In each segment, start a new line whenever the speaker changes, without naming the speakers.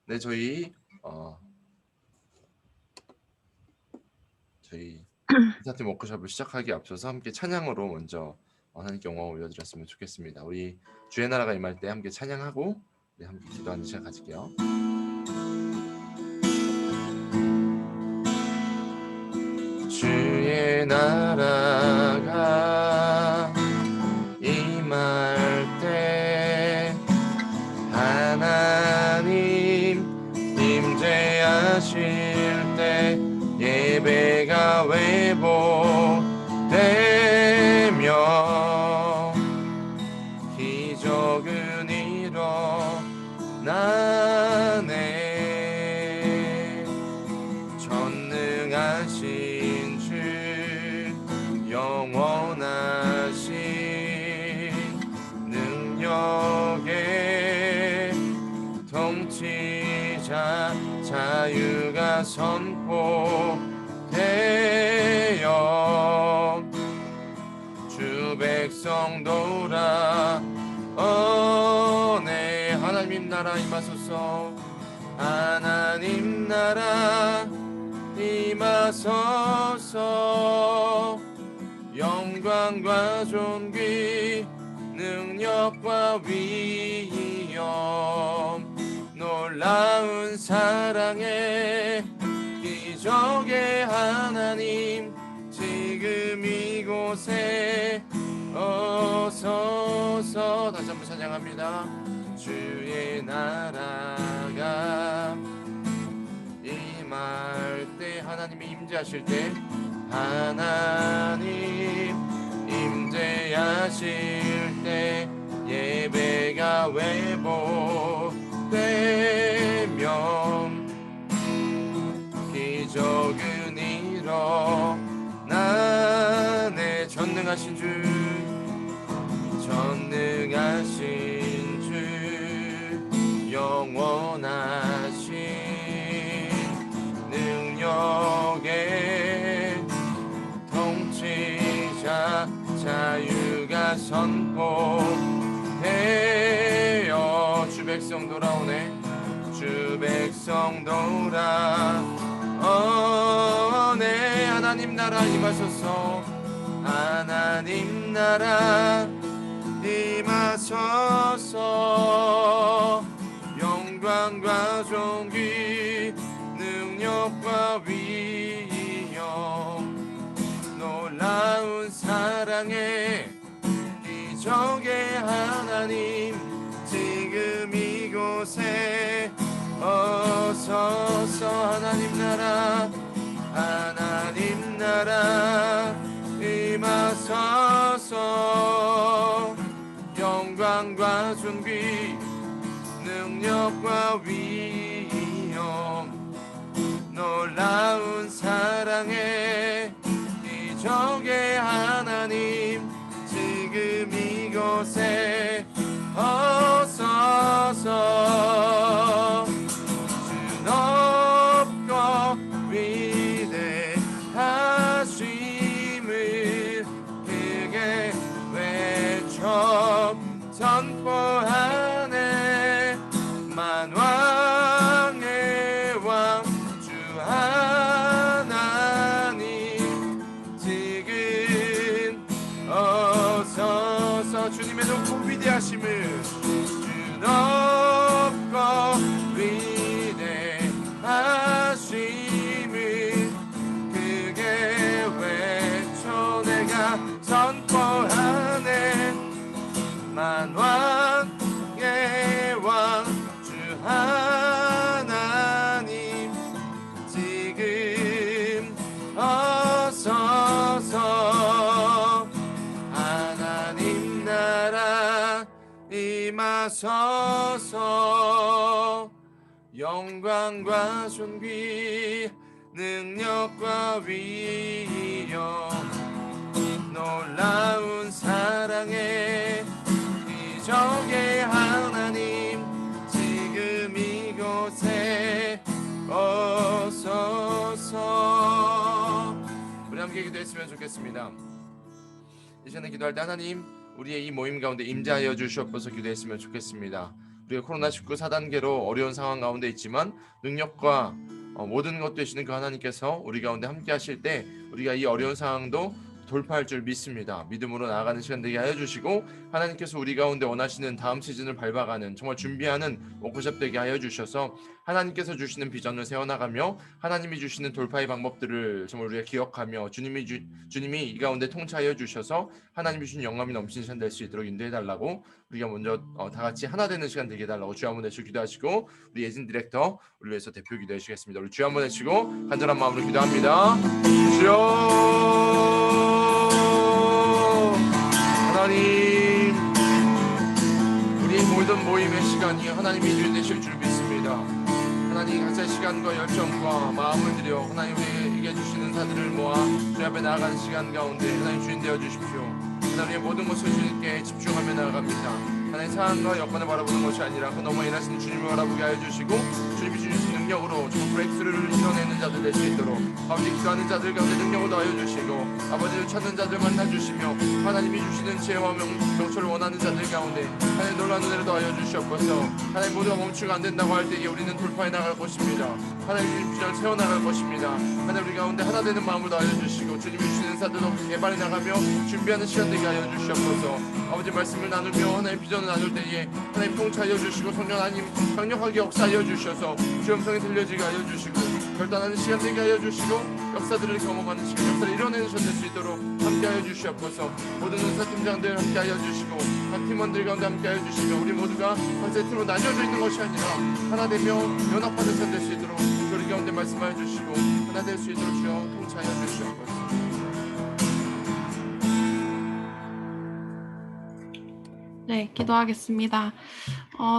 네, 저희 인사팀 워크숍을 시작하기 앞서서 함께 찬양으로 먼저 하나님께 영광을 올려드렸으면 좋겠습니다. 우리 주의 나라가 임할 때 함께 찬양하고 함께 기도하는 시간 가질게요. 주의 나라가 임할 때 하나님 임재하실 때 예배가 회복되며 기적은 일어나네. 전능하신 주 영원하신 능력의 통치자 자유가 선포되어 주 백성 돌아오네. 하나님 나라 임하소서. 하나님 나라 임하소서. 영광과 존귀 능력과 위엄 놀라운 사랑의 기적의 하나님 지금 이곳에 오소서. 다시 한번 찬양합니다. 주의 나라가 임할 때 하나님이 임재하실 때 하나님 임재하실 때 예배가 회복되며 기적은 일어나네. 전능하신 주 영원하신 능력의 통치자 자유가 선포되어 주 백성 돌아오네. 주 백성 돌아오네. 하나님 나라 임하소서. 하나님 나라 임하소서. 영광과 존귀 능력과 위엄 놀라운 사랑의 기적의 하나님 지금 이곳에 오소서. 하나님 나라 임하소서. 영광과 존귀 능력과 위엄 놀라운 사랑의 기적의 하나님 지금 이곳에 오소서. 주 높고 위대하심을 크게 외쳐 선포하네. 만왕의 왕 주 하나님 지금 오소서. 주님의 높고 위대하심을 주 높고 위대하심을 크게 외쳐 내가 선포하네. 만왕의 왕 주 하나님 지금 오소서. 하나님 나라 임하소서. 영광과 존귀 능력과 위엄 놀라운 사랑의 기적의 하나님 지금 이곳에 오소서. 우리 함께 기도했으면 좋겠습니다. 이 시간에 기도할 때 하나님 우리의 이 모임 가운데 임재하여 주시옵소서 기도했으면 좋겠습니다. 우리가 코로나19 4단계로 어려운 상황 가운데 있지만 능력과 모든 것 되시는 그 하나님께서 우리 가운데 함께 하실 때 우리가 이 어려운 상황도 돌파할 줄 믿습니다. 믿음으로 나아가는 시간 되게 하여 주시고 하나님께서 우리 가운데 원하시는 다음 시즌을 밟아가는 정말 준비하는 워크숍 되게 하여 주셔서 하나님께서 주시는 비전을 세워나가며 하나님이 주시는 돌파의 방법들을 정말 우리가 기억하며 주님이 이 가운데 통치하여 주셔서 하나님이 주신 영감이 넘치는 시간 될 수 있도록 인도해 달라고 우리가 먼저 다 같이 하나 되는 시간 되게 해달라고 주여 한번 외치고 기도하시고 우리 예진 디렉터 우리 위해서 대표 기도해 주시겠습니다. 우리 주여 한번 외치고 간절한 마음으로 기도합니다. 주여 하나님, 우리 모든 모임의 시간이 하나님이 인도해 되실 줄 믿습니다. 하나님 각자의 시간과 열정과 마음을 들여 하나님 우리에게 주시는 사들을 모아 주님 앞에 나아가는 시간 가운데 하나님 주인 되어 주십시오. 하나님의 모든 것을 주님께 집중하며 나아갑니다. 하나님 상황과 여건을 바라보는 것이 아니라 그 너머 일하시는 주님을 바라보게 하여 주시고 주님이 주신 능력으로 정말 브레이크스루를 이뤄내는 자들 될 수 있도록 아버지 기도하는 자들 가운데 능력을 더하여 주시고 아버지를 찾는 자들 만나주시며 하나님이 주시는 지혜와 명철을 원하는 자들 가운데 하나님 놀라운 은혜를 더하여 주시옵소서. 하나님 모두가 멈추가 안 된다고 할 때에 우리는 돌파해 나갈 것입니다. 하나님 주님 비전을 세워나갈 것입니다. 하나님 우리 가운데 하나 되는 마음을 더하여 주시고 주님이 주시는 사들로 개발해 나가며 준비하는 시간 되게 하여 주시옵소서. 아버지 말씀을 나누며 하나님 비전을 나눌 때에 하나님 통치하여 주시고 성령 하나님 강력하게 역사하여 주셔서 주 음성이 들려지게 하여 주시고 결단하는 시간 되게 하여 주시고 역사들을 경험하는 시간 역사를 이뤄내는 시간 될 수 있도록 함께하여 주시옵소서. 모든 은사팀장들 함께하여 주시고 각 팀원들 가운데 함께하여 주시며 우리 모두가 각자의 팀으로 나뉘어져 있는 것이 아니라 하나 되며 연합하는 시간 될 수 있도록 우리 가운데 말씀하여 주시고 하나 될 수 있도록 주여 통치하여 주시옵소서.
네, 기도하겠습니다.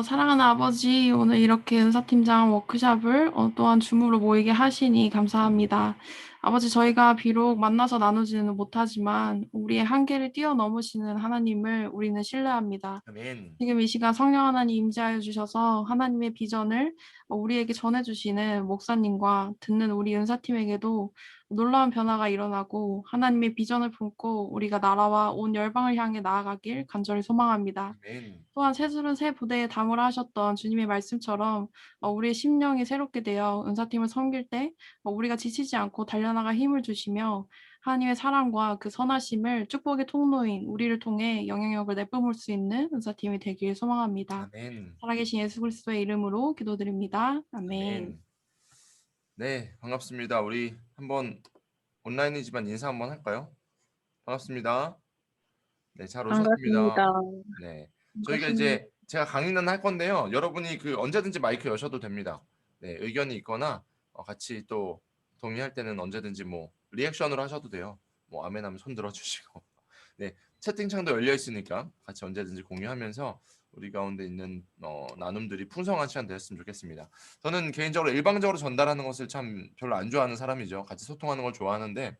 사랑하는 아버지, 오늘 이렇게 은사팀장 워크숍을 또한 줌으로 모이게 하시니 감사합니다. 아버지, 저희가 비록 만나서 나누지는 못하지만 우리의 한계를 뛰어넘으시는 하나님을 우리는 신뢰합니다.
아멘.
지금 이 시간 성령 하나님 임재하여 주셔서 하나님의 비전을 우리에게 전해주시는 목사님과 듣는 우리 은사팀에게도 놀라운 변화가 일어나고 하나님의 비전을 품고 우리가 나라와 온 열방을 향해 나아가길 간절히 소망합니다.
아멘.
또한 새술은 새 부대에 담으라 하셨던 주님의 말씀처럼 우리의 심령이 새롭게 되어 은사팀을 섬길 때 우리가 지치지 않고 달려나갈 힘을 주시며 하나님의 사랑과 그 선하심을 축복의 통로인 우리를 통해 영향력을 내뿜을 수 있는 은사팀이 되길 소망합니다.
아멘.
살아계신 예수 그리스도의 이름으로 기도드립니다. 아멘.
아멘. 네, 반갑습니다. 우리 한번 온라인이지만 인사 한번 할까요? 반갑습니다. 네, 잘 오셨습니다.
반갑습니다.
네, 저희가 이제 제가 강의는 할 건데요. 여러분이 그 언제든지 마이크 여셔도 됩니다. 네, 의견이 있거나 같이 또 동의할 때는 언제든지 뭐 리액션으로 하셔도 돼요. 뭐 아멘 하면 손 들어주시고. 네, 채팅창도 열려 있으니까 같이 언제든지 공유하면서 우리 가운데 있는 나눔들이 풍성한 시간 되었으면 좋겠습니다. 저는 개인적으로 일방적으로 전달하는 것을 참 별로 안 좋아하는 사람이죠. 같이 소통하는 걸 좋아하는데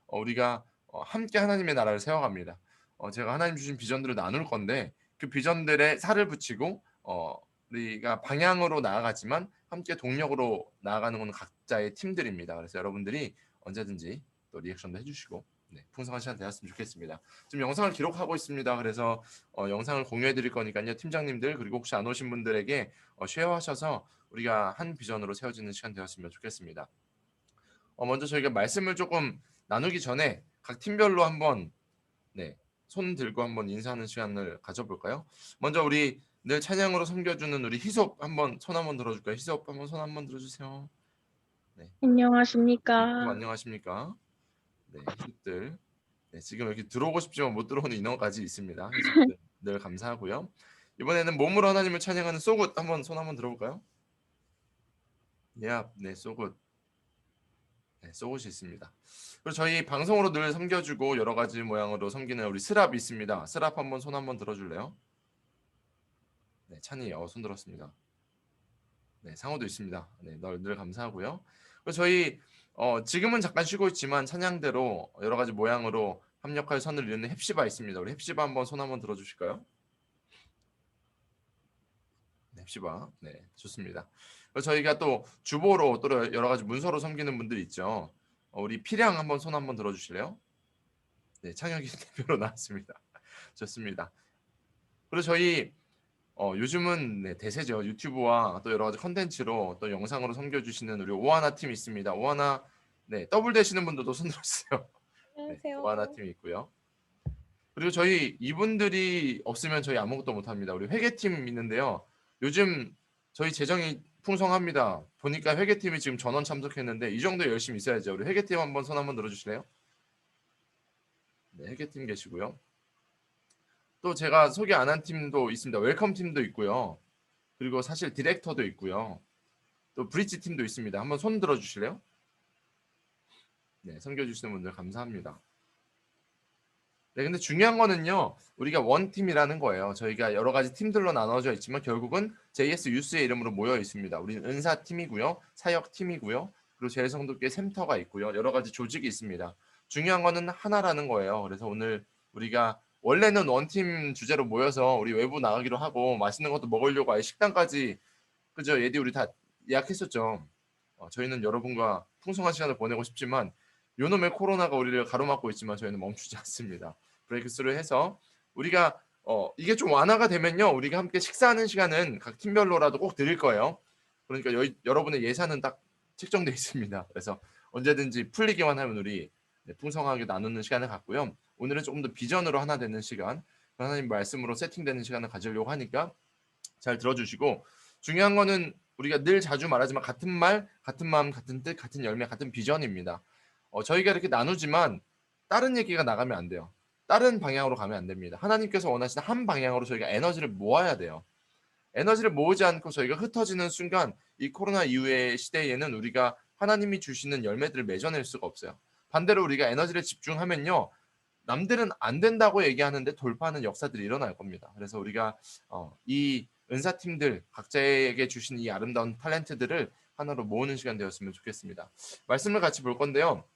우리가 함께 하나님의 나라를 세워갑니다. 제가 하나님 주신 비전들을 나눌 건데 그 비전들에 살을 붙이고 우리가 방향으로 나아가지만 함께 동력으로 나아가는 건 각자의 팀들입니다. 그래서 여러분들이 언제든지 또 리액션도 해주시고 네, 풍성한 시간 되었으면 좋겠습니다. 지금 영상을 기록하고 있습니다. 그래서 영상을 공유해 드릴 거니까요. 팀장님들 그리고 혹시 안 오신 분들에게 쉐어하셔서 우리가 한 비전으로 세워지는 시간 되었으면 좋겠습니다. 먼저 저희가 말씀을 조금 나누기 전에 각 팀별로 한번 손 들고 한번 인사하는 시간을 가져볼까요? 먼저 우리 늘 찬양으로 섬겨주는 우리 희섭 한번 손 한번 들어줄까요? 희섭 한번 손 한번 들어주세요. 네.
안녕하십니까.
안녕하십니까? 네, 희섭들. 네, 지금 여기 들어오고 싶지만 못 들어오는 인원까지 있습니다. 희섭들 늘 감사하고요. 이번에는 몸으로 하나님을 찬양하는 쏘굿 한번 손 한번 들어볼까요? 네, 쏘굿. 네, 쏘굿이 있습니다. 그리고 저희 방송으로 늘 섬겨주고 여러 가지 모양으로 섬기는 우리 스랍 있습니다. 스랍 한번 손 한번 들어줄래요? 네, 찬이 손 들었습니다. 네, 상호도 있습니다. 네, 늘 감사하고요. 그리고 저희 지금은 잠깐 쉬고 있지만 찬양대로 여러 가지 모양으로 합력할 선을 이루는 헵시바 있습니다. 우리 헵시바 한번 손 한번 들어주실까요? 네, 헵시바. 네, 좋습니다. 그리고 저희가 또 주보로 또 여러 가지 문서로 섬기는 분들 있죠. 우리 피량 한번 손 한번 들어주실래요? 네, 창혁이 대표로 나왔습니다. 좋습니다. 그리고 저희 요즘은 네, 대세죠. 유튜브와 또 여러 가지 컨텐츠로 또 영상으로 섬겨주시는 우리 오하나 팀이 있습니다. 오하나 네, 더블 되시는 분들도 손 들었어요. 네, 오하나
안녕하세요.
팀이 있고요. 그리고 저희 이분들이 없으면 저희 아무것도 못합니다. 우리 회계팀 있는데요. 요즘 저희 재정이 풍성합니다. 보니까 회계팀이 지금 전원 참석했는데 이 정도 열심히 있어야죠. 우리 회계팀 한번 손 한번 들어주실래요? 네, 회계팀 계시고요. 또 제가 소개 안 한 팀도 있습니다. 웰컴 팀도 있고요. 그리고 사실 디렉터도 있고요. 또 브릿지 팀도 있습니다. 한번 손 들어주실래요? 네, 섬겨주시는 분들 감사합니다. 네, 근데 중요한 거는요, 우리가 원팀이라는 거예요. 저희가 여러 가지 팀들로 나눠져 있지만 결국은 JS 유스의 이름으로 모여 있습니다. 우리는 은사팀이고요, 사역팀이고요, 그리고 제일성도교회 센터가 있고요, 여러 가지 조직이 있습니다. 중요한 거는 하나라는 거예요. 그래서 오늘 우리가 원래는 원팀 주제로 모여서 우리 외부 나가기로 하고 맛있는 것도 먹으려고 아예 식당까지 그죠? 예디 우리 다 예약했었죠. 저희는 여러분과 풍성한 시간을 보내고 싶지만 요놈의 코로나가 우리를 가로막고 있지만 저희는 멈추지 않습니다. 브레이크스루 해서 우리가 이게 좀 완화가 되면요. 우리가 함께 식사하는 시간은 각 팀별로라도 꼭 드릴 거예요. 그러니까 여러분의 예산은 딱 책정돼 있습니다. 그래서 언제든지 풀리기만 하면 우리 네, 풍성하게 나누는 시간을 갖고요. 오늘은 조금 더 비전으로 하나 되는 시간, 하나님 말씀으로 세팅되는 시간을 가지려고 하니까 잘 들어주시고 중요한 거는 우리가 늘 자주 말하지만 같은 말, 같은 마음, 같은 뜻, 같은 열매, 같은 비전입니다. 저희가 이렇게 나누지만 다른 얘기가 나가면 안 돼요. 다른 방향으로 가면 안 됩니다. 하나님께서 원하시는 한 방향으로 저희가 에너지를 모아야 돼요. 에너지를 모으지 않고 저희가 흩어지는 순간 이 코로나 이후의 시대에는 우리가 하나님이 주시는 열매들을 맺어낼 수가 없어요. 반대로 우리가 에너지를 집중하면요. 남들은 안 된다고 얘기하는데 돌파하는 역사들이 일어날 겁니다. 그래서 우리가 이 은사팀들 각자에게 주신 이 아름다운 탤런트들을 하나로 모으는 시간 되었으면 좋겠습니다. 말씀을 같이 볼 건데요.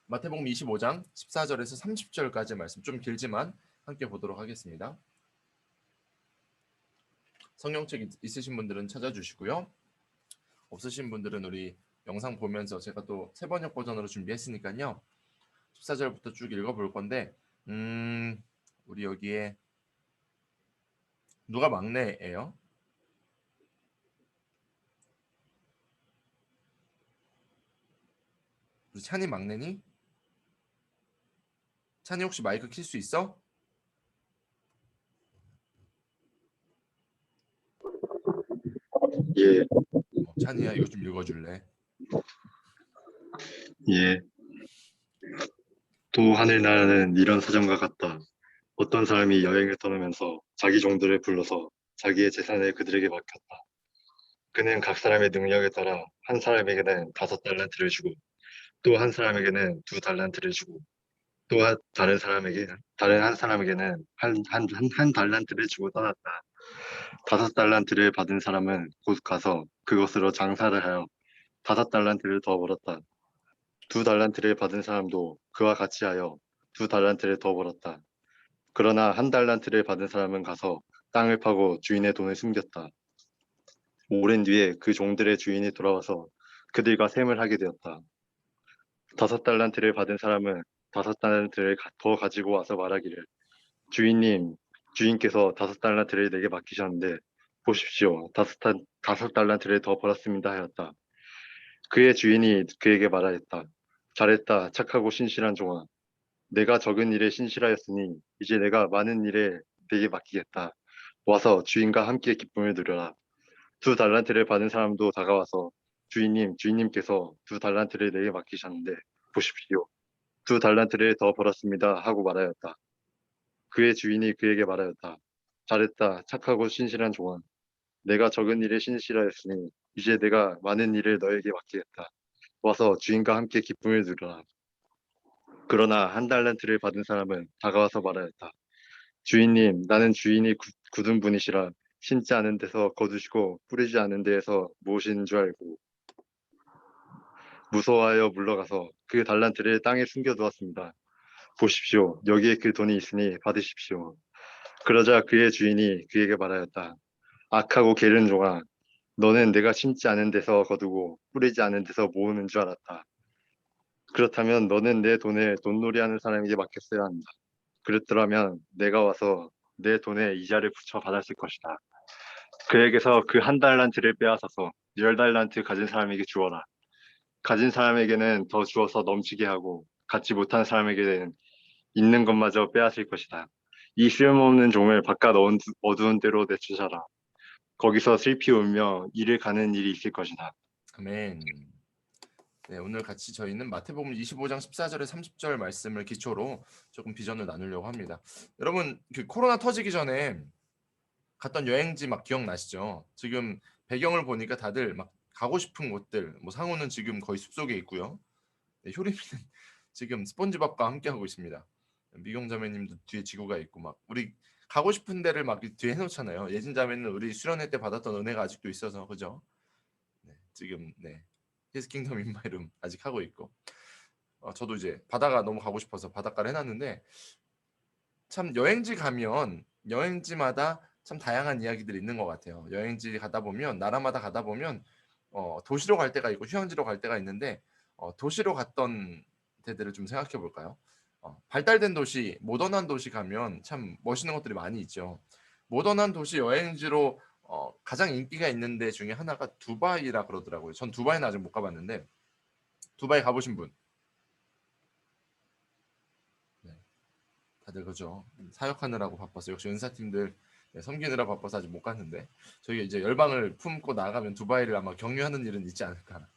마태복음 25장 14절에서 30절까지 말씀 좀 길지만 함께 보도록 하겠습니다. 성경책 있으신 분들은 찾아주시고요. 없으신 분들은 우리 영상 보면서 제가 또 세번역 버전으로 준비했으니까요. 14절부터 쭉 읽어볼 건데 우리 여기에 누가 막내예요? 우리 찬이 막내니? 찬이 혹시 마이크 킬 수 있어?
예,
찬이야 이거 좀 읽어줄래?
예. 또 하늘나라는 이런 사정과 같다. 어떤 사람이 여행을 떠나면서 자기 종들을 불러서 자기의 재산을 그들에게 맡겼다. 그는 각 사람의 능력에 따라 한 사람에게는 5달란트를 주고 또 한 사람에게는 2달란트를 주고 또 다른 한 사람에게는 한 달란트를 주고 떠났다. 5달란트를 받은 사람은 곧 가서 그것으로 장사를 하여 5달란트를 더 벌었다. 2달란트를 받은 사람도 그와 같이 하여 2달란트를 더 벌었다. 그러나 1달란트를 받은 사람은 가서 땅을 파고 주인의 돈을 숨겼다. 오랜 뒤에 그 종들의 주인이 돌아와서 그들과 셈을 하게 되었다. 5달란트를 받은 사람은 5달란트를 더 가지고 와서 말하기를 주인님, 주인께서 5달란트를 내게 맡기셨는데 보십시오, 5달란트를 더 벌었습니다 하였다. 그의 주인이 그에게 말하였다. 잘했다, 착하고 신실한 종아. 내가 적은 일에 신실하였으니 이제 내가 많은 일에 내게 맡기겠다. 와서 주인과 함께 기쁨을 누려라. 2달란트를 받은 사람도 다가와서 주인님, 주인님께서 2달란트를 내게 맡기셨는데 보십시오. 2달란트를 더 벌었습니다 하고 말하였다. 그의 주인이 그에게 말하였다. 잘했다, 착하고 신실한 종아. 내가 적은 일에 신실하였으니 이제 내가 많은 일을 너에게 맡기겠다. 와서 주인과 함께 기쁨을 누려라. 그러나 1달란트를 받은 사람은 다가와서 말하였다. 주인님, 나는 주인이 굳은 분이시라 심지 않은 데서 거두시고 뿌리지 않은 데에서 모으시는 줄 알고 무서워하여 물러가서 그 달란트를 땅에 숨겨두었습니다. 보십시오, 여기에 그 돈이 있으니 받으십시오. 그러자 그의 주인이 그에게 말하였다. 악하고 게으른 종아, 너는 내가 심지 않은 데서 거두고 뿌리지 않은 데서 모으는 줄 알았다. 그렇다면 너는 내 돈을 돈놀이하는 사람에게 맡겼어야 한다. 그랬더라면 내가 와서 내 돈에 이자를 붙여 받았을 것이다. 그에게서 그 한 달란트를 빼앗아서 10달란트 가진 사람에게 주어라. 가진 사람에게는 더 주어서 넘치게 하고 갖지 못한 사람에게는 있는 것마저 빼앗을 것이다. 이 쓸모없는 종을 바깥 어두운 데로 내쫓아라. 거기서 슬피 울며 이를 가는 일이 있을 것이다.
아멘. 네, 오늘 같이 저희는 마태복음 25장 14절에 30절 말씀을 기초로 조금 비전을 나누려고 합니다. 여러분, 그 코로나 터지기 전에 갔던 여행지 막 기억나시죠? 지금 배경을 보니까 다들 막 가고 싶은 곳들, 뭐 상우는 지금 거의 숲속에 있고요. 네, 효림이는 지금 스폰지밥과 함께 하고 있습니다. 미경 자매님도 뒤에 지구가 있고 막 우리 가고 싶은 데를 막 뒤에 해놓잖아요. 예진 자매는 우리 수련회 때 받았던 은혜가 아직도 있어서 그죠? 네, 지금 네 히스 킹덤 인 마이 룸 아직 하고 있고 저도 이제 바다가 너무 가고 싶어서 바닷가를 해놨는데 참 여행지 가면 여행지마다 참 다양한 이야기들이 있는 것 같아요. 여행지 가다 보면 나라마다 가다 보면 도시로 갈 때가 있고 휴양지로 갈 때가 있는데 도시로 갔던 데들을 좀 생각해 볼까요? 발달된 도시, 모던한 도시 가면 참 멋있는 것들이 많이 있죠. 모던한 도시 여행지로 가장 인기가 있는 데 중에 하나가 두바이라 그러더라고요. 전 두바이는 아직 못 가봤는데 두바이 가보신 분? 네, 다들 그죠? 사역하느라고 바빠서 역시 은사팀들 네, 섬기느라 바빠서 아직 못 갔는데 저희가 이제 열방을 품고 나가면 두바이를 아마 경유하는 일은 있지 않을까.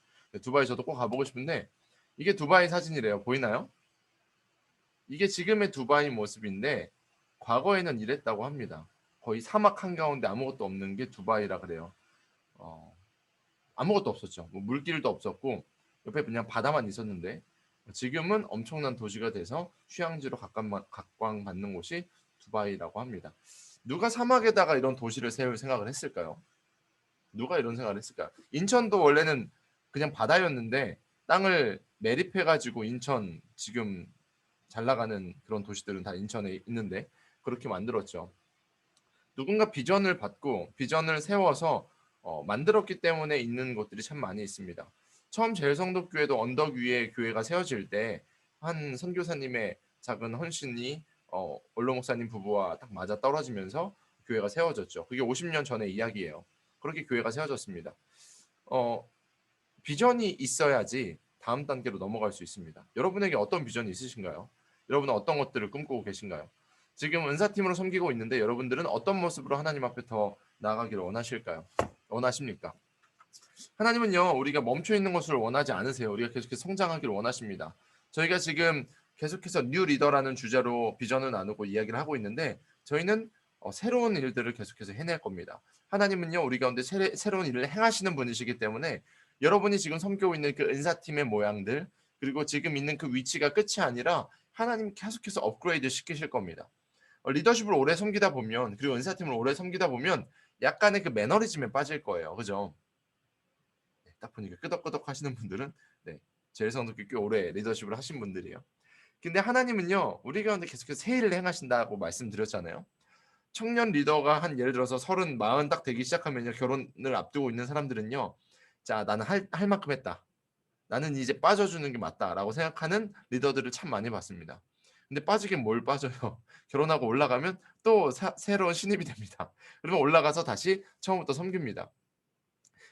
두바이 저도 꼭 가보고 싶은데 이게 두바이 사진이래요. 보이나요? 이게 지금의 두바이 모습인데 과거에는 이랬다고 합니다. 거의 사막 한가운데 아무것도 없는 게 두바이라 그래요. 아무것도 없었죠. 뭐 물길도 없었고 옆에 그냥 바다만 있었는데 지금은 엄청난 도시가 돼서 휴양지로 각광받는 곳이 두바이라고 합니다. 누가 사막에다가 이런 도시를 세울 생각을 했을까요? 누가 이런 생각을 했을까? 인천도 원래는 그냥 바다였는데 땅을 매립해가지고 인천 지금 잘 나가는 그런 도시들은 다 인천에 있는데 그렇게 만들었죠. 누군가 비전을 받고 비전을 세워서 만들었기 때문에 있는 곳들이 참 많이 있습니다. 처음 제일성덕교회도 언덕 위에 교회가 세워질 때 한 선교사님의 작은 헌신이 원로 목사님 부부와 딱 맞아 떨어지면서 교회가 세워졌죠. 그게 50년 전의 이야기예요. 그렇게 교회가 세워졌습니다. 어, 비전이 있어야지 다음 단계로 넘어갈 수 있습니다. 여러분에게 어떤 비전이 있으신가요? 여러분은 어떤 것들을 꿈꾸고 계신가요? 지금 은사팀으로 섬기고 있는데 여러분들은 어떤 모습으로 하나님 앞에 더 나아가기를 원하실까요? 원하십니까? 하나님은요, 우리가 멈춰 있는 것을 원하지 않으세요. 우리가 계속해서 성장하기를 원하십니다. 저희가 지금 계속해서 뉴 리더라는 주제로 비전을 나누고 이야기를 하고 있는데 저희는 새로운 일들을 계속해서 해낼 겁니다. 하나님은요, 우리 가운데 새로운 일을 행하시는 분이시기 때문에 여러분이 지금 섬기고 있는 그 은사팀의 모양들 그리고 지금 있는 그 위치가 끝이 아니라 하나님 계속해서 업그레이드 시키실 겁니다. 리더십을 오래 섬기다 보면 그리고 은사팀을 오래 섬기다 보면 약간의 그 매너리즘에 빠질 거예요. 그죠? 네, 딱 보니까 끄덕끄덕 하시는 분들은 네, 제일성덕교 꽤 오래 리더십을 하신 분들이에요. 근데 하나님은요, 우리 가운데 계속해서 새 일을 행하신다고 말씀드렸잖아요. 청년 리더가 한 예를 들어서 30, 40 딱 되기 시작하면요, 결혼을 앞두고 있는 사람들은요, 자, 나는 할 만큼 했다. 나는 이제 빠져주는 게 맞다라고 생각하는 리더들을 참 많이 봤습니다. 근데 빠지긴 뭘 빠져요. 결혼하고 올라가면 또 새로운 신입이 됩니다. 그러면 올라가서 다시 처음부터 섬깁니다.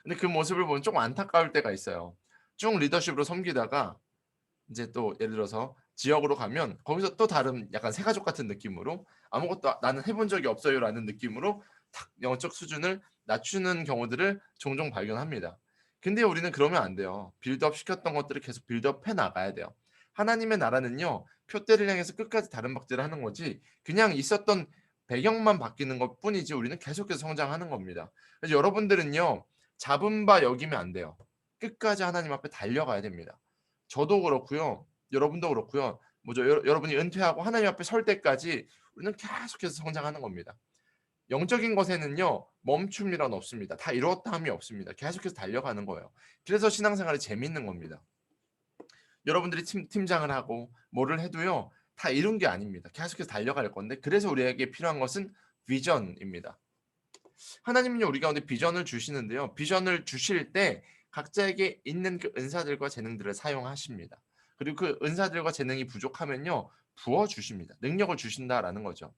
근데 그 모습을 보면 조금 안타까울 때가 있어요. 쭉 리더십으로 섬기다가 이제 또 예를 들어서 지역으로 가면 거기서 또 다른 약간 새가족 같은 느낌으로 아무것도 나는 해본 적이 없어요라는 느낌으로 탁 영적 수준을 낮추는 경우들을 종종 발견합니다. 근데 우리는 그러면 안 돼요. 빌드업 시켰던 것들을 계속 빌드업 해 나가야 돼요. 하나님의 나라는요, 표대를 향해서 끝까지 다른 박질을 하는 거지 그냥 있었던 배경만 바뀌는 것 뿐이지 우리는 계속해서 성장하는 겁니다. 그래서 여러분들은요, 잡은 바 여기면 안 돼요. 끝까지 하나님 앞에 달려가야 됩니다. 저도 그렇고요. 여러분도 그렇고요. 뭐죠? 여러분이 은퇴하고 하나님 앞에 설 때까지 우리는 계속해서 성장하는 겁니다. 영적인 것에는요, 멈춤이란 없습니다. 다 이루었다 함이 없습니다. 계속해서 달려가는 거예요. 그래서 신앙생활이 재밌는 겁니다. 여러분들이 팀장을 하고 뭐를 해도요, 다 이룬 게 아닙니다. 계속해서 달려갈 건데 그래서 우리에게 필요한 것은 비전입니다. 하나님은요, 우리 가운데 비전을 주시는데요. 비전을 주실 때 각자에게 있는 그 은사들과 재능들을 사용하십니다. 그리고 그 은사들과 재능이 부족하면요, 부어 주십니다. 능력을 주신다라는 거죠.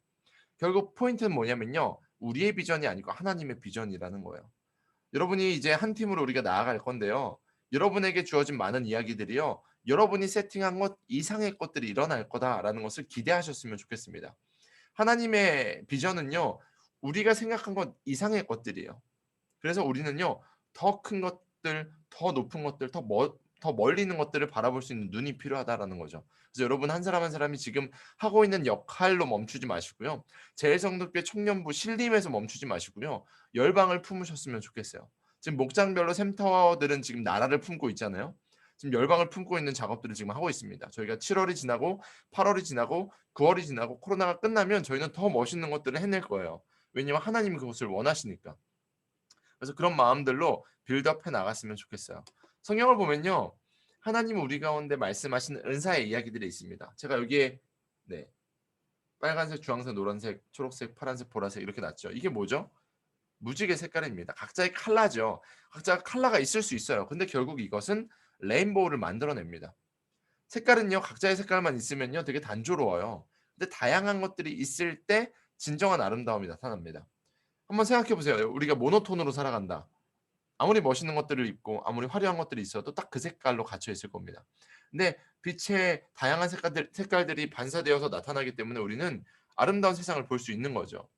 결국 포인트는 뭐냐면요, 우리의 비전이 아니고 하나님의 비전이라는 거예요. 여러분이 이제 한 팀으로 우리가 나아갈 건데요. 여러분에게 주어진 많은 이야기들이요. 여러분이 세팅한 것 이상의 것들이 일어날 거다라는 것을 기대하셨으면 좋겠습니다. 하나님의 비전은요. 우리가 생각한 것 이상의 것들이에요. 그래서 우리는요. 더 큰 것들, 더 높은 것들, 더 멀리 있는 것들을 바라볼 수 있는 눈이 필요하다라는 거죠. 그래서 여러분 한 사람 한 사람이 지금 하고 있는 역할로 멈추지 마시고요. 제일성도교회 청년부 신림에서 멈추지 마시고요. 열방을 품으셨으면 좋겠어요. 지금 목장별로 센터들은 지금 나라를 품고 있잖아요. 지금 열방을 품고 있는 작업들을 지금 하고 있습니다. 저희가 7월이 지나고 8월이 지나고 9월이 지나고 코로나가 끝나면 저희는 더 멋있는 것들을 해낼 거예요. 왜냐하면 하나님이 그것을 원하시니까. 그래서 그런 마음들로 빌드업 해 나갔으면 좋겠어요. 성경을 보면요. 하나님은 우리 가운데 말씀하시는 은사의 이야기들이 있습니다. 제가 여기에 네, 빨간색, 주황색, 노란색, 초록색, 파란색, 보라색 이렇게 놨죠. 이게 뭐죠? 무지개 색깔입니다. 각자의 컬러죠. 각자가 컬러가 있을 수 있어요. 근데 결국 이것은 레인보우를 만들어냅니다. 색깔은요. 각자의 색깔만 있으면요. 되게 단조로워요. 근데 다양한 것들이 있을 때 진정한 아름다움이 나타납니다. 한번 생각해 보세요. 우리가 모노톤으로 살아간다. 아무리 멋있는 것들을 입고 아무리 화려한 것들이 있어도 딱 그 색깔로 갇혀 있을 겁니다. 근데 빛의 다양한 색깔들이 반사되어서 나타나기 때문에 우리는 아름다운 세상을 볼 수 있는 거죠.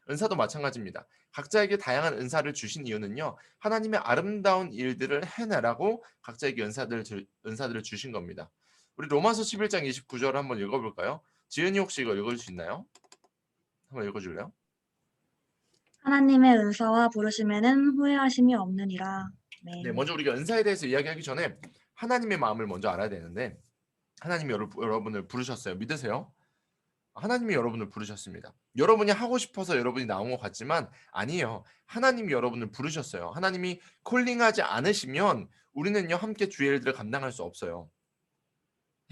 은사도 마찬가지입니다. 각자에게 다양한 은사를 주신 이유는요. 하나님의 아름다운 일들을 해내라고 각자에게 은사들을 주신 겁니다. 우리 로마서 11장 29절을 한번 읽어볼까요? 지은이 혹시 이거 읽을 수 있나요? 한번 읽어줄래요?
하나님의 은사와 부르심에는 후회하심이 없느니라.
네,
아멘.
먼저 우리가 은사에 대해서 이야기하기 전에 하나님의 마음을 먼저 알아야 되는데 하나님이 여러분을 부르셨어요. 믿으세요? 하나님이 여러분을 부르셨습니다. 여러분이 하고 싶어서 여러분이 나온 것 같지만 아니에요. 하나님이 여러분을 부르셨어요. 하나님이 콜링하지 않으시면 우리는요 함께 주의 일들을 감당할 수 없어요.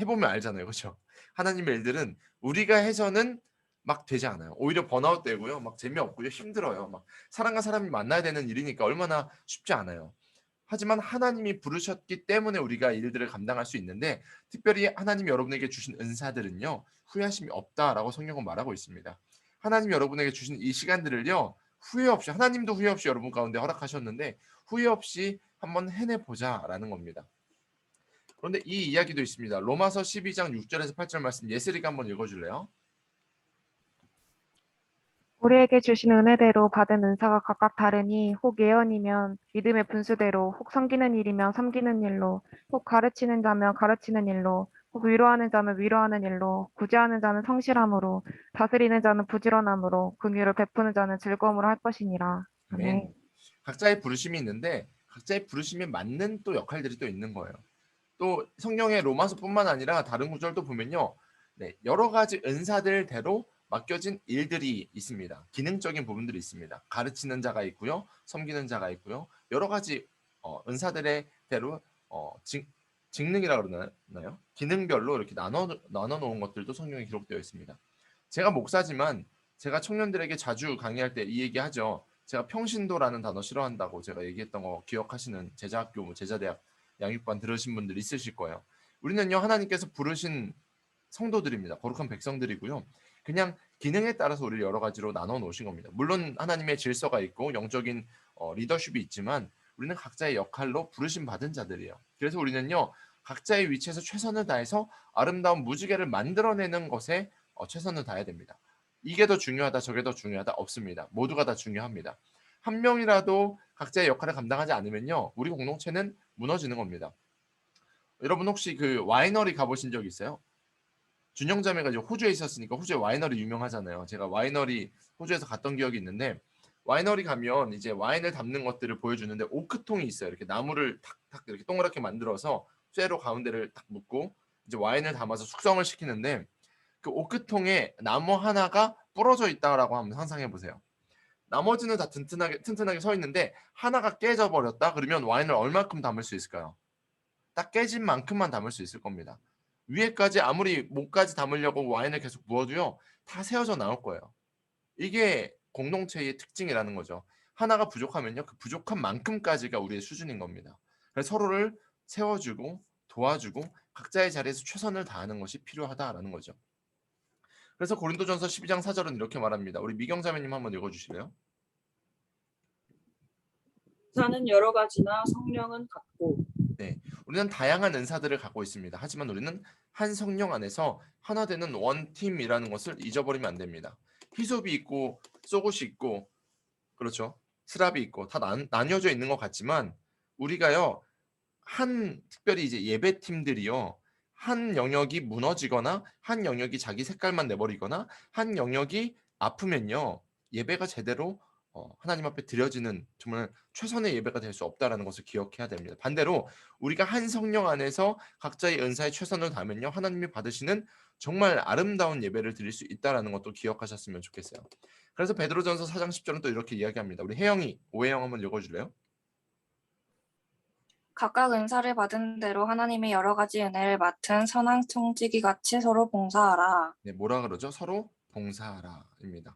해보면 알잖아요. 그렇죠? 하나님의 일들은 우리가 해서는 막 되지 않아요. 오히려 번아웃 되고요. 막 재미없고요. 힘들어요. 막 사람과 사람이 만나야 되는 일이니까 얼마나 쉽지 않아요. 하지만 하나님이 부르셨기 때문에 우리가 일들을 감당할 수 있는데 특별히 하나님이 여러분에게 주신 은사들은요. 후회하심이 없다라고 성경은 말하고 있습니다. 하나님이 여러분에게 주신 이 시간들을요. 후회 없이 하나님도 후회 없이 여러분 가운데 허락하셨는데 후회 없이 한번 해내보자라는 겁니다. 그런데 이 이야기도 있습니다. 로마서 12장 6절에서 8절 말씀 예슬이가 한번 읽어줄래요?
우리에게 주신 은혜대로 받은 은사가 각각 다르니 혹 예언이면 믿음의 분수대로 혹 섬기는 일이면 섬기는 일로 혹 가르치는 자면 가르치는 일로 혹 위로하는 자면 위로하는 일로 구제하는 자는 성실함으로 다스리는 자는 부지런함으로 긍휼을 베푸는 자는 즐거움으로 할 것이니라. 아멘.
아멘. 각자의 부르심이 있는데 각자의 부르심에 맞는 또 역할들이 또 있는 거예요. 또 성경의 로마서뿐만 아니라 다른 구절도 보면요. 네, 여러 가지 은사들대로 맡겨진 일들이 있습니다. 기능적인 부분들이 있습니다. 가르치는 자가 있고요. 섬기는 자가 있고요. 여러 가지 은사들의 대로 직능이라고 그러나요? 기능별로 이렇게 나눠 놓은 것들도 성경에 기록되어 있습니다. 제가 목사지만 제가 청년들에게 자주 강의할 때 이 얘기하죠. 제가 평신도라는 단어 싫어한다고 제가 얘기했던 거 기억하시는 제자학교, 제자대학 양육반 들으신 분들 있으실 거예요. 우리는요 하나님께서 부르신 성도들입니다. 거룩한 백성들이고요. 그냥 기능에 따라서 우리를 여러 가지로 나눠 놓으신 겁니다. 물론 하나님의 질서가 있고 영적인 리더십이 있지만 우리는 각자의 역할로 부르심 받은 자들이에요. 그래서 우리는요 각자의 위치에서 최선을 다해서 아름다운 무지개를 만들어내는 것에 최선을 다해야 됩니다. 이게 더 중요하다 저게 더 중요하다 없습니다. 모두가 다 중요합니다. 한 명이라도 각자의 역할을 감당하지 않으면요 우리 공동체는 무너지는 겁니다. 여러분 혹시 그 와이너리 가보신 적 있어요? 준영자매가 이제 호주에 있었으니까 호주에 와이너리 유명하잖아요. 제가 와이너리 호주에서 갔던 기억이 있는데 와이너리 가면 이제 와인을 담는 것들을 보여주는데 오크통이 있어요. 이렇게 나무를 탁탁 이렇게 동그랗게 만들어서 쇠로 가운데를 딱 묶고 이제 와인을 담아서 숙성을 시키는데 그 오크통에 나무 하나가 부러져 있다라고 한번 상상해 보세요. 나머지는 다 튼튼하게 서 있는데 하나가 깨져 버렸다 그러면 와인을 얼마큼 담을 수 있을까요? 딱 깨진 만큼만 담을 수 있을 겁니다. 위에까지 아무리 목까지 담으려고 와인을 계속 부어도요 다 세워져 나올 거예요. 이게 공동체의 특징이라는 거죠. 하나가 부족하면요 그 부족한 만큼까지가 우리의 수준인 겁니다. 그래서 서로를 세워주고 도와주고 각자의 자리에서 최선을 다하는 것이 필요하다라는 거죠. 그래서 고린도전서 12장 4절은 이렇게 말합니다. 우리 미경 자매님 한번 읽어주실래요?
은사는 여러 가지나 성령은 같고
네, 우리는 다양한 은사들을 갖고 있습니다. 하지만 우리는 한 성령 안에서 하나 되는 원팀이라는 것을 잊어버리면 안 됩니다. 히솝이 있고 소곳이 있고 그렇죠. 스랍이 있고 다 나뉘어져 있는 것 같지만 우리가요 특별히 이제 예배팀들이요 한 영역이 무너지거나 한 영역이 자기 색깔만 내버리거나 한 영역이 아프면요 예배가 제대로 하나님 앞에 드려지는 정말 최선의 예배가 될 수 없다라는 것을 기억해야 됩니다. 반대로 우리가 한 성령 안에서 각자의 은사에 최선을 다하면요 하나님이 받으시는 정말 아름다운 예배를 드릴 수 있다라는 것도 기억하셨으면 좋겠어요. 그래서 베드로전서 4장 10절은 또 이렇게 이야기합니다. 우리 혜영이 오혜영 한번 읽어줄래요?
각각 은사를 받은 대로 하나님의 여러 가지 은혜를 맡은 선한 청지기 같이 서로 봉사하라.
네, 뭐라 그러죠? 서로 봉사하라입니다.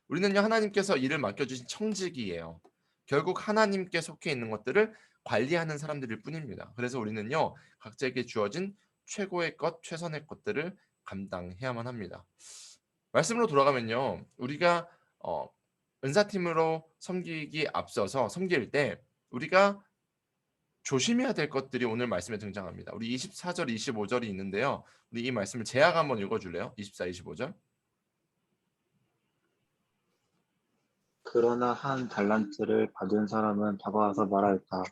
우리는요 하나님께서 일을 맡겨주신 청지기예요. 결국 하나님께 속해 있는 것들을 관리하는 사람들일 뿐입니다. 그래서 우리는요 각자에게 주어진 최고의 것, 최선의 것들을 감당해야만 합니다. 말씀으로 돌아가면요 우리가 은사팀으로 섬기기 앞서서 섬길 때 우리가 조심해야 될 것들이 오늘 말씀에 등장합니다. 우리 24절, 25절이 있는데요. 우리 이 말씀을 제아가 한번 읽어줄래요? 24, 25절.
그러나 한 달란트를 받은 사람은 다가와서 말하였다.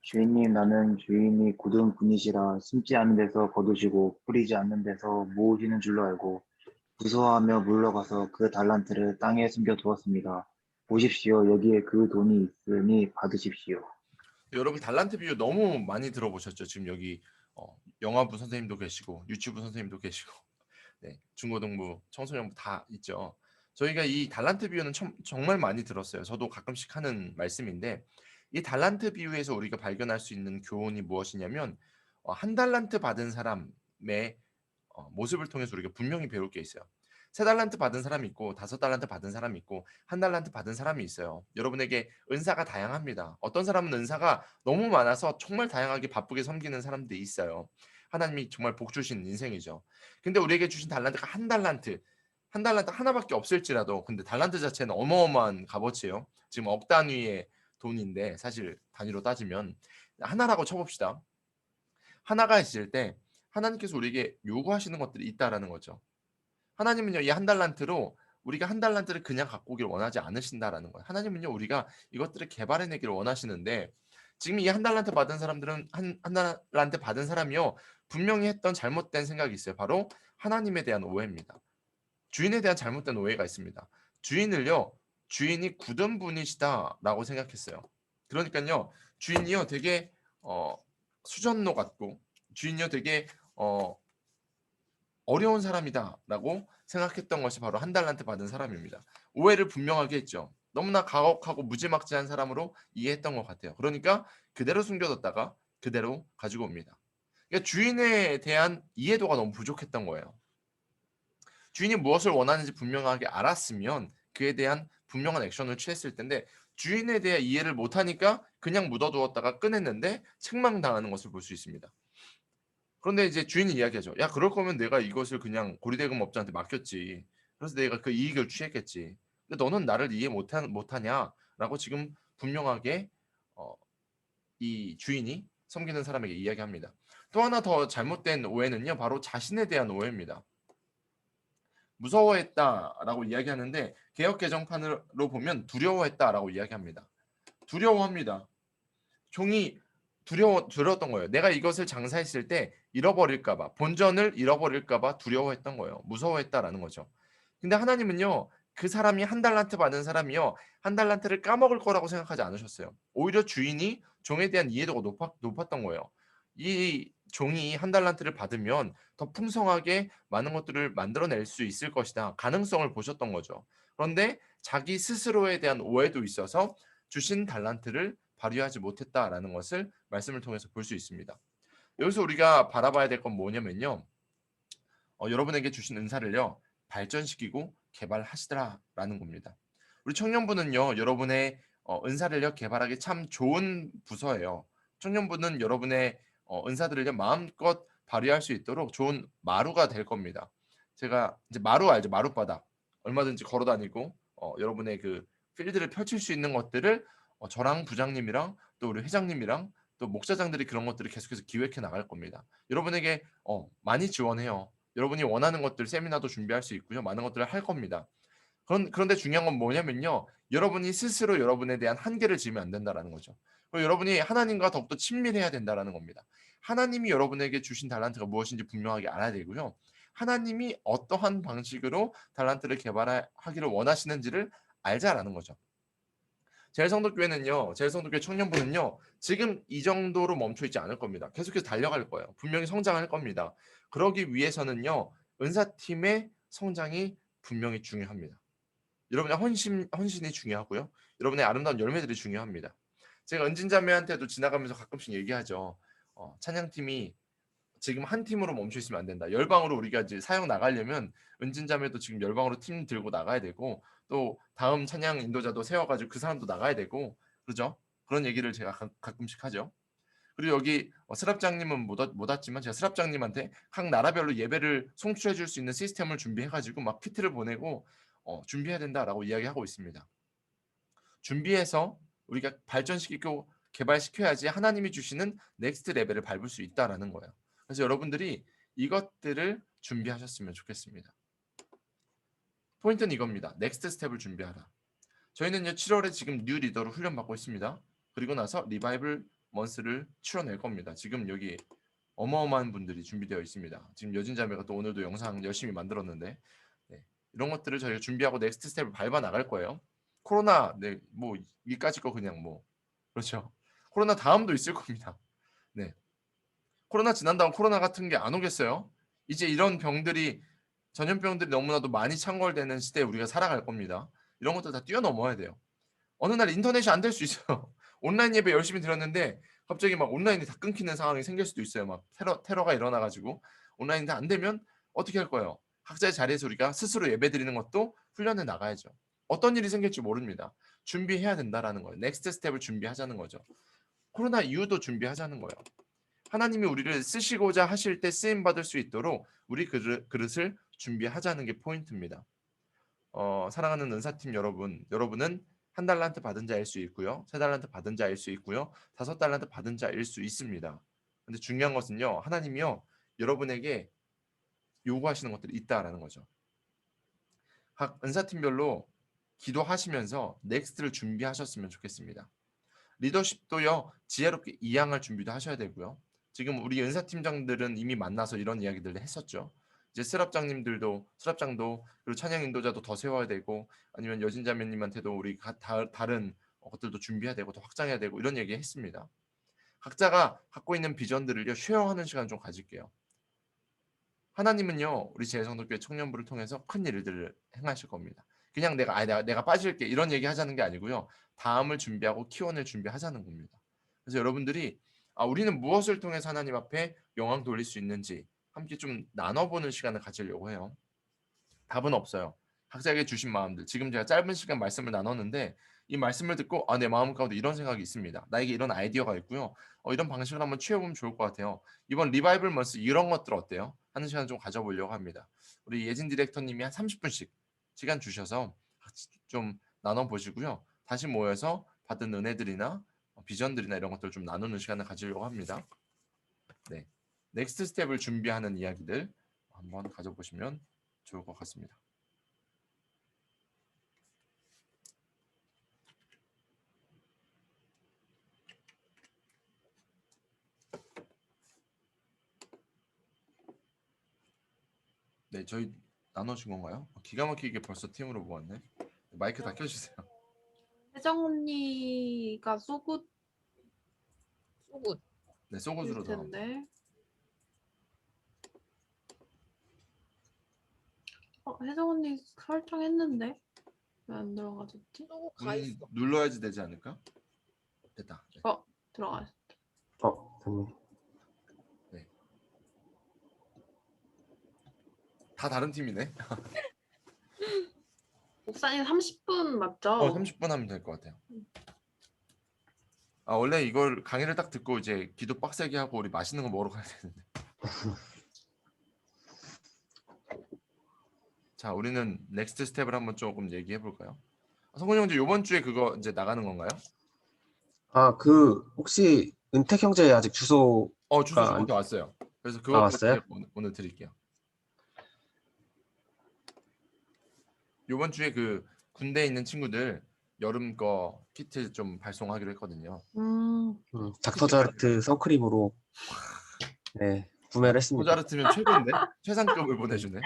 주인님, 나는 주인이 굳은 분이시라 심지 않는 데서 거두시고 뿌리지 않는 데서 모으시는 줄로 알고 무서워하며 물러가서 그 달란트를 땅에 숨겨두었습니다. 보십시오. 여기에 그 돈이 있으니 받으십시오.
여러분 달란트 비유 너무 많이 들어보셨죠? 지금 여기 영화부 선생님도 계시고 유치부 선생님도 계시고 네, 중고등부, 청소년부 다 있죠. 저희가 이 달란트 비유는 정말 많이 들었어요. 저도 가끔씩 하는 말씀인데 이 달란트 비유에서 우리가 발견할 수 있는 교훈이 무엇이냐면 한 달란트 받은 사람의 모습을 통해서 우리가 분명히 배울 게 있어요. 3달란트 받은 사람이 있고 5달란트 받은 사람이 있고 1달란트 받은 사람이 있어요. 여러분에게 은사가 다양합니다. 어떤 사람은 은사가 너무 많아서 정말 다양하게 바쁘게 섬기는 사람들이 있어요. 하나님이 정말 복 주신 인생이죠. 근데 우리에게 주신 달란트가 1달란트 하나밖에 없을지라도 근데 달란트 자체는 어마어마한 값어치예요. 지금 억 단위의 돈인데 사실 단위로 따지면 하나라고 쳐봅시다. 하나가 있을 때 하나님께서 우리에게 요구하시는 것들이 있다라는 거죠. 하나님은요 이 1달란트로 우리가 1달란트를 그냥 갖고 오길 원하지 않으신다라는 거예요. 하나님은요 우리가 이것들을 개발해내기를 원하시는데 지금 이 1달란트 받은 사람들은 한 달란트 받은 사람이요 분명히 했던 잘못된 생각이 있어요. 바로 하나님에 대한 오해입니다. 주인에 대한 잘못된 오해가 있습니다. 주인이 굳은 분이시다라고 생각했어요. 그러니까요 주인이요 되게 수전노 같고 주인이요 되게 어려운 사람이다라고 생각했던 것이 바로 1달란트 받은 사람입니다. 오해를 분명하게 했죠. 너무나 가혹하고 무지막지한 사람으로 이해했던 것 같아요. 그러니까 그대로 숨겨뒀다가 그대로 가지고 옵니다. 그러니까 주인에 대한 이해도가 너무 부족했던 거예요. 주인이 무엇을 원하는지 분명하게 알았으면 그에 대한 분명한 액션을 취했을 텐데 주인에 대해 이해를 못하니까 그냥 묻어두었다가 꺼냈는데 책망당하는 것을 볼 수 있습니다. 그런데 이제 주인이 이야기하죠. 야, 그럴 거면 내가 이것을 그냥 고리대금 업자한테 맡겼지. 그래서 내가 그 이익을 취했겠지. 근데 너는 나를 이해 못하냐라고 지금 분명하게 이 주인이 섬기는 사람에게 이야기합니다. 또 하나 더 잘못된 오해는요. 바로 자신에 대한 오해입니다. 무서워했다라고 이야기하는데 개역 개정판으로 보면 두려워했다라고 이야기합니다. 두려워합니다. 종이 두려웠던 거예요. 내가 이것을 장사했을 때 잃어버릴까봐, 본전을 잃어버릴까봐 두려워했던 거예요. 무서워했다라는 거죠. 근데 하나님은요, 그 사람이 1달란트 받은 사람이요, 1달란트를 까먹을 거라고 생각하지 않으셨어요. 오히려 주인이 종에 대한 이해도가 높았던 거예요. 이 종이 1달란트를 받으면 더 풍성하게 많은 것들을 만들어낼 수 있을 것이다. 가능성을 보셨던 거죠. 그런데 자기 스스로에 대한 오해도 있어서 주신 달란트를 발휘하지 못했다라는 것을 말씀을 통해서 볼 수 있습니다. 여기서 우리가 바라봐야 될 건 뭐냐면요. 여러분에게 주신 은사를요. 발전시키고 개발하시더라라는 겁니다. 우리 청년부는요. 여러분의 은사를요. 개발하기 참 좋은 부서예요. 청년부는 여러분의 은사들을요. 마음껏 발휘할 수 있도록 좋은 마루가 될 겁니다. 제가 이제 마루 알죠? 마룻바닥. 얼마든지 걸어 다니고 여러분의 그 필드를 펼칠 수 있는 것들을 저랑 부장님이랑 또 우리 회장님이랑 또 목사장들이 그런 것들을 계속해서 기획해 나갈 겁니다. 여러분에게 많이 지원해요. 여러분이 원하는 것들 세미나도 준비할 수 있고요. 많은 것들을 할 겁니다. 그런데 중요한 건 뭐냐면요. 여러분이 스스로 여러분에 대한 한계를 지으면 안 된다라는 거죠. 그리고 여러분이 하나님과 더욱더 친밀해야 된다라는 겁니다. 하나님이 여러분에게 주신 달란트가 무엇인지 분명하게 알아야 되고요. 하나님이 어떠한 방식으로 달란트를 개발하기를 원하시는지를 알자라는 거죠. 제일성도교회는요. 제일성도교회 청년부는요. 지금 이 정도로 멈춰 있지 않을 겁니다. 계속해서 달려갈 거예요. 분명히 성장할 겁니다. 그러기 위해서는요. 은사팀의 성장이 분명히 중요합니다. 여러분의 헌신이 중요하고요. 여러분의 아름다운 열매들이 중요합니다. 제가 은진자매한테도 지나가면서 가끔씩 얘기하죠. 찬양팀이 지금 한 팀으로 멈춰 있으면 안 된다. 열방으로 우리가 이제 사역 나가려면 은진자매도 지금 열방으로 팀 들고 나가야 되고 또 다음 찬양 인도자도 세워가지고 그 사람도 나가야 되고 그러죠. 그런 얘기를 제가 가끔씩 하죠. 그리고 여기 스랍장님은 못 왔지만 제가 스랍장님한테 각 나라별로 예배를 송출해 줄 수 있는 시스템을 준비해가지고 막 키트를 보내고 준비해야 된다라고 이야기하고 있습니다. 준비해서 우리가 발전시키고 개발시켜야지 하나님이 주시는 넥스트 레벨을 밟을 수 있다라는 거예요. 그래서 여러분들이 이것들을 준비하셨으면 좋겠습니다. 포인트는 이겁니다. 넥스트 스텝을 준비하라. 저희는요 7월에 지금 뉴 리더로 훈련받고 있습니다. 그리고 나서 리바이블 먼스를 치러낼 겁니다. 지금 여기 어마어마한 분들이 준비되어 있습니다. 지금 여진자매가 또 오늘도 영상 열심히 만들었는데 이런 것들을 저희가 준비하고 넥스트 스텝을 밟아 나갈 거예요. 코로나 뭐 이까짓 거 그냥 뭐 그렇죠. 코로나 다음도 있을 겁니다. 네. 코로나 지난 다음 코로나 같은 게 안 오겠어요? 이제 이런 병들이 전염병들이 너무나도 많이 창궐되는 시대에 우리가 살아갈 겁니다. 이런 것들 다 뛰어넘어야 돼요. 어느 날 인터넷이 안 될 수 있어요. 온라인 예배 열심히 드렸는데 갑자기 막 온라인이 다 끊기는 상황이 생길 수도 있어요. 막 테러가 일어나가지고 온라인이 안 되면 어떻게 할 거예요? 각자의 자리에서 우리가 스스로 예배 드리는 것도 훈련해 나가야죠. 어떤 일이 생길지 모릅니다. 준비해야 된다라는 거예요. 넥스트 스텝을 준비하자는 거죠. 코로나 이후도 준비하자는 거예요. 하나님이 우리를 쓰시고자 하실 때 쓰임 받을 수 있도록 우리 그릇을 준비하자는 게 포인트입니다. 사랑하는 은사팀 여러분은 한 달란트 받은 자일 수 있고요, 세 달란트 받은 자일 수 있고요, 5달란트 받은 자일 수 있습니다. 근데 중요한 것은요, 하나님이요 여러분에게 요구하시는 것들이 있다라는 거죠. 각 은사팀별로 기도하시면서 넥스트를 준비하셨으면 좋겠습니다. 리더십도요 지혜롭게 이양할 준비도 하셔야 되고요. 지금 우리 은사팀장들은 이미 만나서 이런 이야기들을 했었죠. 이제 스랍장도 그리고 찬양 인도자도 더 세워야 되고 아니면 여진자매님한테도 우리 다른 것들도 준비해야 되고 더 확장해야 되고 이런 얘기 했습니다. 각자가 갖고 있는 비전들을요 쉐어하는 시간 좀 가질게요. 하나님은요 우리 제일성도교회 청년부를 통해서 큰 일들을 행하실 겁니다. 그냥 내가 빠질게 이런 얘기 하자는 게 아니고요. 다음을 준비하고 키워낼 준비하자는 겁니다. 그래서 여러분들이 우리는 무엇을 통해서 하나님 앞에 영광 돌릴 수 있는지 함께 좀 나눠보는 시간을 가지려고 해요. 답은 없어요. 각자에게 주신 마음들. 지금 제가 짧은 시간 말씀을 나눴는데 이 말씀을 듣고 내 마음 가운데 이런 생각이 있습니다. 나에게 이런 아이디어가 있고요. 이런 방식을 한번 취해보면 좋을 것 같아요. 이번 리바이블 먼스 이런 것들 어때요? 하는 시간 좀 가져보려고 합니다. 우리 예진 디렉터님이 한 30분씩 시간 주셔서 같이 좀 나눠보시고요. 다시 모여서 받은 은혜들이나 비전들이나 이런 것들을 좀 나누는 시간을 가지려고 합니다. 네, 넥스트 스텝을 준비하는 이야기들 한번 가져보시면 좋을 것 같습니다. 네, 저희 나눠준 건가요? 기가 막히게 벌써 팀으로 모았네. 마이크 다 켜주세요.
혜정 언니가 쏘굿
네, 속옷으로 더.
텐데. 혜정 언니 설정했는데 왜 안 들어가졌지?
눌러야지 되지 않을까? 됐다. 네.
들어가.
됐네.
네. 다 다른 팀이네.
목사님 30분 맞죠?
30분 하면 될 것 같아요. 원래 이걸 강의를 딱 듣고 이제 기도 빡세게 하고 우리 맛있는 거 먹으러 가야 되는데. 자, 우리는 넥스트 스텝을 한번 조금 얘기해 볼까요? 성훈이 형제 이번 주에 그거 이제 나가는 건가요?
아, 혹시 은택 형제 아직 주소가
주소 저한테 왔어요. 그래서 그것까지
왔어요?
오늘 드릴게요. 이번 주에 그 군대에 있는 친구들 여름 거 키트 좀 발송하기로 했거든요.
닥터자르트 선크림으로 네, 구매를 했습니다.
모자르트면 최고인데? 최상급을 보내주네.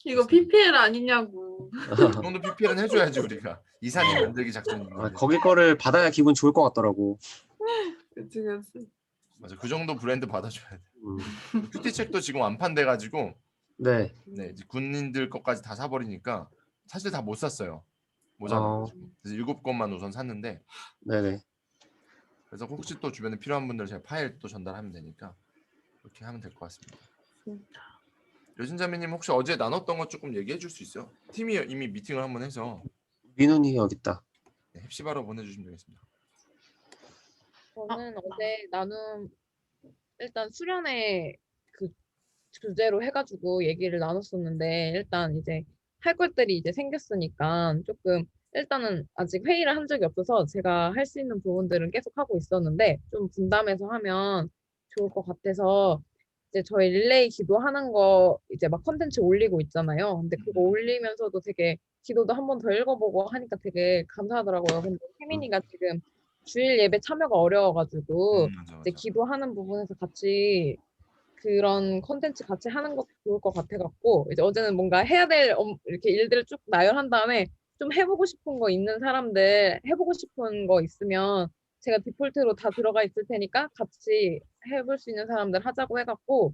이거 PPL 아니냐고.
이 정도 PPL은 해줘야지 우리가. 이사님 만들기 작전인
아,
건데.
거기 거를 받아야 기분 좋을 것 같더라고.
그치, 그치.
맞아, 그 정도 브랜드 받아줘야 돼.
음,
큐티책도 지금 완판돼가지고
네.
네, 이제 군인들 것까지 다 사버리니까 사실 다 못 샀어요.
어,
모자라가지고. 그래서 7권만 우선 샀는데
네네.
그래서 혹시 또 주변에 필요한 분들 제가 파일 또 전달하면 되니까 그렇게 하면 될 것 같습니다. 여진자매님 혹시 어제 나눴던 것 조금 얘기해 줄 수 있어요? 팀이 이미 미팅을 한번 해서
민훈이 여기 있다.
네, 햅시바로 보내주시면 되겠습니다.
저는 어제 나눔 일단 수련회 그 주제로 해가지고 얘기를 나눴었는데 일단 이제 할 것들이 이제 생겼으니까 조금 일단은 아직 회의를 한 적이 없어서 제가 할 수 있는 부분들은 계속 하고 있었는데 좀 분담해서 하면 좋을 것 같아서 이제 저희 릴레이 기도하는 거 이제 막 컨텐츠 올리고 있잖아요. 근데 그거 올리면서도 되게 기도도 한 번 더 읽어보고 하니까 되게 감사하더라고요. 근데 혜민이가 지금 주일 예배 참여가 어려워가지고
맞아,
이제
맞아.
기도하는 부분에서 같이 그런 컨텐츠 같이 하는 것도 좋을 것 같아갖고 이제 어제는 뭔가 해야 될 이렇게 일들을 쭉 나열한 다음에 좀 해보고 싶은 거 있는 사람들 해보고 싶은 거 있으면 제가 디폴트로 다 들어가 있을 테니까 같이 해볼 수 있는 사람들 하자고 해갖고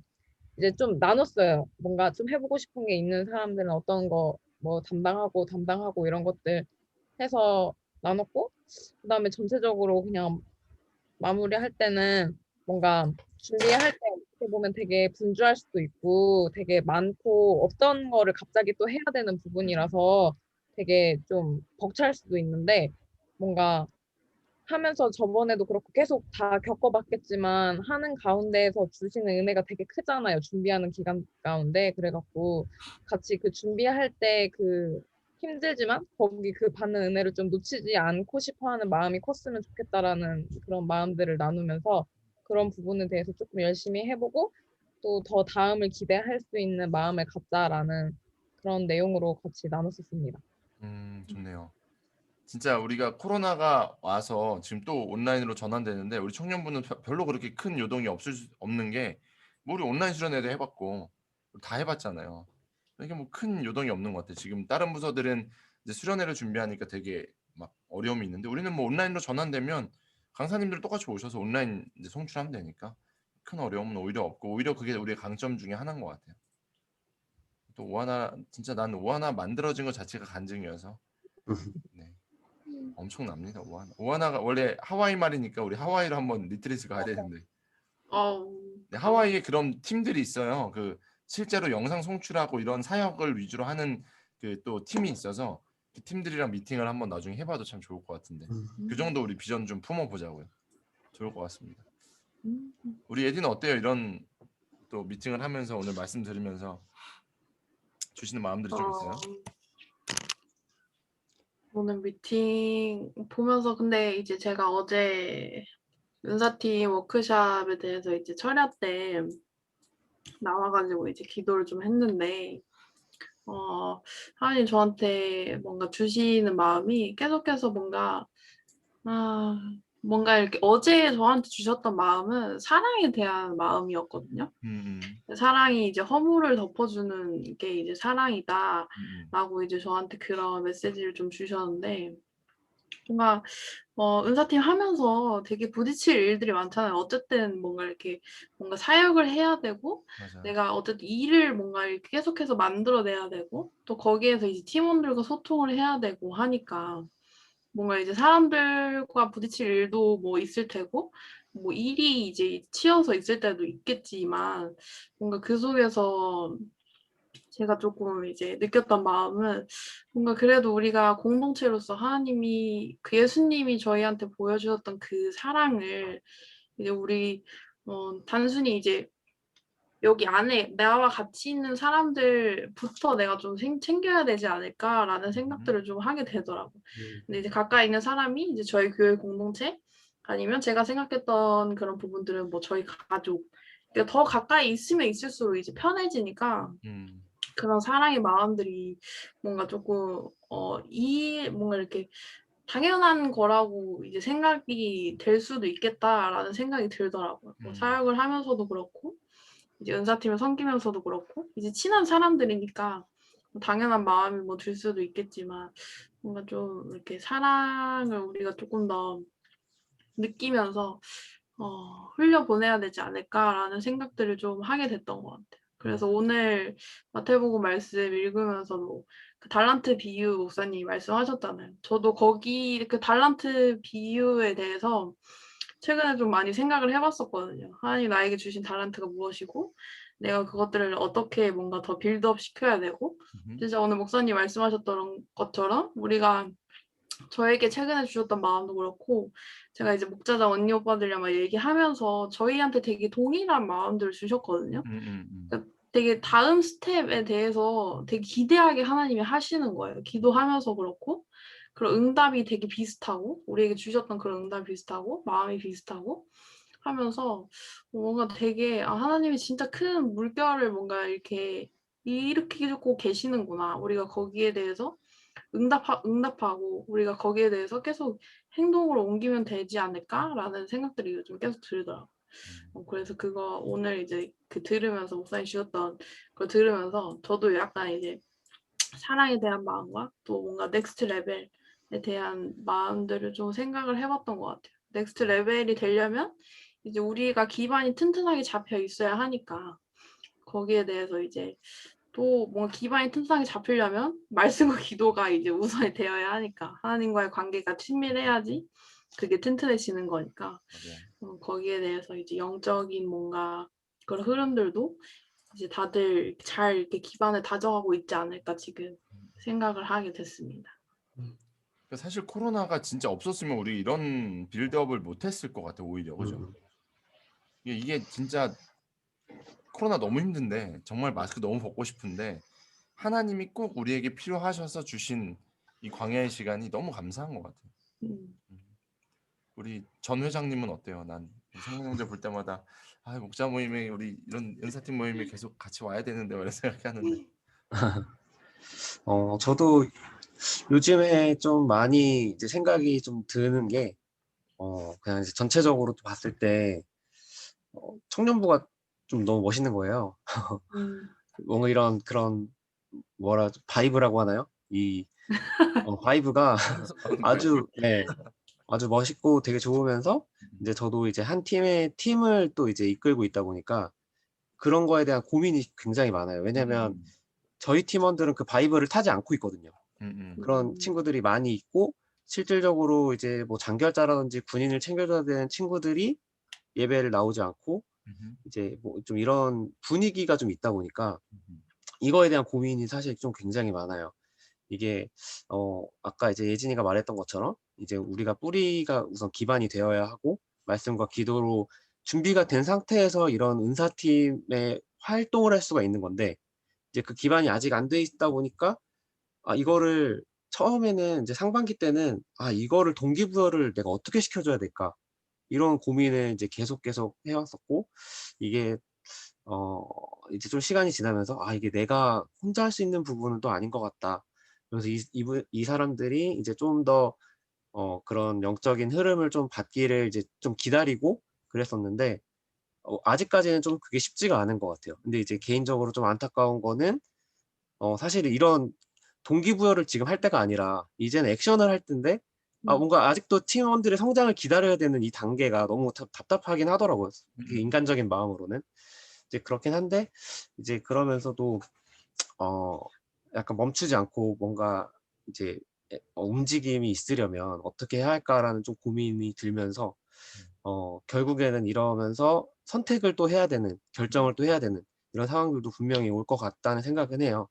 이제 좀 나눴어요. 뭔가 좀 해보고 싶은 게 있는 사람들은 어떤 거 뭐 담당하고 이런 것들 해서 나눴고 그다음에 전체적으로 그냥 마무리할 때는 뭔가 준비할 때 어떻게 보면 되게 분주할 수도 있고 되게 많고 없던 거를 갑자기 또 해야 되는 부분이라서 되게 좀 벅찰 수도 있는데 뭔가 하면서 저번에도 그렇고 계속 다 겪어봤겠지만 하는 가운데에서 주시는 은혜가 되게 크잖아요. 준비하는 기간 가운데 그래갖고 같이 그 준비할 때 그 힘들지만 거기 그 받는 은혜를 좀 놓치지 않고 싶어하는 마음이 컸으면 좋겠다라는 그런 마음들을 나누면서 그런 부분에 대해서 조금 열심히 해보고 또 더 다음을 기대할 수 있는 마음을 갖자라는 그런 내용으로 같이 나눴었습니다.
좋네요. 진짜 우리가 코로나가 와서 지금 또 온라인으로 전환되는데 우리 청년부는 별로 그렇게 큰 요동이 없는 게 뭐 우리 온라인 수련회도 해봤고 다 해봤잖아요. 이게 뭐 큰 요동이 없는 것 같아요. 지금 다른 부서들은 이제 수련회를 준비하니까 되게 막 어려움이 있는데 우리는 뭐 온라인으로 전환되면 강사님들 똑같이 오셔서 온라인 이제 송출하면 되니까 큰 어려움은 오히려 없고 오히려 그게 우리의 강점 중에 하나인 것 같아요. 또 오하나 진짜 난 오하나 만들어진 것 자체가 간증이어서 네. 엄청납니다. 오하나가 원래 하와이 말이니까 우리 하와이로 한번 리트릿을 가야 되는데 네, 하와이에 그런 팀들이 있어요. 그 실제로 영상 송출하고 이런 사역을 위주로 하는 그 또 팀이 있어서 그 팀들이랑 미팅을 한번 나중에 해봐도 참 좋을 것 같은데 그 정도 우리 비전 좀 품어보자고요. 좋을 것 같습니다. 우리 에디는 어때요? 이런 또 미팅을 하면서 오늘 말씀 들으면서 주시는 마음들이 좀 있어요?
오늘 미팅 보면서 근데 이제 제가 어제 은사팀 워크샵에 대해서 이제 철야 때 나와가지고 이제 기도를 좀 했는데 하나님 저한테 뭔가 주시는 마음이 계속해서 뭔가 이렇게 어제 저한테 주셨던 마음은 사랑에 대한 마음이었거든요. 사랑이 이제 허물을 덮어주는 게 이제 사랑이다라고 이제 저한테 그런 메시지를 좀 주셨는데 뭔가 은사팀 하면서 되게 부딪힐 일들이 많잖아요. 어쨌든 뭔가 사역을 해야 되고
맞아요.
내가 어쨌든 일을 뭔가 이렇게 계속해서 만들어내야 되고 또 거기에서 이제 팀원들과 소통을 해야 되고 하니까 뭔가 이제 사람들과 부딪힐 일도 뭐 있을 테고 뭐 일이 이제 치여서 있을 때도 있겠지만 뭔가 그 속에서 제가 조금 이제 느꼈던 마음은 뭔가 그래도 우리가 공동체로서 하나님이 그 예수님이 저희한테 보여주셨던 그 사랑을 이제 우리 단순히 이제 여기 안에 나와 같이 있는 사람들부터 내가 좀 챙겨야 되지 않을까라는 생각들을 좀 하게 되더라고. 근데 이제 가까이 있는 사람이 이제 저희 교회 공동체 아니면 제가 생각했던 그런 부분들은 뭐 저희 가족. 그러니까 더 가까이 있으면 있을수록 이제 편해지니까 그런 사랑의 마음들이 뭔가 조금 뭔가 이렇게 당연한 거라고 이제 생각이 될 수도 있겠다라는 생각이 들더라고요. 뭐 사역을 하면서도 그렇고 이제 은사팀을 섬기면서도 그렇고 이제 친한 사람들이니까 뭐 당연한 마음이 뭐 들 수도 있겠지만 뭔가 좀 이렇게 사랑을 우리가 조금 더 느끼면서 흘려보내야 되지 않을까라는 생각들을 좀 하게 됐던 것 같아요. 그래서 오늘 마태복음 말씀 읽으면서도 그 달란트 비유 목사님이 말씀하셨잖아요. 저도 거기 그 달란트 비유에 대해서 최근에 좀 많이 생각을 해봤었거든요. 하나님 나에게 주신 달란트가 무엇이고 내가 그것들을 어떻게 뭔가 더 빌드업 시켜야 되고 진짜 오늘 목사님 말씀하셨던 것처럼 우리가 저에게 최근에 주셨던 마음도 그렇고 제가 이제 목자자 언니 오빠들이랑 막 얘기하면서 저희한테 되게 동일한 마음들을 주셨거든요. 그러니까 되게 다음 스텝에 대해서 되게 기대하게 하나님이 하시는 거예요. 기도하면서 그렇고 그런 응답이 되게 비슷하고 우리에게 주셨던 그런 응답이 비슷하고 마음이 비슷하고 하면서 뭔가 되게 하나님이 진짜 큰 물결을 뭔가 이렇게 일으키고 계시는구나. 우리가 거기에 대해서 응답하고 우리가 거기에 대해서 계속 행동으로 옮기면 되지 않을까라는 생각들이 요즘 계속 들더라고요. 그래서 그거 오늘 이제 그 들으면서 목사님 주셨던 걸 들으면서 저도 약간 이제 사랑에 대한 마음과 또 뭔가 넥스트 레벨에 대한 마음들을 좀 생각을 해봤던 것 같아요. 넥스트 레벨이 되려면 이제 우리가 기반이 튼튼하게 잡혀 있어야 하니까 거기에 대해서 이제 또 뭔가 기반이 튼튼하게 잡히려면 말씀과 기도가 이제 우선이 되어야 하니까 하나님과의 관계가 친밀해야지 그게 튼튼해지는 거니까 거기에 대해서 이제 영적인 뭔가 그런 흐름들도 이제 다들 잘 이렇게 기반을 다져가고 있지 않을까 지금 생각을 하게 됐습니다.
사실 코로나가 진짜 없었으면 우리 이런 빌드업을 못했을 것 같아 오히려 그죠? 이게 진짜 코로나 너무 힘든데 정말 마스크 너무 벗고 싶은데 하나님이 꼭 우리에게 필요하셔서 주신 이 광야의 시간이 너무 감사한 것 같아요. 우리 전 회장님은 어때요? 난 성령제 볼 때마다 목자 모임에 우리 이런 연사팀 모임에 계속 같이 와야 되는데 이런 생각하는데.
저도 요즘에 좀 많이 이제 생각이 좀 드는 게 그냥 이제 전체적으로 또 봤을 때 청년부가 좀 너무 멋있는 거예요. 뭔가 이런 그런 뭐라 바이브라고 하나요? 이 바이브가 아주 아주 멋있고 되게 좋으면서 이제 저도 이제 한 팀을 또 이제 이끌고 있다 보니까 그런 거에 대한 고민이 굉장히 많아요. 왜냐면 저희 팀원들은 그 바이브를 타지 않고 있거든요. 그런 친구들이 많이 있고 실질적으로 이제 뭐 장결자라든지 군인을 챙겨줘야 되는 친구들이 예배를 나오지 않고 이제 뭐 좀 이런 분위기가 좀 있다 보니까 이거에 대한 고민이 사실 좀 굉장히 많아요. 이게 아까 이제 예진이가 말했던 것처럼 이제 우리가 뿌리가 우선 기반이 되어야 하고 말씀과 기도로 준비가 된 상태에서 이런 은사팀의 활동을 할 수가 있는 건데 이제 그 기반이 아직 안 돼 있다 보니까 이거를 처음에는 이제 상반기 때는 이거를 동기부여를 내가 어떻게 시켜줘야 될까 이런 고민을 이제 계속 해왔었고 이게 이제 좀 시간이 지나면서 이게 내가 혼자 할 수 있는 부분은 또 아닌 것 같다. 그래서 이 사람들이 이제 좀 더 그런 영적인 흐름을 좀 받기를 이제 좀 기다리고 그랬었는데 아직까지는 좀 그게 쉽지가 않은 것 같아요. 근데 이제 개인적으로 좀 안타까운 거는 사실 이런 동기부여를 지금 할 때가 아니라 이제는 액션을 할 때인데 뭔가 아직도 팀원들의 성장을 기다려야 되는 이 단계가 너무 답답하긴 하더라고요. 인간적인 마음으로는. 이제 그렇긴 한데 이제 그러면서도 약간 멈추지 않고 뭔가 이제 움직임이 있으려면 어떻게 해야 할까라는 좀 고민이 들면서 결국에는 이러면서 선택을 또 해야 되는 결정을 또 해야 되는 이런 상황들도 분명히 올 것 같다는 생각은 해요.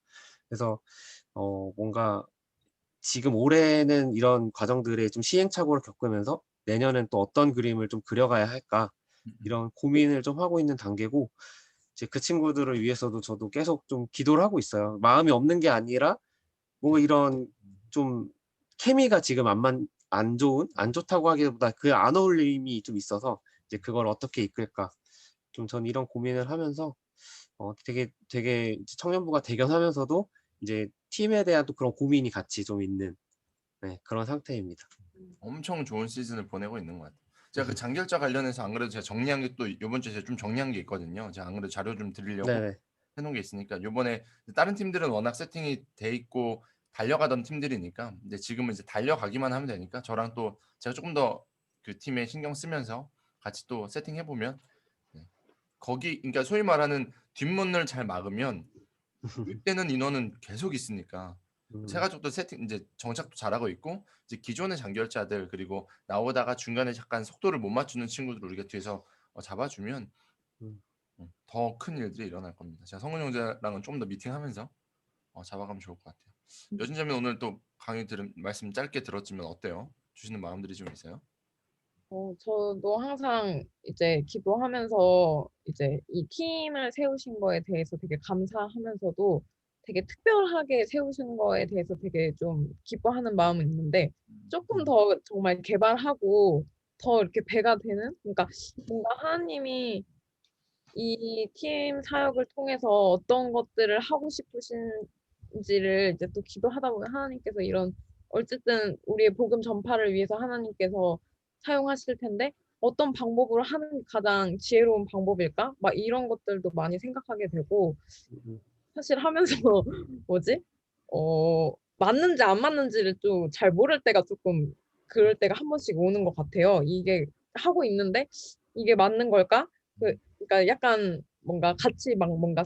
그래서 뭔가 지금 올해는 이런 과정들의 좀 시행착오를 겪으면서 내년엔 또 어떤 그림을 좀 그려가야 할까 이런 고민을 좀 하고 있는 단계고 이제 그 친구들을 위해서도 저도 계속 좀 기도를 하고 있어요. 마음이 없는 게 아니라 뭔가 이런 좀 케미가 지금 안 좋다고 하기보다 그 안 어울림이 좀 있어서 이제 그걸 어떻게 이끌까 좀 저는 이런 고민을 하면서 되게 이제 청년부가 대견하면서도 이제 팀에 대한 또 그런 고민이 같이 좀 있는 그런 상태입니다.
엄청 좋은 시즌을 보내고 있는 것 같아요. 제가 그 장결자 관련해서 안 그래도 제가 정리한 게 또 이번 주에 제가 좀 정리한 게 있거든요. 제가 안 그래도 자료 좀 드리려고
네네.
해놓은 게 있으니까 요번에 다른 팀들은 워낙 세팅이 돼 있고 달려가던 팀들이니까 근데 지금은 이제 달려가기만 하면 되니까 저랑 또 제가 조금 더 그 팀에 신경 쓰면서 같이 또 세팅해 보면 거기 그러니까 소위 말하는 뒷문을 잘 막으면 유입되는 인원은 계속 있으니까 새 가족도 세팅 이제 정착도 잘하고 있고 이제 기존의 장결자들 그리고 나오다가 중간에 잠깐 속도를 못 맞추는 친구들 우리가 뒤에서 잡아주면 더 큰 일들이 일어날 겁니다. 제가 성훈 형제랑은 좀 더 미팅하면서 잡아가면 좋을 것 같아요. 여진자매 오늘 또 강의 들은 말씀 짧게 들었지만 어때요? 주시는 마음들이 좀 있어요?
저도 항상 이제 기도하면서 이제 이 팀을 세우신 거에 대해서 되게 감사하면서도 되게 특별하게 세우신 거에 대해서 되게 좀 기뻐하는 마음은 있는데 조금 더 정말 개발하고 더 이렇게 배가 되는 그러니까 뭔가 하나님이 이 팀 사역을 통해서 어떤 것들을 하고 싶으신지를 이제 또 기도하다 보면 하나님께서 이런 어쨌든 우리의 복음 전파를 위해서 하나님께서 사용하실 텐데 어떤 방법으로 하는 게 가장 지혜로운 방법일까? 막 이런 것들도 많이 생각하게 되고 사실 하면서 뭐지? 맞는지 안 맞는지를 좀 잘 모를 때가 조금 그럴 때가 한 번씩 오는 것 같아요. 이게 하고 있는데 이게 맞는 걸까? 그러니까 약간 뭔가 같이 막 뭔가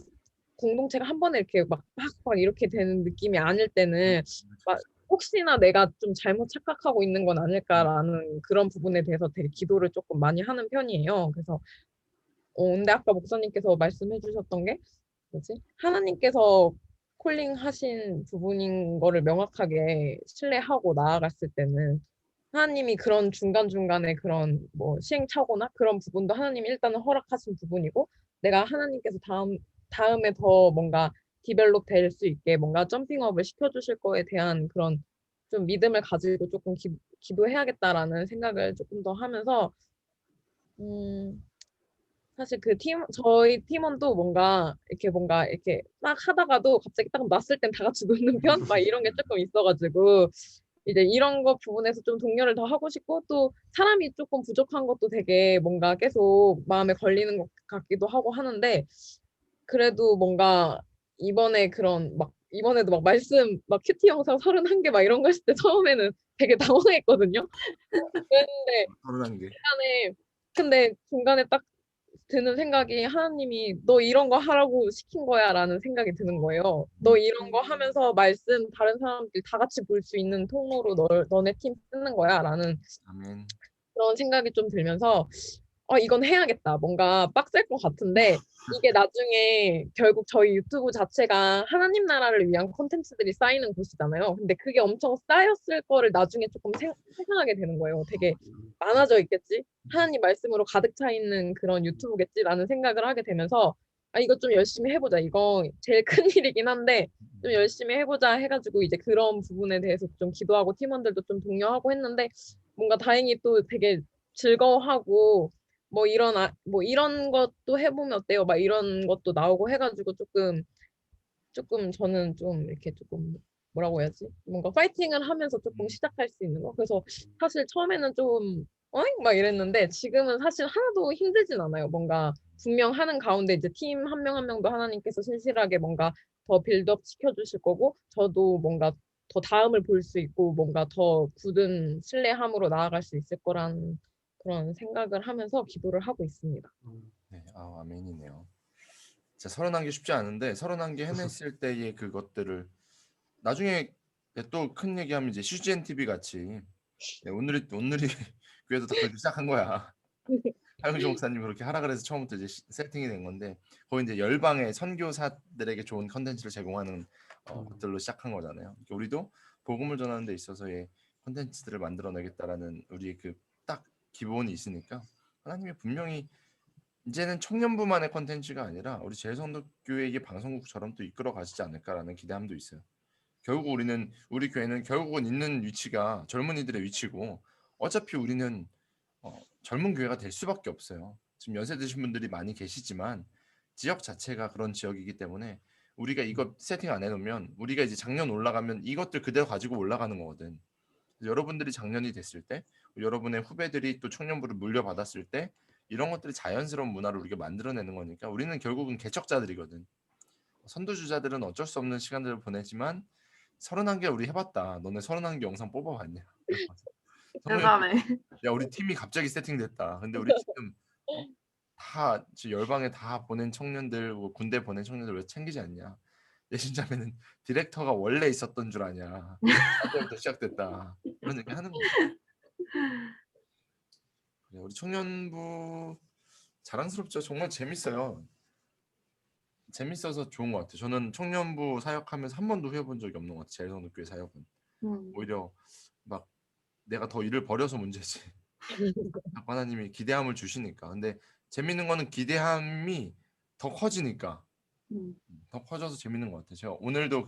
공동체가 한 번에 이렇게 막 이렇게 되는 느낌이 아닐 때는 막 혹시나 내가 좀 잘못 착각하고 있는 건 아닐까라는 그런 부분에 대해서 되게 기도를 조금 많이 하는 편이에요. 그래서 근데 아까 목사님께서 말씀해 주셨던 게 뭐지? 하나님께서 콜링하신 부분인 거를 명확하게 신뢰하고 나아갔을 때는 하나님이 그런 중간중간에 그런 뭐 시행착오나 그런 부분도 하나님이 일단은 허락하신 부분이고 내가 하나님께서 다음에 더 뭔가 디벨롭 될 수 있게 뭔가 점핑업을 시켜주실 거에 대한 그런 좀 믿음을 가지고 조금 기도해야겠다라는 생각을 조금 더 하면서 사실 저희 팀원도 뭔가 이렇게 막 하다가도 갑자기 딱 났을 땐 다 같이 놓는 편? 막 이런 게 조금 있어가지고, 이제 이런 거 부분에서 좀 독려를 더 하고 싶고, 또 사람이 조금 부족한 것도 되게 뭔가 계속 마음에 걸리는 것 같기도 하고 하는데, 그래도 뭔가 이번에도 막 말씀, 막 큐티 영상 31개 막 이런 거 했을 때 처음에는 되게 당황했거든요. 그랬는데,
31개.
근데 중간에 딱 드는 생각이 하나님이 너 이런 거 하라고 시킨 거야라는 생각이 드는 거예요. 너 이런 거 하면서 말씀 다른 사람들 다 같이 볼 수 있는 통로로 너네 팀 쓰는 거야라는
아멘.
그런 생각이 좀 들면서 이건 해야겠다. 뭔가 빡셀 것 같은데 이게 나중에 결국 저희 유튜브 자체가 하나님 나라를 위한 콘텐츠들이 쌓이는 곳이잖아요. 근데 그게 엄청 쌓였을 거를 나중에 조금 생각하게 되는 거예요. 되게 많아져 있겠지? 하나님 말씀으로 가득 차 있는 그런 유튜브겠지라는 생각을 하게 되면서 이거 좀 열심히 해보자. 이거 제일 큰 일이긴 한데 좀 열심히 해보자 해가지고 이제 그런 부분에 대해서 좀 기도하고 팀원들도 좀 독려하고 했는데 뭔가 다행히 또 되게 즐거워하고 뭐 이런 것도 해보면 어때요? 막 이런 것도 나오고 해가지고 조금 저는 좀 이렇게 조금 뭐라고 해야지? 뭔가 파이팅을 하면서 조금 시작할 수 있는 거. 그래서 사실 처음에는 좀 어잉? 막 이랬는데 지금은 사실 하나도 힘들진 않아요. 뭔가 분명 하는 가운데 이제 팀 한 명 한 명도 하나님께서 신실하게 뭔가 더 빌드업 시켜주실 거고 저도 뭔가 더 다음을 볼 수 있고 뭔가 더 굳은 신뢰함으로 나아갈 수 있을 거라는 그런 생각을 하면서 기도를 하고 있습니다.
네, 아멘이네요. 진짜 31개 쉽지 않은데 31개 해냈을 때의 그것들을 나중에 또 큰 얘기하면 이제 CGN TV 같이 오늘이 교회도 다 그렇게 시작한 거야. 하영주 목사님 그렇게 하라 그래서 처음부터 이제 세팅이 된 건데 거기 이제 열방의 선교사들에게 좋은 컨텐츠를 제공하는 것들로 시작한 거잖아요. 우리도 복음을 전하는 데 있어서의 컨텐츠들을 만들어내겠다라는 우리의 그 딱 기본이 있으니까 하나님이 분명히 이제는 청년부만의 컨텐츠가 아니라 우리 제일성덕교회 이게 방송국처럼 또 이끌어 가시지 않을까라는 기대함도 있어요. 결국 우리 교회는 결국은 있는 위치가 젊은이들의 위치고 어차피 우리는 젊은 교회가 될 수밖에 없어요. 지금 연세 드신 분들이 많이 계시지만 지역 자체가 그런 지역이기 때문에 우리가 이거 세팅 안 해놓으면 우리가 이제 작년 올라가면 이것들 그대로 가지고 올라가는 거거든. 여러분들이 작년이 됐을 때 여러분의 후배들이 또 청년부를 물려받았을 때 이런 것들이 자연스러운 문화를 우리가 만들어내는 거니까 우리는 결국은 개척자들이거든. 선두주자들은 어쩔 수 없는 시간들을 보내지만 31개 우리 해봤다. 너네 31개 영상 뽑아봤냐?
대단해.
야 우리 팀이 갑자기 세팅됐다. 근데 우리 지금 다 지금 열방에 다 보낸 청년들, 뭐 군대 보낸 청년들 왜 챙기지 않냐? 예신자매는 디렉터가 원래 있었던 줄 아냐? 그때부터 시작됐다. 이런 얘기 하는 거죠. 그래, 우리 청년부 자랑스럽죠. 정말 재밌어요. 재밌어서 좋은 것 같아요. 저는 청년부 사역하면서 한 번도 후회본 적이 없는 것 같아요. 제일성덕교회 사역은 오히려 막 내가 더 일을 버려서 문제지. 하나님이 기대함을 주시니까. 근데 재밌는 거는 기대함이 더 커지니까 더 커져서 재밌는 것 같아요. 제가 오늘도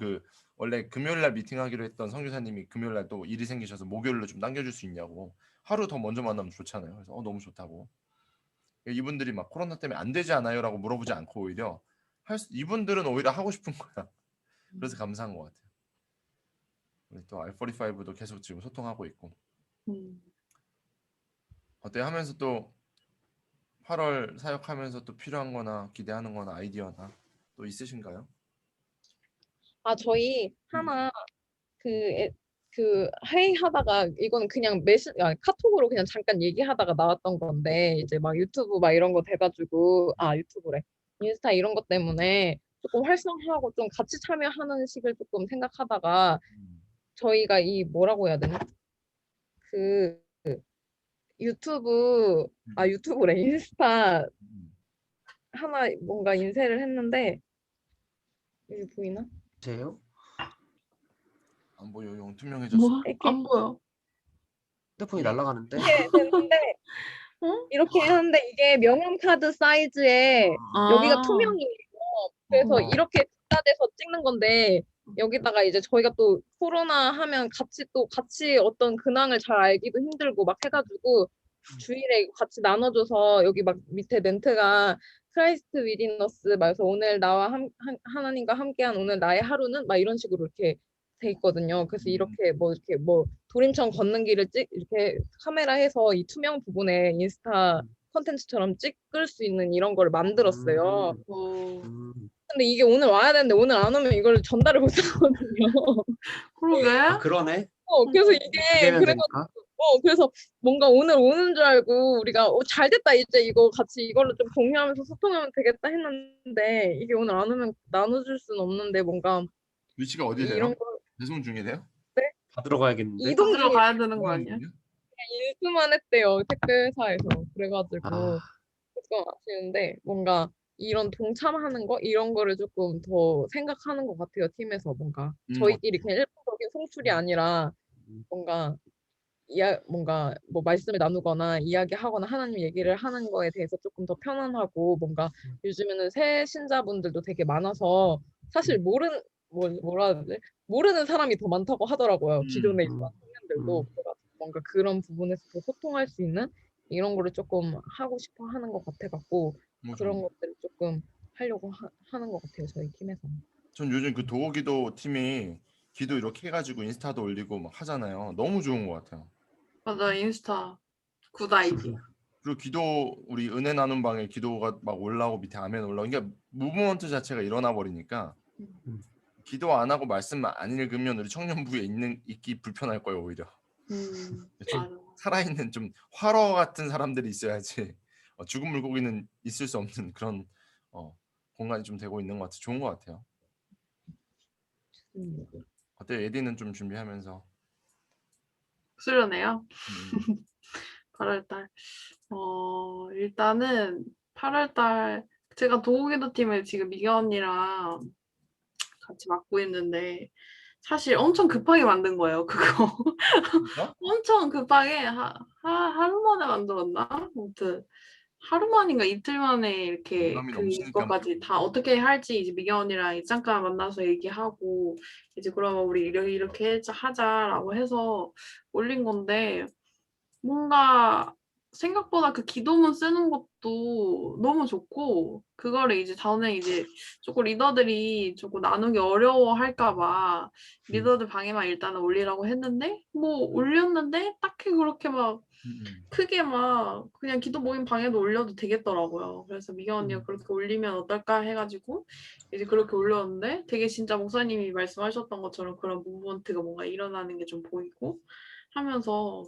원래 금요일날 미팅하기로 했던 선교사님이 금요일날 또 일이 생기셔서 목요일로 좀 당겨줄 수 있냐고 하루 더 먼저 만나면 좋잖아요. 그래서 너무 좋다고. 이분들이 막 코로나 때문에 안 되지 않아요라고 물어보지 않고 오히려 이분들은 오히려 하고 싶은 거야. 그래서 감사한 것 같아요. 우리 또 R45도 계속 지금 소통하고 있고. 어때요? 하면서 또 8월 사역하면서 또 필요한 거나 기대하는 거나 아이디어나 또 있으신가요?
저희 하나 그 회의하다가 이거는 그냥 카톡으로 그냥 잠깐 얘기하다가 나왔던 건데 이제 막 유튜브 막 이런 거 돼가지고 유튜브래 인스타 이런 것 때문에 조금 활성화하고 좀 같이 참여하는 식을 조금 생각하다가 저희가 이 뭐라고 해야 되나 그 유튜브래 인스타 하나 뭔가 인쇄를 했는데 여기 보이나?
제요?
안 보여. 용 투명해졌어.
안 보여.
핸드폰이 날아가는데?
이렇게 됐는데 이렇게 하는데 이게 명함카드 사이즈에 여기가 투명이에요. 그래서 이렇게 뒷단에서 찍는 건데 여기다가 이제 저희가 또 코로나 하면 같이 어떤 근황을 잘 알기도 힘들고 막 해가지고 주일에 같이 나눠줘서 여기 막 밑에 멘트가 크라이스트 위디너스 말해서 오늘 나와 하나님과 함께한 오늘 나의 하루는 막 이런 식으로 이렇게 돼 있거든요. 그래서 이렇게 뭐 도림천 걷는 길을 이렇게 카메라 해서 이 투명 부분에 인스타 컨텐츠처럼 찍을 수 있는 이런 걸 만들었어요. 근데 이게 오늘 와야 되는데 오늘 안 오면 이걸 전달을 못 하거든요.
그러게.
그러네.
그래서 이게 그래서 뭔가 오늘 오는 줄 알고 우리가 잘 됐다 이제 이거 같이 이걸로 좀 공유하면서 소통하면 되겠다 했는데 이게 오늘 안 오면 나눠줄 수는 없는데 뭔가
위치가 어디세요?
이런
배송 중이세요?
네?
받으러 가야겠는데?
이동
받으러 가야 되는 거 아니야?
일수만 했대요 택배사에서. 그래가지고 조금 아쉬운데 뭔가 이런 동참하는 거 이런 거를 조금 더 생각하는 것 같아요. 팀에서 뭔가 저희끼리 그냥 일반적인 송출이 아니라 뭔가 뭐 말씀을 나누거나 이야기하거나 하나님 얘기를 하는 거에 대해서 조금 더 편안하고 뭔가 요즘에는 새 신자분들도 되게 많아서 사실 뭐라 해야 되지? 모르는 사람이 더 많다고 하더라고요. 기존에 있던 청년들도. 그래가지고 뭔가 그런 부분에서 더 소통할 수 있는 이런 거를 조금 하고 싶어 하는 것 같아갖고 그런 것들을 조금 하려고 하는 것 같아요. 저희 팀에서.
전 요즘 그 도어기도 팀이 기도 이렇게 해가지고 인스타도 올리고 막 하잖아요. 너무 좋은 것 같아요.
맞아, 인스타 굿 아이디어.
그리고 기도 우리 은혜 나눔 방에 기도가 막 올라오고 밑에 아멘 올라오고 그러니까 무브먼트 자체가 일어나 버리니까 기도 안 하고 말씀 안 읽으면 우리 청년부에 있기 불편할 거예요 오히려. 살아있는 좀 활어 같은 사람들이 있어야지 죽은 물고기는 있을 수 없는 그런 공간이 좀 되고 있는 것 같아요. 좋은 것 같아요. 어때요? 예디는 좀 준비하면서
수련회요? 8월달. 일단은 8월달 제가 도우기도 팀을 지금 미경 언니랑 같이 맡고 있는데 사실 엄청 급하게 만든 거예요. 그거 엄청 급하게 하루 만에 만들었나? 아무튼 하루 만인가 이틀 만에 이렇게
공감이 넘치니까
그것까지 다 어떻게 할지 이제 미경 언니랑 이제 잠깐 만나서 얘기하고 이제 그러면 우리 이렇게 하자라고 해서 올린 건데 뭔가 생각보다 그 기도문 쓰는 것도 너무 좋고 그거를 이제 다음에 이제 조금 리더들이 조금 나누기 어려워할까 봐 리더들 방에만 일단은 올리라고 했는데 뭐 올렸는데 딱히 그렇게 막 크게 막 그냥 기도 모임 방에도 올려도 되겠더라고요. 그래서 미경 언니가 그렇게 올리면 어떨까 해가지고 이제 그렇게 올렸는데 되게 진짜 목사님이 말씀하셨던 것처럼 그런 무브먼트가 뭔가 일어나는 게 좀 보이고 하면서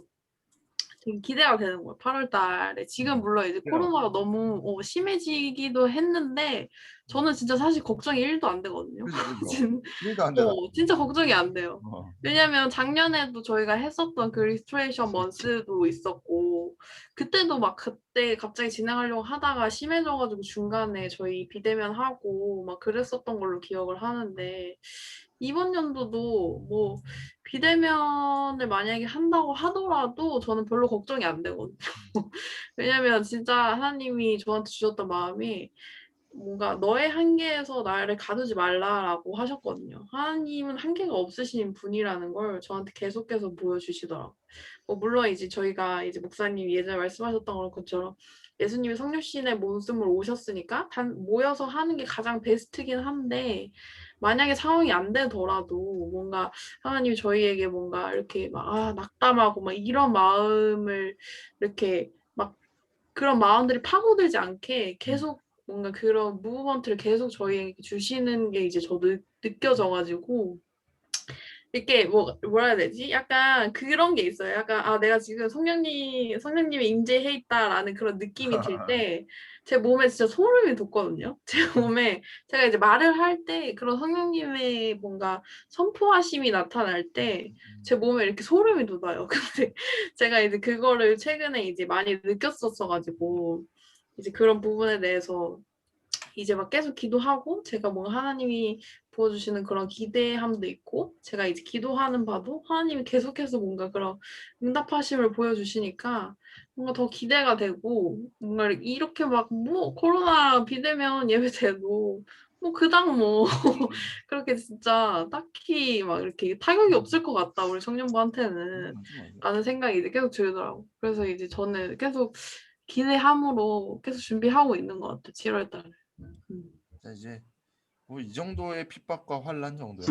되게 기대가 되는 거예요. 8월 달에. 지금 물론 이제 코로나가 너무 심해지기도 했는데 저는 진짜 사실 걱정이 1도 안 되거든요. 지금
일도 안 되나?
진짜 걱정이 안 돼요.
어.
왜냐면 작년에도 저희가 했었던 그 리스토레이션 먼스도 있었고 그때도 막 그때 갑자기 진행하려고 하다가 심해져가지고 중간에 저희 비대면 하고 막 그랬었던 걸로 기억을 하는데 이번 연도도 뭐 비대면을 만약에 한다고 하더라도 저는 별로 걱정이 안 되거든요. 왜냐면 진짜 하나님이 저한테 주셨던 마음이 뭔가 너의 한계에서 나를 가두지 말라라고 하셨거든요. 하나님은 한계가 없으신 분이라는 걸 저한테 계속해서 보여주시더라고요. 물론 이제 저희가 이제 목사님이 예전에 말씀하셨던 것처럼 예수님이 성육신의 모습으로 오셨으니까 모여서 하는 게 가장 베스트긴 한데 만약에 상황이 안 되더라도 뭔가 하나님이 저희에게 뭔가 이렇게 막 낙담하고 막 이런 마음을 이렇게 막 그런 마음들이 파고들지 않게 계속 뭔가 그런 무브먼트를 계속 저희에게 주시는 게 이제 저도 느껴져가지고 이렇게 뭐라 해야 되지? 약간 그런 게 있어요. 약간 내가 지금 성령님이 임재해 있다라는 그런 느낌이 들 때 제 몸에 진짜 소름이 돋거든요. 제 몸에 제가 이제 말을 할 때 그런 성령님의 뭔가 선포하심이 나타날 때 제 몸에 이렇게 소름이 돋아요. 근데 제가 이제 그거를 최근에 이제 많이 느꼈었어가지고 이제 그런 부분에 대해서 이제 막 계속 기도하고 제가 뭔가 하나님이 부어주시는 그런 기대함도 있고 제가 이제 기도하는 바도 하나님이 계속해서 뭔가 그런 응답하심을 보여주시니까 뭔가 더 기대가 되고 뭔가 이렇게 막 뭐 코로나 비대면 예배 돼도 뭐 그닥 뭐 그렇게 진짜 딱히 막 이렇게 타격이 없을 것 같다 우리 청년부한테는 라는 생각이 이제 계속 들더라고. 그래서 이제 저는 계속 기대함으로 계속 준비하고 있는 것 같아요. 7월 달에.
자, 이제 뭐 이 정도의 핍박과 환란 정도야.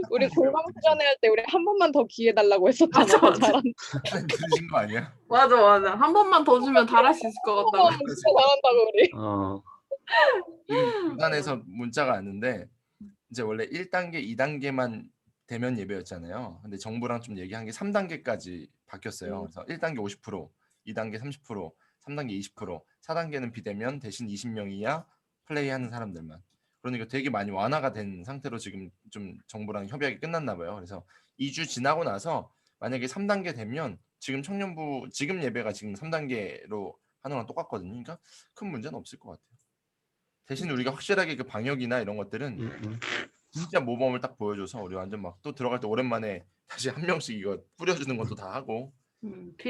우리 골방 수련회 할 때 우리 한 번만 더 기회 달라고 했었잖아.
맞아.
잘한다.
들으신 거 아니야?
맞아. 한 번만 더 주면 잘할 수 있을 것
한
같다고.
번만 진짜 잘한다고 우리.
지금 중간에서 문자가 왔는데 이제 원래 1단계, 2단계만 대면 예배였잖아요. 근데 정부랑 좀 얘기한 게 3단계까지 바뀌었어요. 그래서 1단계 50%, 2단계 30%, 3단계 20%, 4단계는 비대면 대신 20명 이하 플레이하는 사람들만. 그러니까 되게 많이 완화가 된 상태로 지금 좀 정부랑 협약이 끝났나 봐요. 그래서 2주 지나고 나서 만약에 3단계 되면 지금 청년부 지금 예배가 지금 3단계로 하는 거랑 똑같거든요. 그러니까 큰 문제는 없을 것 같아요. 대신 우리가 확실하게 그 방역이나 이런 것들은 진짜 모범을 딱 보여줘서 우리 완전 막 또 들어갈 때 오랜만에 다시 한 명씩 이거 뿌려주는 것도 다 하고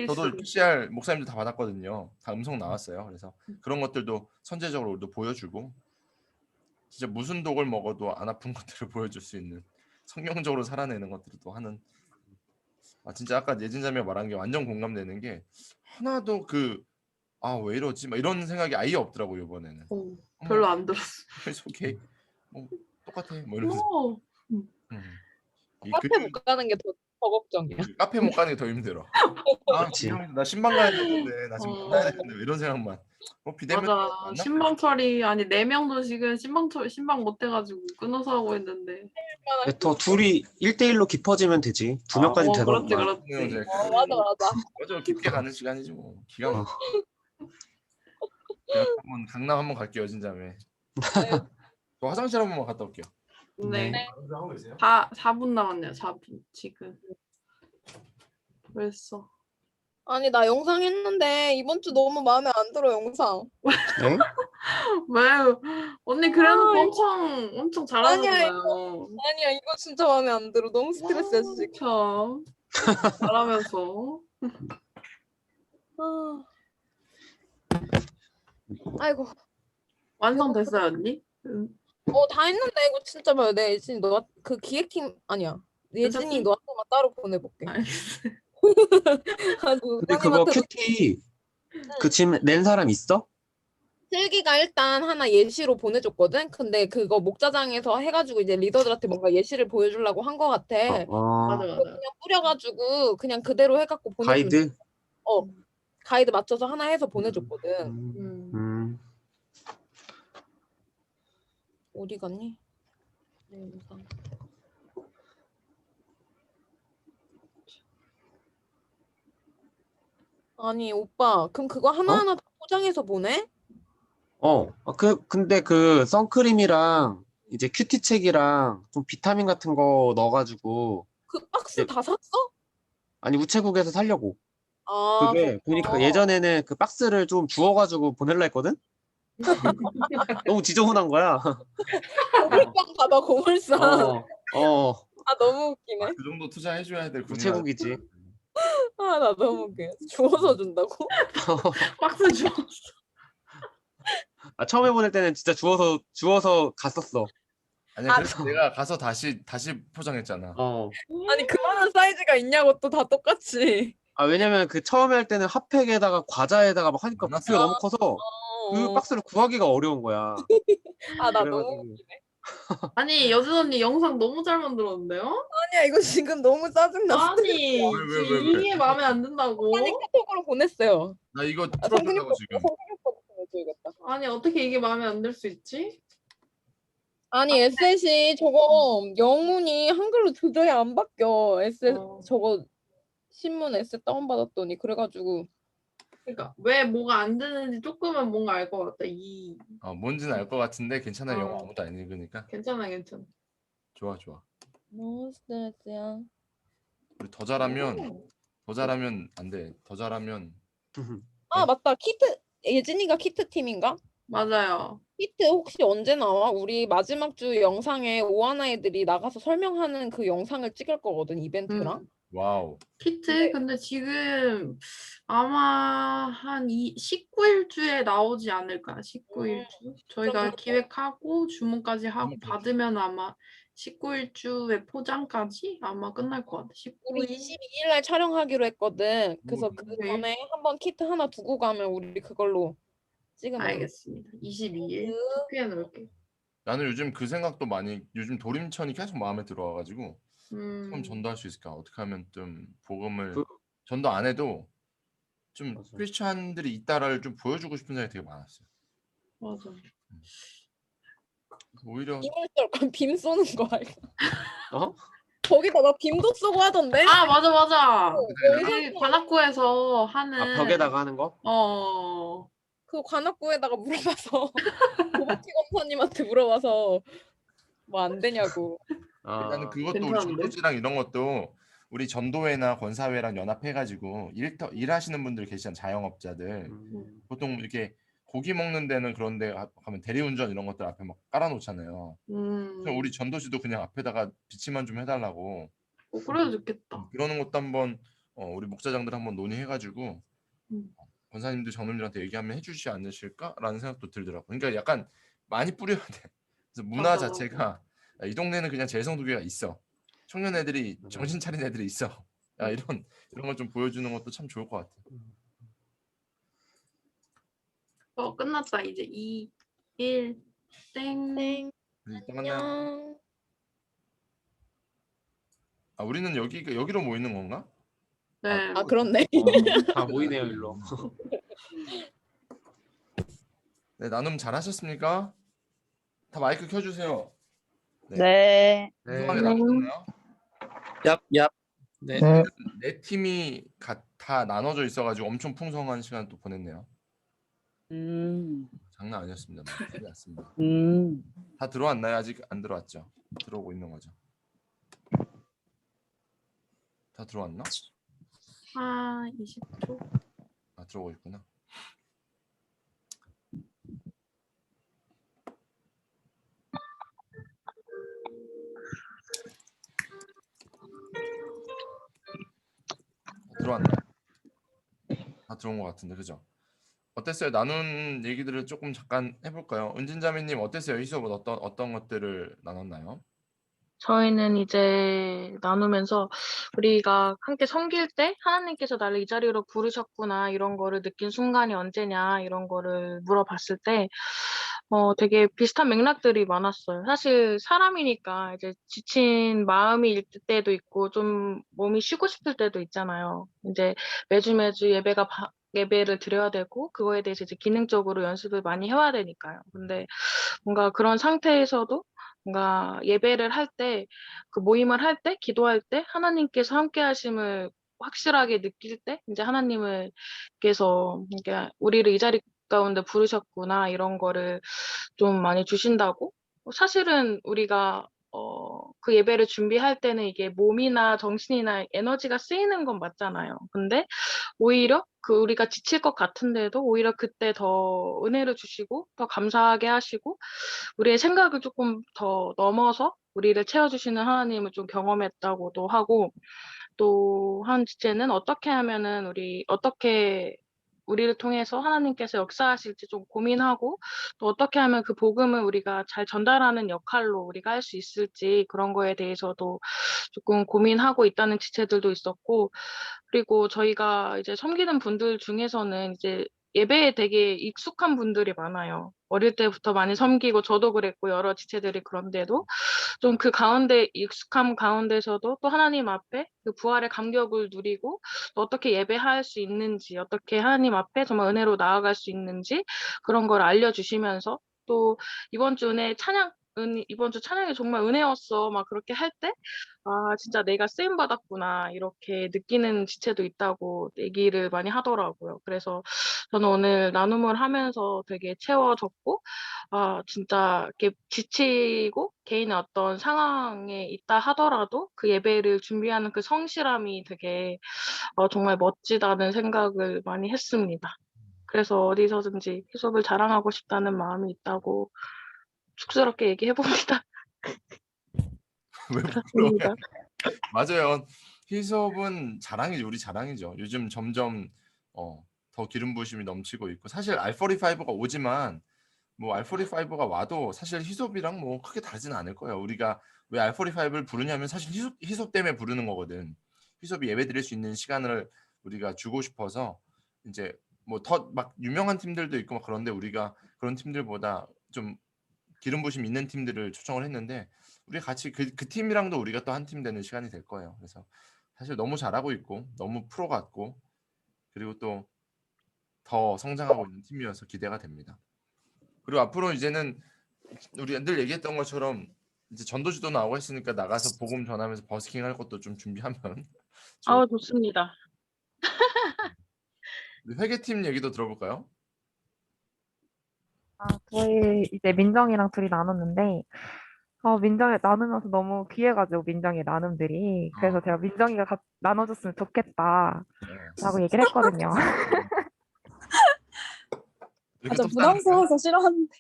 저도 PCR 목사님들 다 받았거든요. 다 음성 나왔어요. 그래서 그런 것들도 선제적으로 우리도 보여주고 진짜 무슨 독을 먹어도 안 아픈 것들을 보여줄 수 있는 성경적으로 살아내는 것들을 또 하는 진짜 아까 예진자매가 말한 게 완전 공감되는 게 하나도 왜 이러지? 막 이런 생각이 아예 없더라고요 이번에는.
별로 안 들었어.
It's okay. 뭐 똑같아. 뭐 이러면서.
카페 못 가는 게 더 걱정이야.
카페 못 가는 게 더 힘들어. 나 신방 가야 되는데 나 지금 만나야 되는데 이런 생각만. 비대면
맞아. 신방 처리 아니 4명도 지금 신방 못 해가지고 끊어서 하고 있는데.
더 둘이 1대1로 깊어지면 되지. 2명까지 되더라고.
그렇지.
맞아.
깊게 가는 시간이지 뭐. 기가 막혀. 한번 강남 한번 갈게요 진짜매. 저 화장실 한 번만 갔다 올게요.
네. 4분 남았네요. 4분 지금. 벌써.
아니 나 영상 했는데 이번 주 너무 마음에 안 들어 영상.
네?
왜? 언니 그래도 엄청 잘하잖아요.
아니야 이거 진짜 마음에 안 들어. 너무 스트레스야 지금.
참. 잘하면서.
아이고.
완성됐어요, 언니?
다 했는데 이거 진짜 봐요. 내 예진이 너 그 기획팀 아니야. 예진이
괜찮지?
너한테만 따로 보내볼게.
알겠어요.
아주
근데 그거
따님한테도
큐티 그 짐 낸 사람 있어?
슬기가 일단 하나 예시로 보내줬거든. 근데 그거 목자장에서 해가지고 이제 리더들한테 뭔가 예시를 보여주려고 한 거 같아.
맞아,
그거
맞아.
그냥 뿌려가지고 그냥 그대로 해갖고 보내주면 돼.
가이드?
가이드 맞춰서 하나 해서 보내줬거든. 어디 갔니? 내 영상. 아니 오빠 그럼 그거 하나하나 다 포장해서 보내?
근데 그 선크림이랑 이제 큐티 책이랑 좀 비타민 같은 거 넣어가지고
그 박스 다 샀어?
아니 우체국에서 살려고.
아
그게 보니까
그렇구나.
예전에는 그 박스를 좀 주워가지고 보낼라 했거든? 너무 지저분한 거야.
고물상 가봐 고물상. 아 너무 웃기네.
그 정도 투자해줘야 될 군인.
우체국이지.
아 나 너무 웃겨. 주워서 준다고?
박스 주웠어.
처음에 보낼 때는 진짜 주워서 갔었어.
아니 그래서 내가 가서 다시 포장했잖아.
아니 그만한 사이즈가 있냐고 또 다 똑같이.
왜냐면 그 처음에 할 때는 핫팩에다가 과자에다가 막 하니까 부피가 너무 커서 그 박스를 구하기가 어려운 거야.
아 나
그래가지고.
너무 웃기네.
아니, 여진 언니 영상 너무 잘 만들었는데요?
아니야 이거 지금 너무 짜증나.
아니,
왜?
이게 마음에 안 든다고?
아니 카톡으로 보냈어요.
나 이거 틀어준다고 지금.
보내줘야겠다.
아니, 어떻게 이게 마음에 안 들 수 있지?
아니 에셋이 저거 영문이 한글로 도저히 안 바뀌어. 에셋 저거 신문 에셋 다운받았더니 그래가지고
그러니까 왜 뭐가 안 되는지 조금은 뭔가 알 것 같다.
뭔지는 알 것 같은데 괜찮아. 영어 아무도 안 읽으니까.
괜찮아.
좋아.
너무 스트레스야.
우리 더 잘하면 안 돼. 더 잘하면
아 맞다 키트 예진이가 키트 팀인가?
맞아요.
키트 혹시 언제 나와? 우리 마지막 주 영상에 오하나 애들이 나가서 설명하는 그 영상을 찍을 거거든 이벤트랑.
와우.
키트 근데 지금 아마 한 19일주에 나오지 않을까? 19일주. 저희가 기획하고 주문까지 하고 받으면 아마 19일주에 포장까지 아마 끝날 것 같아.
우리 22일 날 촬영하기로 했거든. 그래서 그
네.
전에 한번 키트 하나 두고 가면 우리 그걸로 찍으면
알겠습니다. 22일 투표해 놓을게요.
나는 요즘 그 생각도 요즘 도림천이 계속 마음에 들어와가지고 그럼 전도할 수 있을까? 어떻게 하면 좀 복음을 전도 안 해도 좀 크리스찬들이 있다를 좀 보여주고 싶은 생각이 되게 많았어요.
맞아.
오히려
빔 쏘는 거 알까? 거기다 막 빔도 쏘고 하던데?
아 맞아. 여기 관악구에서 하는
벽에다가 하는 거?
그 관악구에다가 물어봐서 고바티 검사님한테 물어봐서 뭐 안 되냐고.
나는 그것도 우리 전도지랑 이런 것도 우리 전도회나 권사회랑 연합해가지고 일하시는 분들 계시잖아요. 자영업자들 보통 이렇게 고기 먹는 데는 그런데 가면 대리운전 이런 것들 앞에 막 깔아놓잖아요. 그럼 우리 전도지도 그냥 앞에다가 비치만 좀 해달라고.
그래도 좋겠다.
그러는 것도 한번 우리 목사장들 한번 논의해가지고 권사님들 장로님들한테 얘기하면 해주시지 않으실까라는 생각도 들더라고. 그러니까 약간 많이 뿌려야 돼. 그래서 문화 자체가 이 동네는 그냥 재성도교가 있어. 청년 애들이 정신 차린 애들이 있어. 이런 걸 좀 보여주는 것도 참 좋을 것 같아.
끝났다. 이제 2, 1, 땡.
안녕.
우리는 여기로 모이는 건가?
네.
그렇네.
다 모이네요 일로.
네, 나눔 잘하셨습니까? 다 마이크 켜주세요.
네.
풍성하게 나누셨나요?
얍.
네. 네 팀이 다 나눠져 있어가지고 엄청 풍성한 시간 또 보냈네요. 장난 아니었습니다. 큰일 났습니다. 다 들어왔나요? 아직 안 들어왔죠? 들어오고 있는 거죠? 다 들어왔나?
20초.
들어오고 있구나. 들어왔나? 다 들어온 것 같은데, 그죠? 어땠어요? 나눈 얘기들을 조금 잠깐 해볼까요? 은진자매님 어땠어요? 이 수업은 어떤 것들을 나눴나요?
저희는 이제 나누면서 우리가 함께 섬길 때 하나님께서 나를 이 자리로 부르셨구나 이런 거를 느낀 순간이 언제냐 이런 거를 물어봤을 때 되게 비슷한 맥락들이 많았어요. 사실 사람이니까 이제 지친 마음이 일 때도 있고 좀 몸이 쉬고 싶을 때도 있잖아요. 이제 매주 예배를 드려야 되고 그거에 대해서 이제 기능적으로 연습을 많이 해와야 되니까요. 근데 뭔가 그런 상태에서도 뭔가 예배를 할 때, 그 모임을 할 때, 기도할 때, 하나님께서 함께 하심을 확실하게 느낄 때, 이제 하나님께서, 그러니까 우리를 이 자리 가운데 부르셨구나, 이런 거를 좀 많이 주신다고? 사실은 우리가, 그 예배를 준비할 때는 이게 몸이나 정신이나 에너지가 쓰이는 건 맞잖아요. 근데 오히려 우리가 지칠 것 같은데도 오히려 그때 더 은혜를 주시고, 더 감사하게 하시고, 우리의 생각을 조금 더 넘어서 우리를 채워주시는 하나님을 좀 경험했다고도 하고, 또 한 주제는 어떻게 하면은 어떻게 우리를 통해서 하나님께서 역사하실지 좀 고민하고, 또 어떻게 하면 그 복음을 우리가 잘 전달하는 역할로 우리가 할 수 있을지 그런 거에 대해서도 조금 고민하고 있다는 지체들도 있었고, 그리고 저희가 이제 섬기는 분들 중에서는 이제 예배에 되게 익숙한 분들이 많아요. 어릴 때부터 많이 섬기고 저도 그랬고 여러 지체들이 그런데도 좀 그 가운데 익숙함 가운데서도 또 하나님 앞에 그 부활의 감격을 누리고 또 어떻게 예배할 수 있는지 어떻게 하나님 앞에 정말 은혜로 나아갈 수 있는지 그런 걸 알려주시면서 또 이번 주 찬양이 정말 은혜였어 막 그렇게 할 때 아 진짜 내가 쓰임 받았구나 이렇게 느끼는 지체도 있다고 얘기를 많이 하더라고요. 그래서 저는 오늘 나눔을 하면서 되게 채워졌고 아 진짜 이렇게 지치고 개인의 어떤 상황에 있다 하더라도 그 예배를 준비하는 그 성실함이 되게 정말 멋지다는 생각을 많이 했습니다. 그래서 어디서든지 희sob을 자랑하고 싶다는 마음이 있다고 쑥스럽게 얘기해 봅니다.
왜
그렇습니다.
부끄러워요? 맞아요. 희섭은 자랑이죠. 우리 자랑이죠. 요즘 점점 더 기름 부으심이 넘치고 있고 사실 R45가 오지만 뭐 R45가 와도 사실 희섭이랑 뭐 크게 다르진 않을 거예요. 우리가 왜 R45를 부르냐면 사실 희섭 때문에 부르는 거거든. 희섭이 예배 드릴 수 있는 시간을 우리가 주고 싶어서 이제 뭐 더 막 유명한 팀들도 있고 막 그런데 우리가 그런 팀들보다 좀 기름 부심 있는 팀들을 초청을 했는데 우리 같이 그 팀이랑도 우리가 또 한 팀 되는 시간이 될 거예요. 그래서 사실 너무 잘하고 있고 너무 프로 같고 그리고 또 더 성장하고 있는 팀이어서 기대가 됩니다. 그리고 앞으로 이제는 우리 늘 얘기했던 것처럼 이제 전도지도 나오고 했으니까 나가서 복음 전하면서 버스킹 할 것도 좀 준비하면 좋을
아
것 같아요.
좋습니다.
우리 회계팀 얘기도 들어볼까요?
저희 이제 민정이랑 둘이 나눴는데, 민정이 나누면서 너무 귀해가지고, 민정이 나눔들이. 그래서 제가 민정이가 나눠줬으면 좋겠다, 라고 얘기를 했거든요.
이렇게
저
톱싸는 거예요?
부담스러워서 싫어하는데.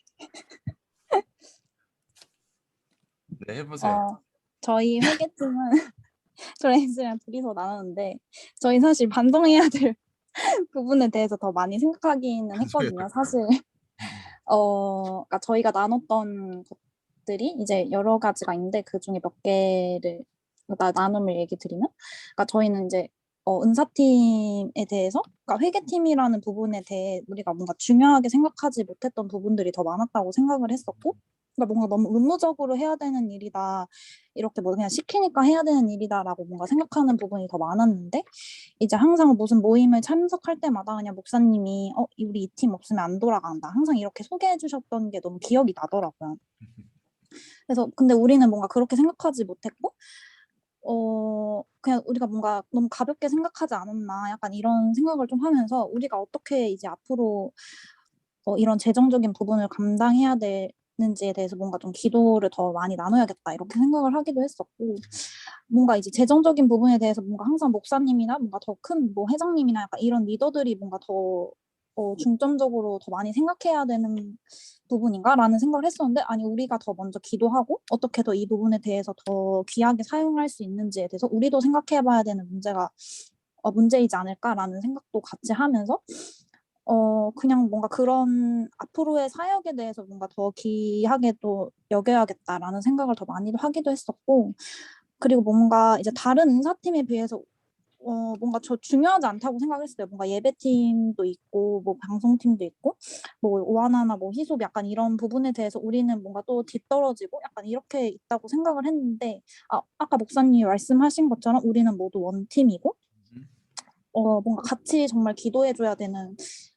네, 해보세요.
저희 회계팀은 저희랑 둘이서 나눴는데 저희 사실 반성해야 될 부분에 대해서 더 많이 생각하기는 했거든요. 사실 그러니까 저희가 나눴던 것들이 이제 여러 가지가 있는데 그 중에 몇 개를 나눔을 얘기 드리면, 그러니까 저희는 이제 은사팀에 대해서, 그러니까 회계팀이라는 부분에 대해 우리가 뭔가 중요하게 생각하지 못했던 부분들이 더 많았다고 생각을 했었고, 그러니까 뭔가 너무 의무적으로 해야 되는 일이다, 이렇게 뭐 그냥 시키니까 해야 되는 일이다라고 뭔가 생각하는 부분이 더 많았는데, 이제 항상 무슨 모임을 참석할 때마다 그냥 목사님이 우리 이 팀 없으면 안 돌아간다, 항상 이렇게 소개해 주셨던 게 너무 기억이 나더라고요. 그래서 근데 우리는 뭔가 그렇게 생각하지 못했고 그냥 우리가 뭔가 너무 가볍게 생각하지 않았나, 약간 이런 생각을 좀 하면서 우리가 어떻게 이제 앞으로 이런 재정적인 부분을 감당해야 되는지에 대해서 뭔가 좀 기도를 더 많이 나눠야겠다, 이렇게 생각을 하기도 했었고, 뭔가 이제 재정적인 부분에 대해서 뭔가 항상 목사님이나 뭔가 더 큰 뭐 회장님이나 약간 이런 리더들이 뭔가 더 중점적으로 더 많이 생각해야 되는 부분인가라는 생각을 했었는데, 아니 우리가 더 먼저 기도하고 어떻게 더 이 부분에 대해서 더 귀하게 사용할 수 있는지에 대해서 우리도 생각해봐야 되는 문제이지 않을까라는 생각도 같이 하면서 그냥 뭔가 그런 앞으로의 사역에 대해서 뭔가 더 귀하게 또 여겨야겠다라는 생각을 더 많이 하기도 했었고, 그리고 뭔가 이제 다른 은사팀에 비해서 뭔가 저 중요하지 않다고 생각했어요. 뭔가 예배팀도 있고, 뭐 방송팀도 있고, 뭐 오하나나 뭐 희속 약간 이런 부분에 대해서 우리는 뭔가 또 뒤떨어지고 약간 이렇게 있다고 생각을 했는데, 아까 목사님이 말씀하신 것처럼 우리는 모두 원팀이고, 뭔가 같이 정말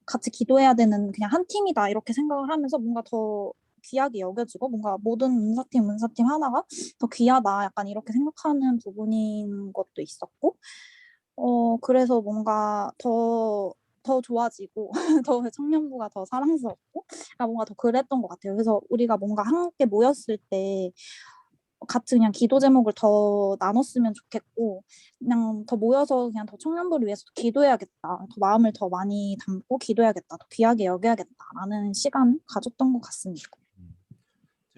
같이 기도해야 되는 그냥 한 팀이다 이렇게 생각을 하면서 뭔가 더 귀하게 여겨지고 뭔가 모든 은사팀 하나가 더 귀하다 약간 이렇게 생각하는 부분인 것도 있었고, 그래서 뭔가 더 좋아지고 더 청년부가 더 사랑스럽고 뭔가 더 그랬던 것 같아요. 그래서 우리가 뭔가 함께 모였을 때 같이 그냥 기도 제목을 더 나눴으면 좋겠고, 그냥 더 모여서 그냥 더 청년부를 위해서 기도해야겠다, 더 마음을 더 많이 담고 기도해야겠다, 더 귀하게 여겨야겠다라는 시간을 가졌던 것 같습니다.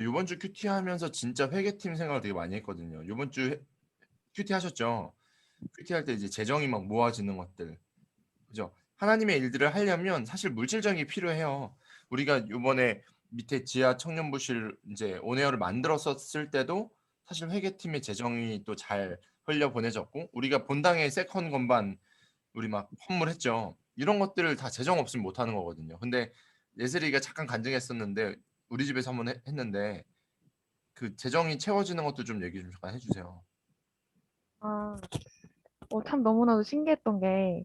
이번 주 큐티 하면서 진짜 회계팀 생각을 되게 많이 했거든요. 이번 주 큐티 하셨죠? 큐티 할 때 이제 재정이 막 모아지는 것들, 그죠? 하나님의 일들을 하려면 사실 물질적인 게 필요해요. 우리가 이번에 밑에 지하 청년부실 이제 온에어를 만들었었을 때도 사실 회계팀의 재정이 또 잘 흘려 보내졌고, 우리가 본당에 세컨 건반 우리 막 헌물했죠. 이런 것들을 다 재정 없으면 못 하는 거거든요. 근데 예슬이가 잠깐 간증했었는데 우리 집에서 한번 했는데 그 재정이 채워지는 것도 좀 얘기 좀 잠깐 해주세요.
참 너무나도 신기했던 게,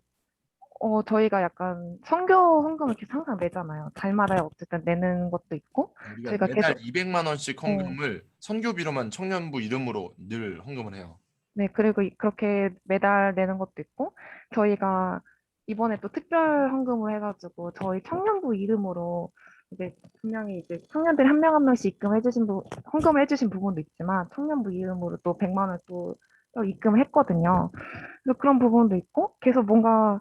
저희가 약간 선교 헌금을 이렇게 항상 내잖아요. 달마다 어쨌든 내는 것도 있고,
우리가
저희가
매달
계속,
200만 원씩 헌금을 선교비로만 청년부 이름으로 늘 헌금을 해요.
네, 그리고 그렇게 매달 내는 것도 있고, 저희가 이번에 또 특별 헌금을 해가지고, 저희 청년부 이름으로 이제 분명히 이제 청년들이 한 명 한 명씩 헌금을 해주신 부분도 있지만, 청년부 이름으로 또 100만 원을 또 입금을 했거든요. 그래서 그런 부분도 있고, 계속 뭔가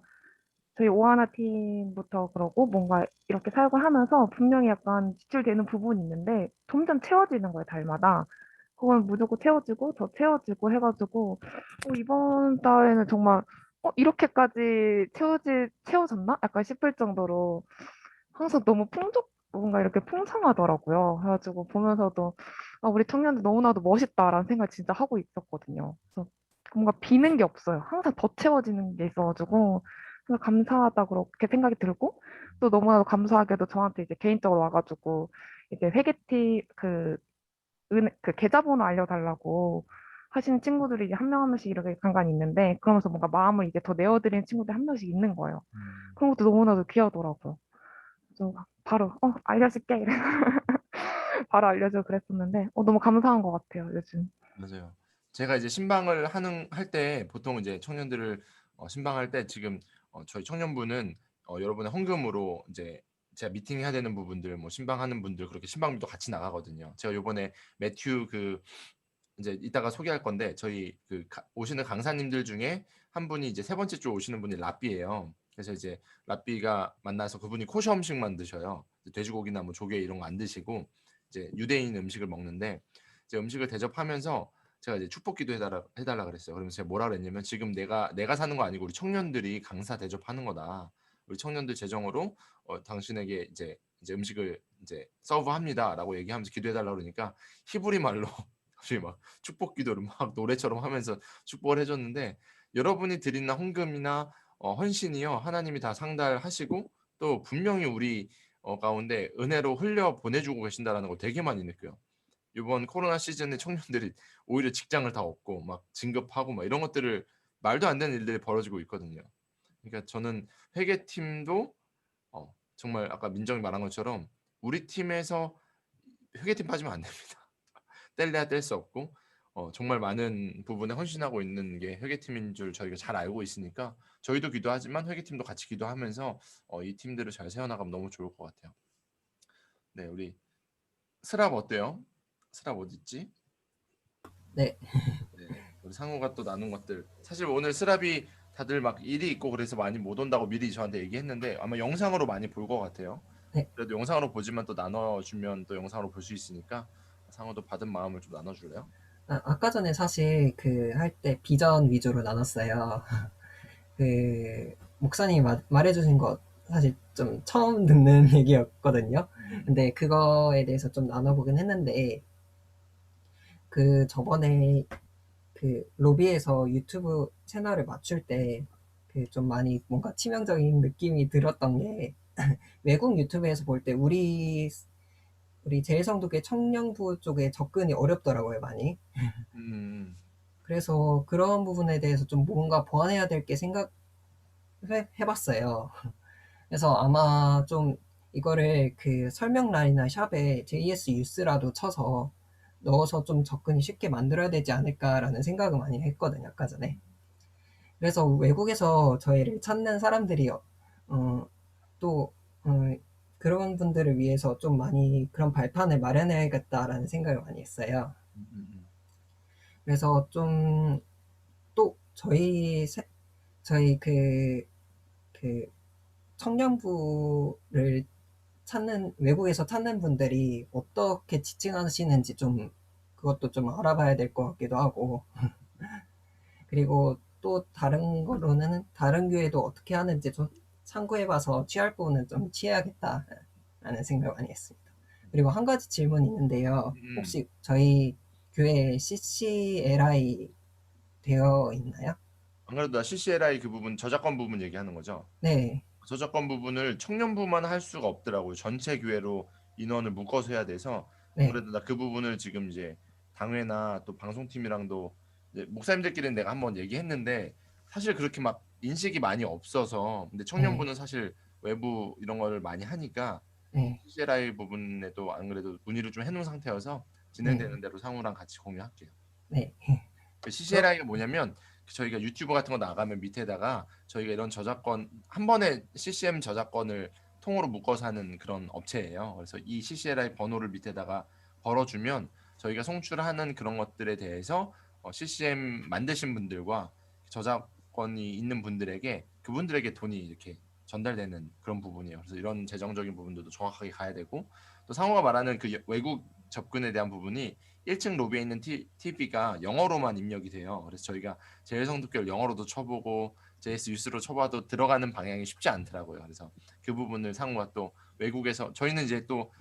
저희 오하나 팀부터 그러고 뭔가 이렇게 사역을 하면서 분명히 약간 지출되는 부분이 있는데 점점 채워지는 거예요, 달마다. 그건 무조건 채워지고 더 채워지고 해가지고 이번 달에는 정말 이렇게까지 채워졌나? 약간 싶을 정도로 항상 너무 뭔가 이렇게 풍성하더라고요. 그래가지고 보면서도 우리 청년들 너무나도 멋있다라는 생각을 진짜 하고 있었거든요. 그래서 뭔가 비는 게 없어요. 항상 더 채워지는 게 있어가지고 그래서 감사하다 그렇게 생각이 들고 또 너무나도 감사하게도 저한테 이제 개인적으로 와가지고 이제 회계티 그 계좌번호 알려달라고 하시는 친구들이 이제 한 명 한 명씩 이렇게 간간히 있는데 그러면서 뭔가 마음을 이제 더 내어드리는 친구들이 한 명씩 있는 거예요. 그런 것도 너무나도 귀하더라고요. 그래서 바로 알려줄게 이래 바로 알려줘 그랬었는데 너무 감사한 것 같아요 요즘.
맞아요. 제가 이제 신방을 할 때 보통 이제 청년들을 신방할 때 지금 저희 청년부는 여러분의 헌금으로 이제 제가 미팅해야 되는 부분들 뭐 신방하는 분들 그렇게 신방비도 같이 나가거든요. 제가 요번에 매튜 이제 이따가 소개할 건데 저희 오시는 강사님들 중에 한 분이 이제 세 번째 주 오시는 분이 라삐예요. 그래서 이제 라삐가 만나서 그분이 코셔 음식 만드셔요. 돼지고기나 뭐 조개 이런 거 안 드시고 이제 유대인 음식을 먹는데 이제 음식을 대접하면서 제가 이제 축복기도 해달라 그랬어요. 그러면서 제가 뭐라 그랬냐면 지금 내가 사는 거 아니고 우리 청년들이 강사 대접하는 거다. 우리 청년들 재정으로 당신에게 이제 음식을 이제 서브합니다라고 얘기하면서 기도해달라 그러니까 히브리 말로 갑자기 막 축복 기도를 막 노래처럼 하면서 축복을 해줬는데 여러분이 드리는 헌금이나 헌신이요 하나님이 다 상달하시고 또 분명히 우리 가운데 은혜로 흘려 보내주고 계신다라는 걸 되게 많이 느껴요. 이번 코로나 시즌에 청년들이 오히려 직장을 다 얻고 막 진급하고 막 이런 것들을 말도 안 되는 일들이 벌어지고 있거든요. 그러니까 저는 회계팀도 정말 아까 민정이 말한 것처럼 우리 팀에서 회계팀 빠지면 안 됩니다. 뗄래야 뗄 수 없고 정말 많은 부분에 헌신하고 있는 게 회계팀인 줄 저희가 잘 알고 있으니까 저희도 기도하지만 회계팀도 같이 기도하면서 이 팀들을 잘 세워나가면 너무 좋을 것 같아요. 네, 우리 스랍 어때요? 스랍 어디 있지?
네.
네, 우리 상호가 또 나눈 것들 사실 오늘 스랍이 다들 막 일이 있고 그래서 많이 못 온다고 미리 저한테 얘기했는데 아마 영상으로 많이 볼 것 같아요.
네.
그래도 영상으로 보지만 또 나눠주면 또 영상으로 볼 수 있으니까 상호도 받은 마음을 좀 나눠줄래요?
아까 전에 사실 할 때 비전 위주로 나눴어요. 목사님이 말해주신 거 사실 좀 처음 듣는 얘기였거든요. 근데 그거에 대해서 좀 나눠보긴 했는데, 그 저번에 그 로비에서 유튜브 채널을 맞출 때 그 좀 많이 뭔가 치명적인 느낌이 들었던 게 외국 유튜브에서 볼 때 우리 제일성독의 청년부 쪽에 접근이 어렵더라고요, 많이.
음,
그래서 그런 부분에 대해서 좀 뭔가 보완해야 될 게 해봤어요. 그래서 아마 좀 이거를 그 설명란이나 샵에 JS 유스라도 쳐서 넣어서 좀 접근이 쉽게 만들어야 되지 않을까라는 생각을 많이 했거든요, 아까 전에. 그래서 외국에서 저희를 찾는 사람들이 또 그런 분들을 위해서 좀 많이 그런 발판을 마련해야겠다라는 생각을 많이 했어요. 그래서 좀 또 저희 그 청년부를 외국에서 찾는 분들이 어떻게 지칭하시는지 좀 그것도 좀 알아봐야 될 것 같기도 하고 그리고 또 다른 거로는 다른 교회도 어떻게 하는지 좀 참고해봐서 취할 부분은 좀 취해야겠다라는 생각을 많이 했습니다. 그리고 한 가지 질문이 있는데요. 혹시 저희 교회에 CCLI 되어 있나요?
안 그래도 나 CCLI 그 부분 저작권 부분 얘기하는 거죠.
네.
저작권 부분을 청년부만 할 수가 없더라고요. 전체 교회로 인원을 묶어서 해야 돼서 안
네.
그래도 나 그 부분을 지금 이제 당회나 또 방송팀이랑도 이제 목사님들끼리는 내가 한번 얘기했는데 사실 그렇게 막 인식이 많이 없어서 근데
네.
청년부는 사실 외부 이런 거를 많이 하니까
네.
CCLI 부분에도 안 그래도 문의를 좀 해놓은 상태여서
네.
진행되는 대로 상우랑 같이 공유할게요.
네.
CCLI가 뭐냐면 저희가 유튜브 같은 거 나가면 밑에다가 저희가 이런 저작권 한 번에 CCM 저작권을 통으로 묶어서 하는 그런 업체예요. 그래서 이 CCLI 번호를 밑에다가 걸어주면 저희가 송출하는 그런 것들에 대해서 CCM 만드신 분들과 저작권이 있는 분들에게 그분들에게 돈이 이렇게 전달되는 그런 부분이에요. 그래서 이런 재정적인 부분들도 정확하게 가야 되고 또 상호가 말하는 그 외국 접근에 대한 부분이 1층 로비에 있는 TV가 영어로만 입력이 돼요. 그래서 저희가 제일성독교를 영어로도 쳐보고 JS 유스로 쳐봐도 들어가는 방향이 쉽지 않더라고요. 그래서 그 부분을 상우가 또 외국에서 저희는 이제 또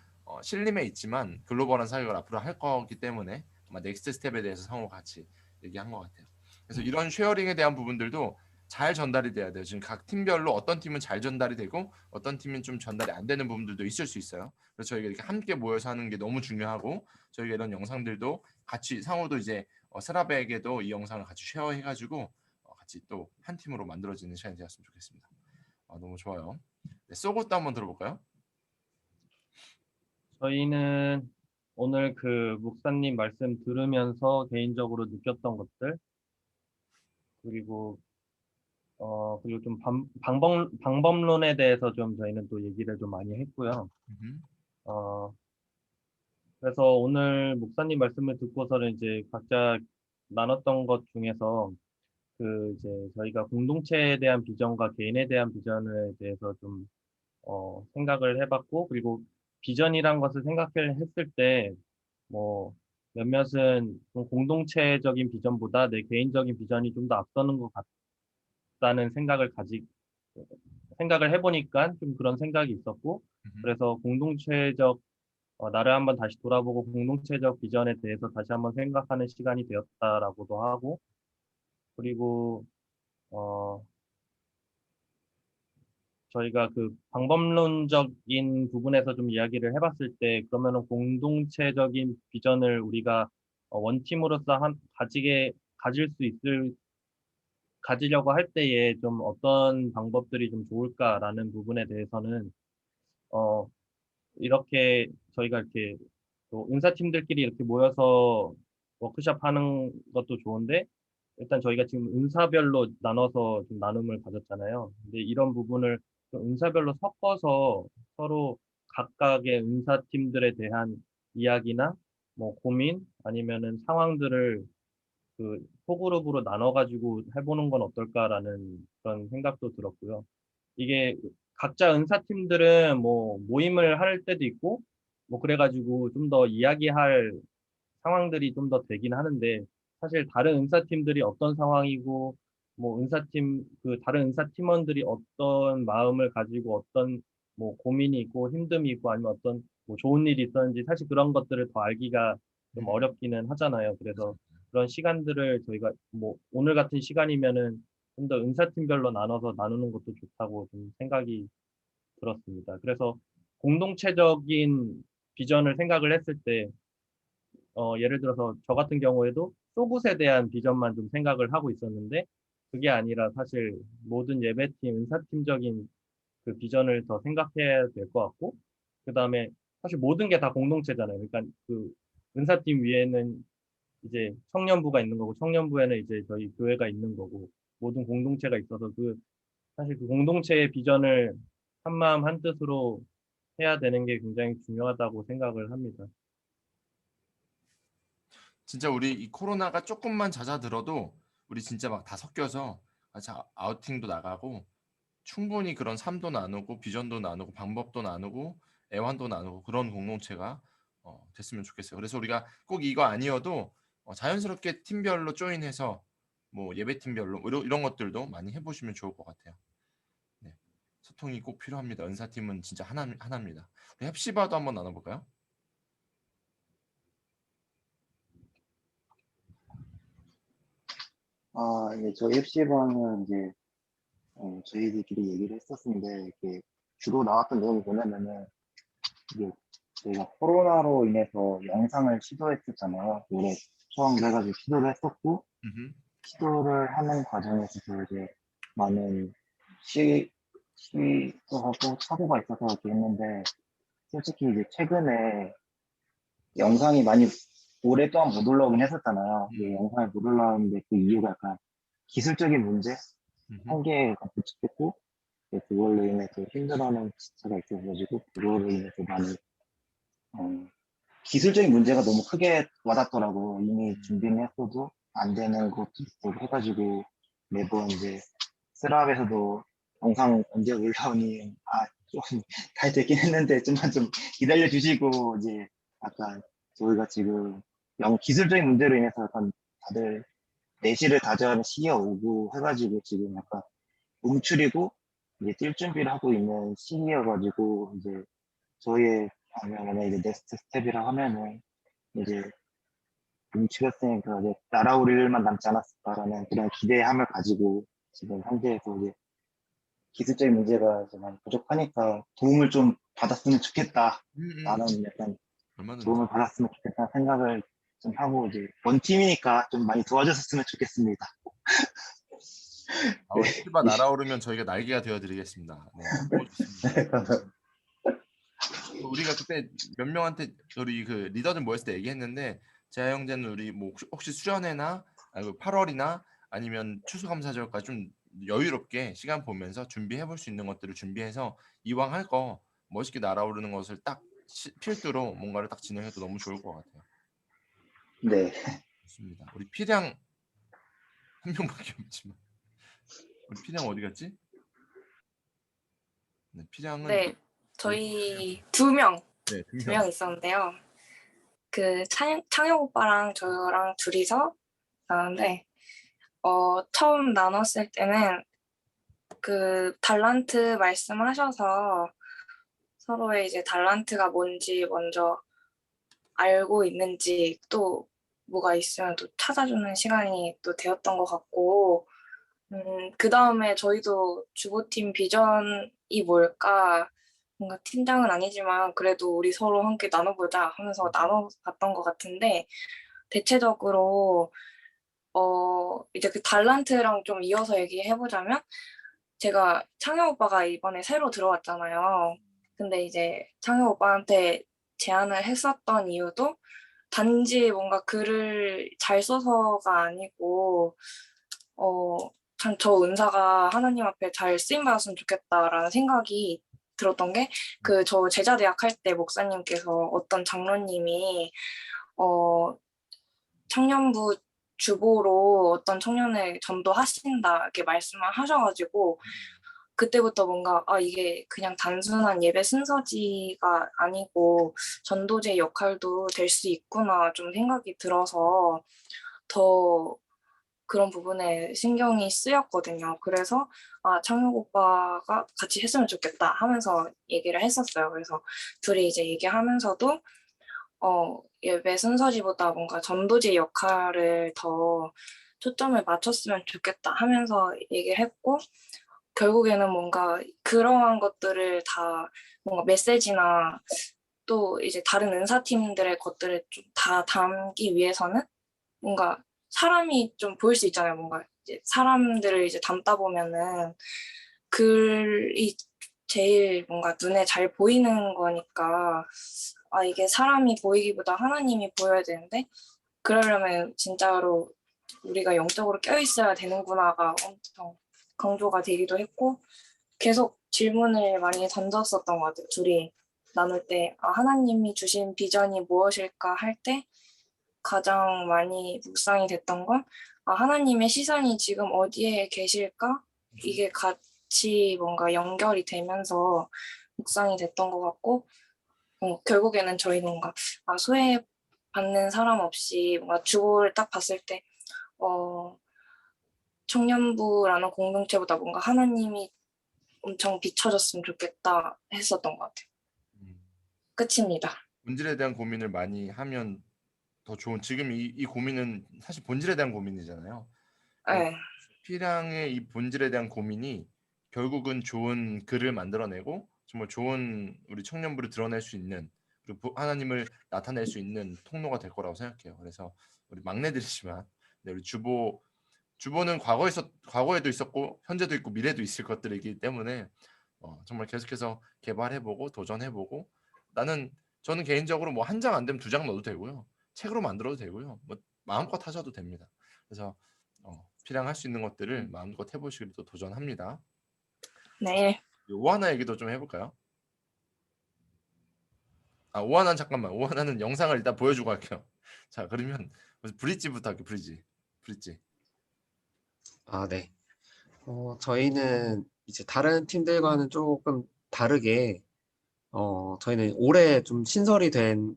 신림에 있지만 글로벌한 사역을 앞으로 할 거기 때문에 아마 넥스트 스텝에 대해서 상우가 같이 얘기한 것 같아요. 그래서 이런 쉐어링에 대한 부분들도 잘 전달이 돼야 돼요. 지금 각 팀별로 어떤 팀은 잘 전달이 되고 어떤 팀은 좀 전달이 안 되는 부분들도 있을 수 있어요. 그래서 저희가 이렇게 함께 모여서 하는 게 너무 중요하고 저희가 이런 영상들도 같이 상호도 이제 스라베에게도 이 영상을 같이 쉐어해가지고 같이 또 한 팀으로 만들어지는 시간이 되었으면 좋겠습니다. 너무 좋아요. 네, 쏘고도 한번 들어볼까요?
저희는 오늘 그 목사님 말씀 들으면서 개인적으로 느꼈던 것들, 그리고 그리고 좀 방법론에 대해서 좀 저희는 또 얘기를 좀 많이 했고요. 어, 그래서 오늘 목사님 말씀을 듣고서는 이제 각자 나눴던 것 중에서 그 이제 저희가 공동체에 대한 비전과 개인에 대한 비전에 대해서 좀 생각을 해봤고, 그리고 비전이란 것을 생각을 했을 때, 뭐, 몇몇은 좀 공동체적인 비전보다 내 개인적인 비전이 좀 더 앞서는 것 같다는 생각을 해보니까 좀 그런 생각이 있었고, 그래서 공동체적, 나를 한번 다시 돌아보고 공동체적 비전에 대해서 다시 한번 생각하는 시간이 되었다라고도 하고, 그리고, 어, 저희가 그 방법론적인 부분에서 좀 이야기를 해봤을 때, 그러면은 공동체적인 비전을 우리가 원팀으로서 가질 수 가지려고 할 때에 좀 어떤 방법들이 좀 좋을까라는 부분에 대해서는, 어, 이렇게 저희가 이렇게 또 은사팀들끼리 이렇게 모여서 워크숍 하는 것도 좋은데, 일단 저희가 지금 은사별로 나눠서 좀 나눔을 가졌잖아요. 근데 이런 부분을 좀 은사별로 섞어서 서로 각각의 은사팀들에 대한 이야기나 뭐 고민 아니면은 상황들을 그 소그룹으로 나눠가지고 해보는 건 어떨까라는 그런 생각도 들었고요. 이게 각자 은사팀들은 뭐 모임을 할 때도 있고 뭐 그래가지고 좀 더 이야기할 상황들이 좀 더 되긴 하는데 사실 다른 은사팀들이 어떤 상황이고 뭐 다른 은사팀원들이 어떤 마음을 가지고 어떤 뭐 고민이 있고 힘듦이 있고 아니면 어떤 뭐 좋은 일이 있었는지 사실 그런 것들을 더 알기가 좀 어렵기는 하잖아요. 그래서 그런 시간들을 저희가 뭐 오늘 같은 시간이면은 좀 더 은사팀별로 나눠서 나누는 것도 좋다고 좀 생각이 들었습니다. 그래서 공동체적인 비전을 생각을 했을 때 예를 들어서 저 같은 경우에도 소굿에 대한 비전만 좀 생각을 하고 있었는데 그게 아니라 사실 모든 예배팀, 은사팀적인 그 비전을 더 생각해야 될 것 같고 그다음에 사실 모든 게 다 공동체잖아요. 그러니까 그 은사팀 위에는 이제 청년부가 있는 거고 청년부에는 이제 저희 교회가 있는 거고 모든 공동체가 있어서 그 사실 그 공동체의 비전을 한마음 한뜻으로 해야 되는 게 굉장히 중요하다고 생각을 합니다.
진짜 우리 이 코로나가 조금만 잦아들어도 우리 진짜 막 다 섞여서 같이 아우팅도 나가고 충분히 그런 삶도 나누고 비전도 나누고 방법도 나누고 애환도 나누고 그런 공동체가 됐으면 좋겠어요. 그래서 우리가 꼭 이거 아니어도 자연스럽게 팀별로 조인해서 뭐 예배팀별로 이런 것들도 많이 해보시면 좋을 것 같아요. 네. 소통이 꼭 필요합니다. 은사팀은 진짜 하나입니다. 우리 헵시바도 한번 나눠볼까요?
예, 저희 FC방은 이제 저희들끼리 얘기를 했었는데 이게 주로 나왔던 내용을 보면은 이게 저희가 코로나로 인해서 영상을 시도했었잖아요. 올해 처음 해가지고 시도를 했었고 시도를 하는 과정에서 이제 많은 시위도 하고 사고가 있어서 이렇게 했는데 솔직히 이제 최근에 영상이 많이 오랫동안 못 올라오긴 했었잖아요. 이 영상이 못 올라오는데 그 이유가 약간 기술적인 문제 한계가 부족했고 그걸로 인해서 힘들어하는 지체가 있어가지고 그걸로 인해서 많이 기술적인 문제가 너무 크게 와닿더라고. 이미 준비는 했어도 안 되는 것도 있고 해가지고 매번 이제 스랍에서도 영상 언제 올라오니 좀 잘 되긴 했는데 좀만 좀 기다려 주시고 이제 약간 저희가 지금 기술적인 문제로 인해서 약간 다들 내실을 다져야 시기가 오고 해가지고 지금 약간 움츠리고 이제 뛸 준비를 하고 있는 시기여가지고 이제 저희의 방향은 이제 넥스트 스텝이라 하면은 이제 움츠렸으니까 이제 날아올 일만 남지 않았을까라는 그런 기대함을 가지고 지금 현재에서 이제 기술적인 문제가 이제 많이 부족하니까 도움을 좀 받았으면 좋겠다. 나는 약간 도움을 받았으면 좋겠다 생각을 좀 하고 이제 원팀이니까 좀 많이 도와줬으면 좋겠습니다.
헵시바 날아오르면 저희가 날개가 되어드리겠습니다. 네, 너무 좋습니다. 우리가 그때 몇 명한테 우리 그 리더들 모였을 때 얘기했는데 재하 형제는 우리 뭐 혹시 수련회나 8월이나 아니면 추수감사절까지 좀 여유롭게 시간 보면서 준비해 볼 수 있는 것들을 준비해서 이왕 할 거 멋있게 날아오르는 것을 딱 필두로 뭔가를 딱 진행해도 너무 좋을 것 같아요.
네.
좋습니다. 우리 필양 한 명밖에 없지만 우리 필양 어디 갔지? 네, 필양은
네, 저희 두 명
네,
두 명 있었는데요. 그 창혁 오빠랑 저랑 둘이서 나는데 처음 나눴을 때는 그 달란트 말씀하셔서 서로의 이제 달란트가 뭔지 먼저 알고 있는지 또 뭐가 있으면 또 찾아주는 시간이 또 되었던 것 같고 그 다음에 저희도 주보팀 비전이 뭘까 뭔가 팀장은 아니지만 그래도 우리 서로 함께 나눠보자 하면서 나눠봤던 것 같은데 대체적으로 이제 그 달란트랑 좀 이어서 얘기해보자면 제가 창혁 오빠가 이번에 새로 들어왔잖아요. 근데 이제 창혁 오빠한테 제안을 했었던 이유도 단지 뭔가 글을 잘 써서가 아니고 참 저 은사가 하나님 앞에 잘 쓰임 받았으면 좋겠다라는 생각이 들었던 게 그 저 제자대학 할 때 목사님께서 어떤 장로님이 청년부 주보로 어떤 청년을 전도하신다 이렇게 말씀을 하셔가지고 그때부터 뭔가 이게 그냥 단순한 예배 순서지가 아니고 전도제 역할도 될 수 있구나 좀 생각이 들어서 더 그런 부분에 신경이 쓰였거든요. 그래서 창혁 오빠가 같이 했으면 좋겠다 하면서 얘기를 했었어요. 그래서 둘이 이제 얘기하면서도 예배 순서지보다 뭔가 전도지 역할을 더 초점을 맞췄으면 좋겠다 하면서 얘기를 했고, 결국에는 뭔가 그러한 것들을 다 뭔가 메시지나 또 이제 다른 은사팀들의 것들을 좀 다 담기 위해서는 뭔가 사람이 좀 보일 수 있잖아요. 뭔가 이제 사람들을 이제 담다 보면은 글이 제일 뭔가 눈에 잘 보이는 거니까 이게 사람이 보이기보다 하나님이 보여야 되는데 그러려면 진짜로 우리가 영적으로 껴있어야 되는구나가 엄청 강조가 되기도 했고 계속 질문을 많이 던졌었던 것 같아요. 둘이 나눌 때 하나님이 주신 비전이 무엇일까 할 때 가장 많이 묵상이 됐던 건 하나님의 시선이 지금 어디에 계실까? 이게 같이 뭔가 연결이 되면서 묵상이 됐던 것 같고 결국에는 저희는 뭔가 소외받는 사람 없이 뭔가 주보를 딱 봤을 때 청년부라는 공동체보다 뭔가 하나님이 엄청 비춰졌으면 좋겠다 했었던 것 같아요. 끝입니다.
본질에 대한 고민을 많이 하면 더 좋은. 지금 이 고민은 사실 본질에 대한 고민이잖아요.
네.
피랑의 이 본질에 대한 고민이 결국은 좋은 글을 만들어내고 정말 좋은 우리 청년부를 드러낼 수 있는 그리고 하나님을 나타낼 수 있는 통로가 될 거라고 생각해요. 그래서 우리 막내들이지만 우리 주보는 과거에도 있었고 현재도 있고 미래도 있을 것들이기 때문에 정말 계속해서 개발해보고 도전해보고 저는 개인적으로 뭐 한 장 안 되면 2장 넣어도 되고요. 책으로 만들어도 되고요. 뭐 마음껏 하셔도 됩니다. 그래서 필요할 수 있는 것들을 마음껏 해보시기를 또 도전합니다.
네.
오하나 얘기도 좀 해볼까요? 오하나 잠깐만. 오하나는 영상을 일단 보여주고 할게요. 자 그러면 브릿지부터 할게요. 브릿지.
네. 저희는 이제 다른 팀들과는 조금 다르게 저희는 올해 좀 신설이 된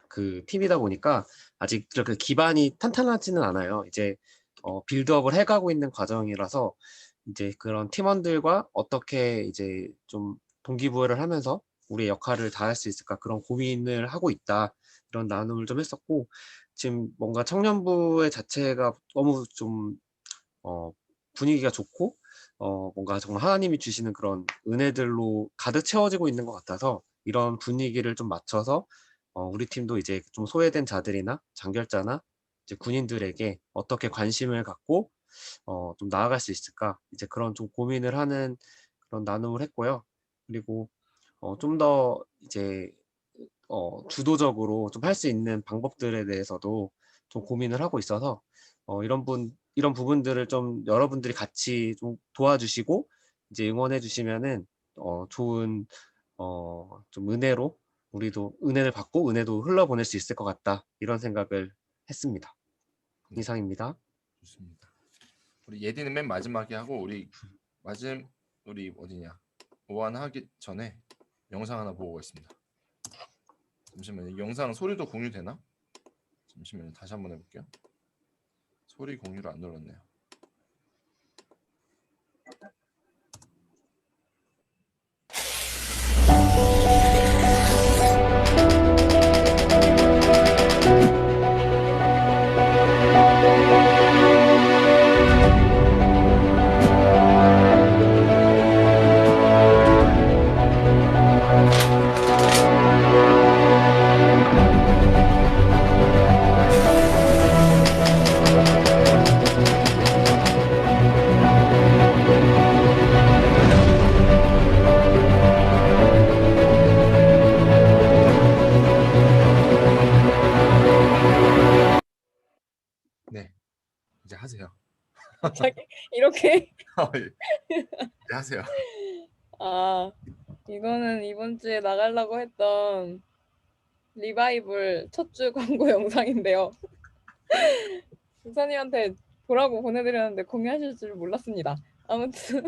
그 팀이다 보니까 아직 그렇게 기반이 탄탄하지는 않아요. 이제 빌드업을 해가고 있는 과정이라서 이제 그런 팀원들과 어떻게 이제 좀 동기부여를 하면서 우리의 역할을 다할 수 있을까 그런 고민을 하고 있다. 이런 나눔을 좀 했었고 지금 뭔가 청년부의 자체가 너무 좀 분위기가 좋고 뭔가 정말 하나님이 주시는 그런 은혜들로 가득 채워지고 있는 것 같아서 이런 분위기를 좀 맞춰서 우리 팀도 이제 좀 소외된 자들이나 장결자나 이제 군인들에게 어떻게 관심을 갖고 좀 나아갈 수 있을까 이제 그런 좀 고민을 하는 그런 나눔을 했고요. 그리고 좀 더 이제 주도적으로 좀 할 수 있는 방법들에 대해서도 좀 고민을 하고 있어서 이런 부분들을 좀 여러분들이 같이 좀 도와주시고 이제 응원해 주시면은 좋은 좀 은혜로 우리도 은혜를 받고 은혜도 흘러보낼 수 있을 것 같다 이런 생각을 했습니다. 이상입니다.
좋습니다. 우리 예디는 맨 마지막에 하고 우리 어디냐 오하나 하기 전에 영상 하나 보고 있습니다. 잠시만요. 영상 소리도 공유되나? 잠시만요. 다시 한번 해볼게요. 소리 공유를 안 눌렀네요. 네, 이제 하세요.
이렇게
이제 하세요.
이거는 이번 주에 나가려고 했던 리바이블 첫 주 광고 영상인데요. 목사님한테 보라고 보내드렸는데 공유하실 줄 몰랐습니다. 아무튼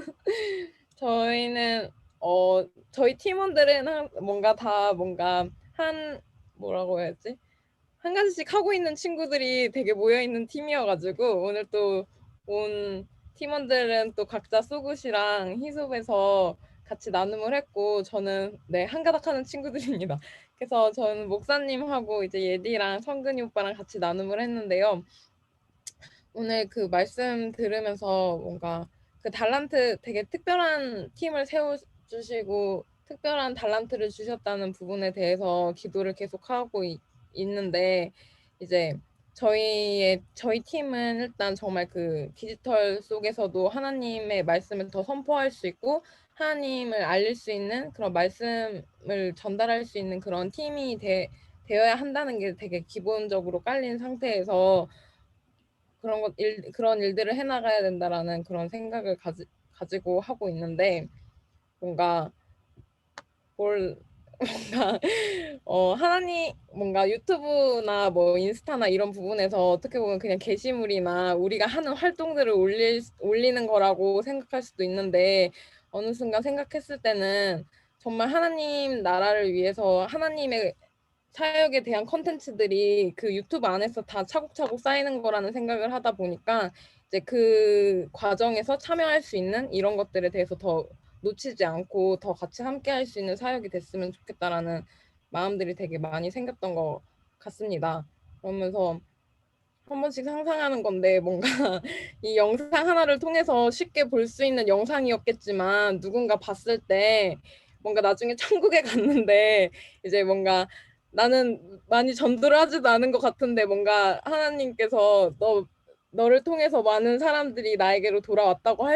저희는 저희 팀원들은 뭔가 뭐라고 해야지? 한 가지씩 하고 있는 친구들이 되게 모여 있는 팀이어가지고 오늘 또 온 팀원들은 또 각자 수굿이랑 희sob에서 같이 나눔을 했고 저는 네 한가닥하는 친구들입니다. 그래서 저는 목사님하고 이제 예디랑 성근이 오빠랑 같이 나눔을 했는데요. 오늘 그 말씀 들으면서 뭔가 그 달란트 되게 특별한 팀을 세워주시고 특별한 달란트를 주셨다는 부분에 대해서 기도를 계속 하고 있는데 이제 저희 팀은 일단 정말 그 디지털 속에서도 하나님의 말씀을 더 선포할 수 있고 하나님을 알릴 수 있는 그런 말씀을 전달할 수 있는 그런 팀이 되어야 한다는 게 되게 기본적으로 깔린 상태에서 그런 일들을 해나가야 된다라는 그런 생각을 가지고 하고 있는데 뭔가 뭔가 하나님 뭔가 유튜브나 뭐 인스타나 이런 부분에서 어떻게 보면 그냥 게시물이나 우리가 하는 활동들을 올리는 거라고 생각할 수도 있는데 어느 순간 생각했을 때는 정말 하나님 나라를 위해서 하나님의 사역에 대한 컨텐츠들이 그 유튜브 안에서 다 차곡차곡 쌓이는 거라는 생각을 하다 보니까 이제 그 과정에서 참여할 수 있는 이런 것들에 대해서 더 놓치지 않고 더 같이 함께 할 수 있는 사역이 됐으면 좋겠다라는 마음들이 되게 많이 생겼던 것 같습니다. 그러면서 한 번씩 상상하는 건데 뭔가 이 영상 하나를 통해서 쉽게 볼 수 있는 영상이었겠지만 누군가 봤을 때 뭔가 나중에 천국에 갔는데 이제 뭔가 나는 많이 전도를 하지도 않은 것 같은데 뭔가 하나님께서 너를 통해서 많은 사람들이 나에게로 돌아왔다고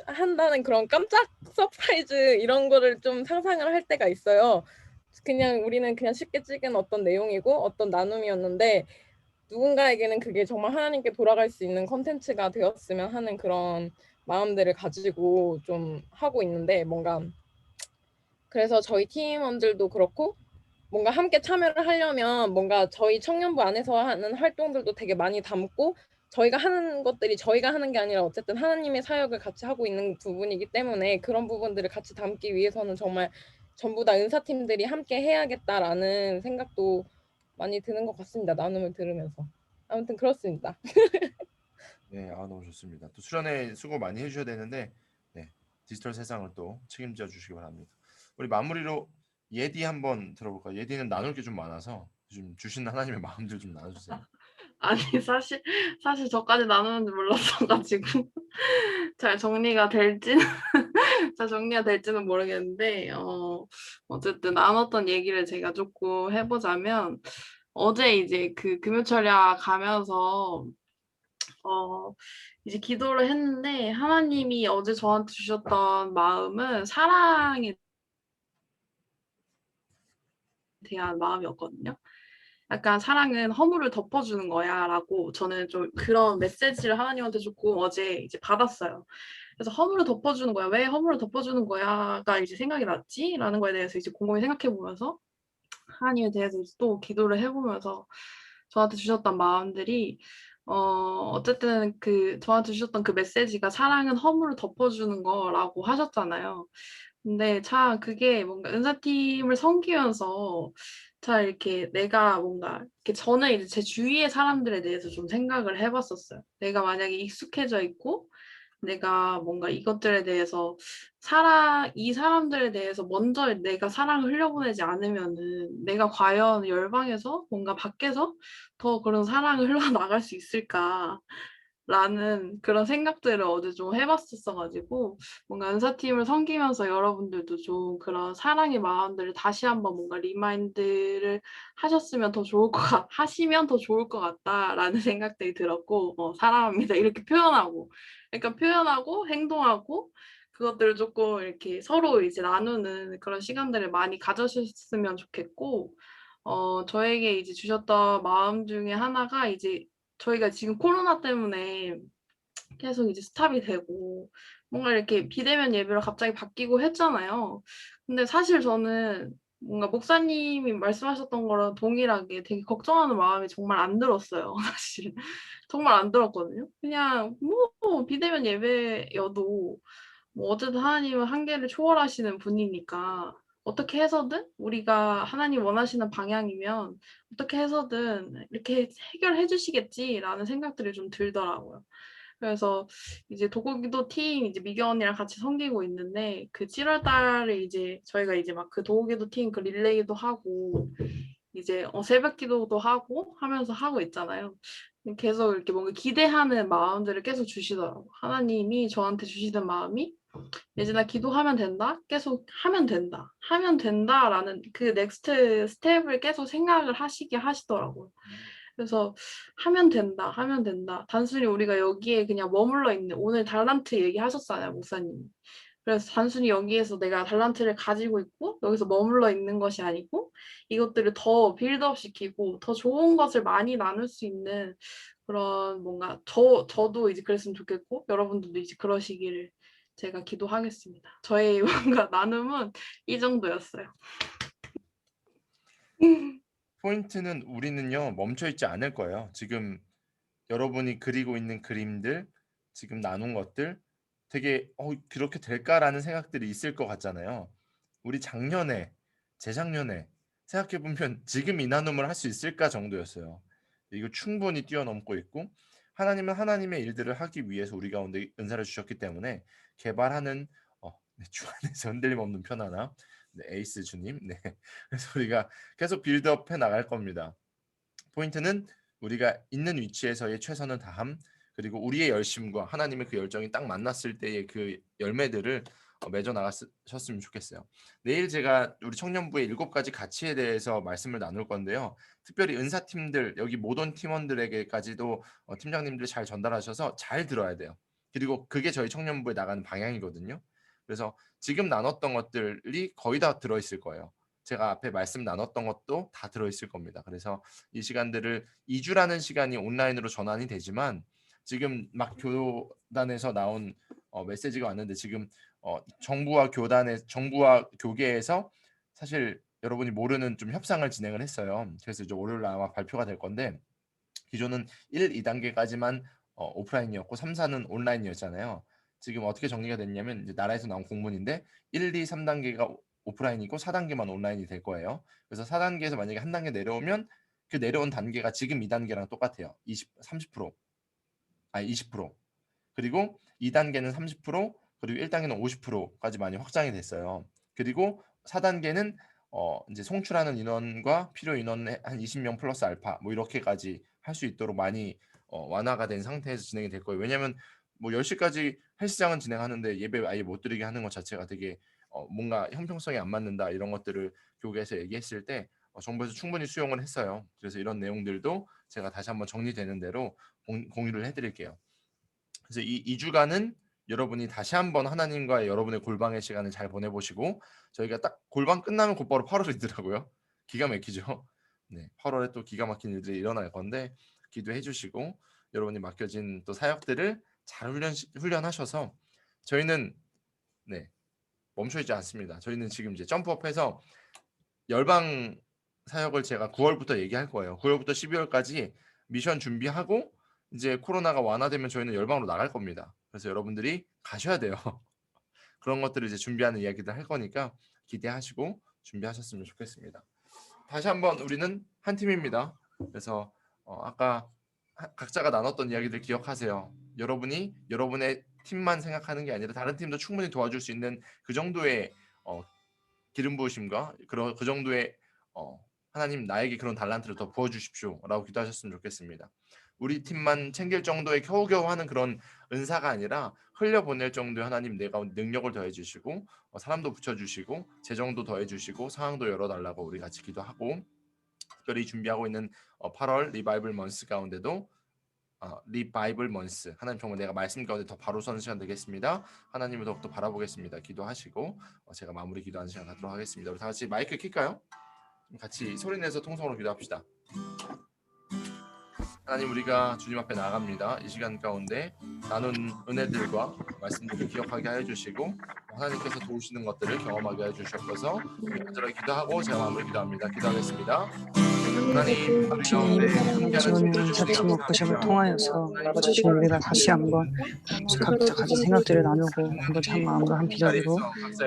한다는 그런 깜짝 서프라이즈 이런 거를 좀 상상을 할 때가 있어요. 그냥 우리는 그냥 쉽게 찍은 어떤 내용이고 어떤 나눔이었는데 누군가에게는 그게 정말 하나님께 돌아갈 수 있는 컨텐츠가 되었으면 하는 그런 마음들을 가지고 좀 하고 있는데 뭔가 그래서 저희 팀원들도 그렇고 뭔가 함께 참여를 하려면 뭔가 저희 청년부 안에서 하는 활동들도 되게 많이 담고 저희가 하는 것들이 저희가 하는 게 아니라 어쨌든 하나님의 사역을 같이 하고 있는 부분이기 때문에 그런 부분들을 같이 담기 위해서는 정말 전부 다 은사팀들이 함께 해야겠다라는 생각도 많이 드는 것 같습니다. 나눔을 들으면서. 아무튼 그렇습니다.
네, 너무 좋습니다. 또 수련회 수고 많이 해주셔야 되는데 네, 디지털 세상을 또 책임져 주시기 바랍니다. 우리 마무리로 예디 한번 들어볼까요? 예디는 나눌 게 좀 많아서 좀 주신 하나님의 마음들 좀 나눠주세요.
아니 사실 저까지 나누는지 몰랐어가지고 잘 정리가 될지는 잘 정리가 될지는 모르겠는데 어쨌든 나눴던 얘기를 제가 조금 해보자면 어제 이제 그 금요철야 가면서 이제 기도를 했는데 하나님이 어제 저한테 주셨던 마음은 사랑에 대한 마음이었거든요. 약간 사랑은 허물을 덮어주는 거야라고 저는 좀 그런 메시지를 하나님한테 조금 어제 이제 받았어요. 그래서 허물을 덮어주는 거야. 왜 허물을 덮어주는 거야가 이제 생각이 났지라는 거에 대해서 이제 곰곰이 생각해 보면서 하나님에 대해서 이제 또 기도를 해보면서 저한테 주셨던 마음들이 어쨌든 그 저한테 주셨던 그 메시지가 사랑은 허물을 덮어주는 거라고 하셨잖아요. 근데 참 그게 뭔가 은사팀을 섬기면서 잘 이렇게 내가 뭔가 이렇게 저는 이제 제 주위의 사람들에 대해서 좀 생각을 해봤었어요. 내가 만약에 익숙해져 있고 내가 뭔가 이것들에 대해서 이 사람들에 대해서 먼저 내가 사랑을 흘려보내지 않으면은 내가 과연 열방에서 뭔가 밖에서 더 그런 사랑을 흘러나갈 수 있을까? 라는 그런 생각들을 어제 좀 해봤었어가지고 뭔가 은사팀을 섬기면서 여러분들도 좀 그런 사랑의 마음들을 다시 한번 뭔가 리마인드를 하시면 더 좋을 것 같다라는 생각들이 들었고 사랑합니다 이렇게 표현하고 그러니까 표현하고 행동하고 그것들을 조금 이렇게 서로 이제 나누는 그런 시간들을 많이 가져셨으면 좋겠고 저에게 이제 주셨던 마음 중에 하나가 이제 저희가 지금 코로나 때문에 계속 이제 스탑이 되고 뭔가 이렇게 비대면 예배로 갑자기 바뀌고 했잖아요. 근데 사실 저는 뭔가 목사님이 말씀하셨던 거랑 동일하게 되게 걱정하는 마음이 정말 안 들었어요. 사실 정말 안 들었거든요. 그냥 뭐 비대면 예배여도 뭐 어쨌든 하나님은 한계를 초월하시는 분이니까 어떻게 해서든 우리가 하나님 원하시는 방향이면 어떻게 해서든 이렇게 해결해 주시겠지라는 생각들이 좀 들더라고요. 그래서 이제 도곡이도 팀 이제 미경 언니랑 같이 섬기고 있는데 그 7월 달에 이제 저희가 이제 막 그 도곡이도 팀 그 릴레이도 하고 이제 새벽 기도도 하고 하면서 하고 있잖아요. 계속 이렇게 뭔가 기대하는 마음들을 계속 주시더라고. 하나님이 저한테 주시는 마음이 예진아 기도하면 된다. 계속 하면 된다. 하면 된다라는 그 넥스트 스텝을 계속 생각을 하시게 하시더라고요. 그래서 하면 된다. 하면 된다. 단순히 우리가 여기에 그냥 머물러 있는 오늘 달란트 얘기하셨잖아요, 목사님이. 그래서 단순히 여기에서 내가 달란트를 가지고 있고 여기서 머물러 있는 것이 아니고 이것들을 더 빌드업 시키고 더 좋은 것을 많이 나눌 수 있는 그런 뭔가 저도 이제 그랬으면 좋겠고 여러분들도 이제 그러시기를 제가 기도하겠습니다. 저의 뭔가 나눔은 이 정도였어요.
포인트는 우리는요 멈춰 있지 않을 거예요. 지금 여러분이 그리고 있는 그림들, 지금 나눈 것들 되게 그렇게 될까라는 생각들이 있을 것 같잖아요. 우리 작년에, 재작년에 생각해보면 지금 이 나눔을 할 수 있을까 정도였어요. 이거 충분히 뛰어넘고 있고 하나님은 하나님의 일들을 하기 위해서 우리 가운데 은사를 주셨기 때문에 개발하는 주 안에서 흔들림 없는 편안함, 에이스 주님, 그래서 우리가 계속 빌드업 해 나갈 겁니다. 포인트는 우리가 있는 위치에서의 최선을 다함 그리고 우리의 열심과 하나님의 그 열정이 딱 만났을 때의 그 열매들을 맺어 나가셨으면 좋겠어요. 내일 제가 우리 청년부의 7가지 가치에 대해서 말씀을 나눌 건데요. 특별히 은사팀들 여기 모든 팀원들에게까지도 팀장님들이 잘 전달하셔서 잘 들어야 돼요. 그리고 그게 저희 청년부에 나가는 방향이거든요. 그래서 지금 나눴던 것들이 거의 다 들어있을 거예요. 제가 앞에 말씀 나눴던 것도 다 들어있을 겁니다. 그래서 이 시간들을 2주라는 시간이 온라인으로 전환이 되지만 지금 막 교단에서 나온 메시지가 왔는데 지금 정부와 교계에서 사실 여러분이 모르는 좀 협상을 진행을 했어요. 그래서 이제 월요일 아마 발표가 될 건데 기존은 1, 2단계까지만 오프라인이었고 3, 4는 온라인이었잖아요. 지금 어떻게 정리가 됐냐면 이제 나라에서 나온 공문인데 1, 2, 3단계가 오프라인이고 4단계만 온라인이 될 거예요. 그래서 4단계에서 만약에 한 단계 내려오면 그 내려온 단계가 지금 2단계랑 똑같아요. 30%, 20%. 그리고 2단계는 30%, 그리고 1단계는 50%까지 많이 확장이 됐어요. 그리고 4단계는 이제 송출하는 인원과 필요 인원의 한 20명 플러스 알파 뭐 이렇게까지 할 수 있도록 많이 완화가 된 상태에서 진행이 될 거예요. 왜냐하면 뭐 10시까지 헬스장은 진행하는데 예배 아예 못 드리게 하는 것 자체가 되게 뭔가 형평성이 안 맞는다 이런 것들을 교계에서 얘기했을 때 정부에서 충분히 수용을 했어요. 그래서 이런 내용들도 제가 다시 한번 정리되는 대로 공유를 해드릴게요. 그래서 이 2주간은 여러분이 다시 한번 하나님과의 여러분의 골방의 시간을 잘 보내보시고 저희가 딱 골방 끝나면 곧바로 8월이더라고요. 기가 막히죠. 8월에 또 기가 막힌 일들이 일어날 건데 기도해 주시고 여러분이 맡겨진 또 사역들을 잘 훈련하셔서 저희는 멈춰있지 않습니다. 저희는 지금 이제 점프업해서 열방 사역을 제가 9월부터 얘기할 거예요. 9월부터 12월까지 미션 준비하고 이제 코로나가 완화되면 저희는 열방으로 나갈 겁니다. 그래서 여러분들이 가셔야 돼요. 그런 것들을 이제 준비하는 이야기들 할 거니까 기대하시고 준비하셨으면 좋겠습니다. 다시 한번 우리는 한 팀입니다. 그래서 아까 각자가 나눴던 이야기들 기억하세요. 여러분이 여러분의 팀만 생각하는 게 아니라 다른 팀도 충분히 도와줄 수 있는 그 정도의 기름 부으심과 그 정도의 하나님 나에게 그런 달란트를 더 부어주십시오라고 기도하셨으면 좋겠습니다. 우리 팀만 챙길 정도의 겨우겨우 하는 그런 은사가 아니라 흘려보낼 정도의 하나님 내가 능력을 더해주시고 사람도 붙여주시고 재정도 더해주시고 상황도 열어달라고 우리 같이 기도하고 특별히 준비하고 있는 8월 리바이블 먼스 가운데도 리바이블 먼스 하나님 정말 내가 말씀 가운데 더 바로 서는 시간 되겠습니다. 하나님을 더욱더 바라보겠습니다. 기도하시고 제가 마무리 기도하는 시간 갖도록 하겠습니다. 우리 다 같이 마이크 킬까요? 같이 소리내서 통성으로 기도합시다. 하나님 우리가 주님 앞에 나갑니다. 이 시간 가운데 나눈 은혜들과 말씀들을 기억하게 하여 주시고 하나님께서 도우시는 것들을 경험하게 해 주시옵소서. 간절하게 기도하고 제 마음을 기도합니다. 기도하겠습니다. 하나님 우리 가운데 함께하는
이번에
친구들
인사팀
주님
워크숍을
감사합니다.
통하여서 아버지 주님 우리가 다시 한번 각자 가진 생각들을 나누고 아버지 한 마음으로 한 비전으로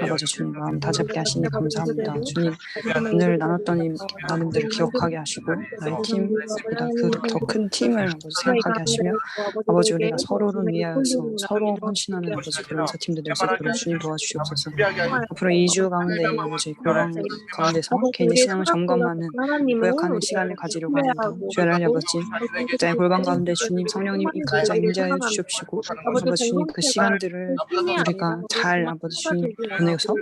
아버지 주님 마음 다잡게 하시니 감사합니다. 주님 오늘 나눴던 이 나눔들을 기억하게 하시고 나의 팀보다 그 더 큰 팀을 아버지 생각하게 하시며 아버지 우리가 서로를 위하여서 서로 헌신하는 아버지 그런 인사팀들 될 수 있도록 주님 도와주시옵소서. 앞으로 2주 가운데 아버지 골방 가운데서 개인의 신앙을 점검하는 고역하는 시간을 가지려고 합니다. 주여 하나님 아버지 각자의 골방 가운데 주님 성령님 이 각자 임재하여 주시옵시고 아버지 주님 그 시간들을 우리가 잘 아버지 주님 보내서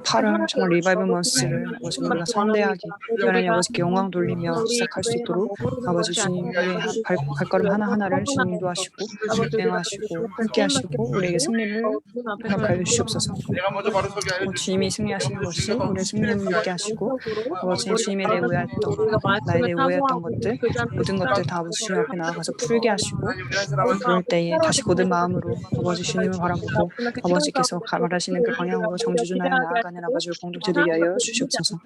8월 정말 리바이벌 먼스를 아버지 우리가 선대하게 주여 하나님 아버지께 영광 돌리며 시작할 수 있도록 아버지 주님 우리 발걸음 하나하나를 주님 인도하시고 인행하시고 함께하시고 우리에게 승리를 허락하여 주시옵소서. 주님이 승리하시는 것이 우리의 승리를 믿게 하시고 아버지 주님에 대해 오해했던 나에 대해 오해했던 것들 모든 것들 다 아버지 주님 앞에 나아가서 풀게 하시고 그럴 때에 다시 고든 마음으로 아버지 주님을 바라보고 아버지께서 말하시는 그 방향으로 정주준하여 나아가는 아버지를 공동체 되게 하여 주시옵소서.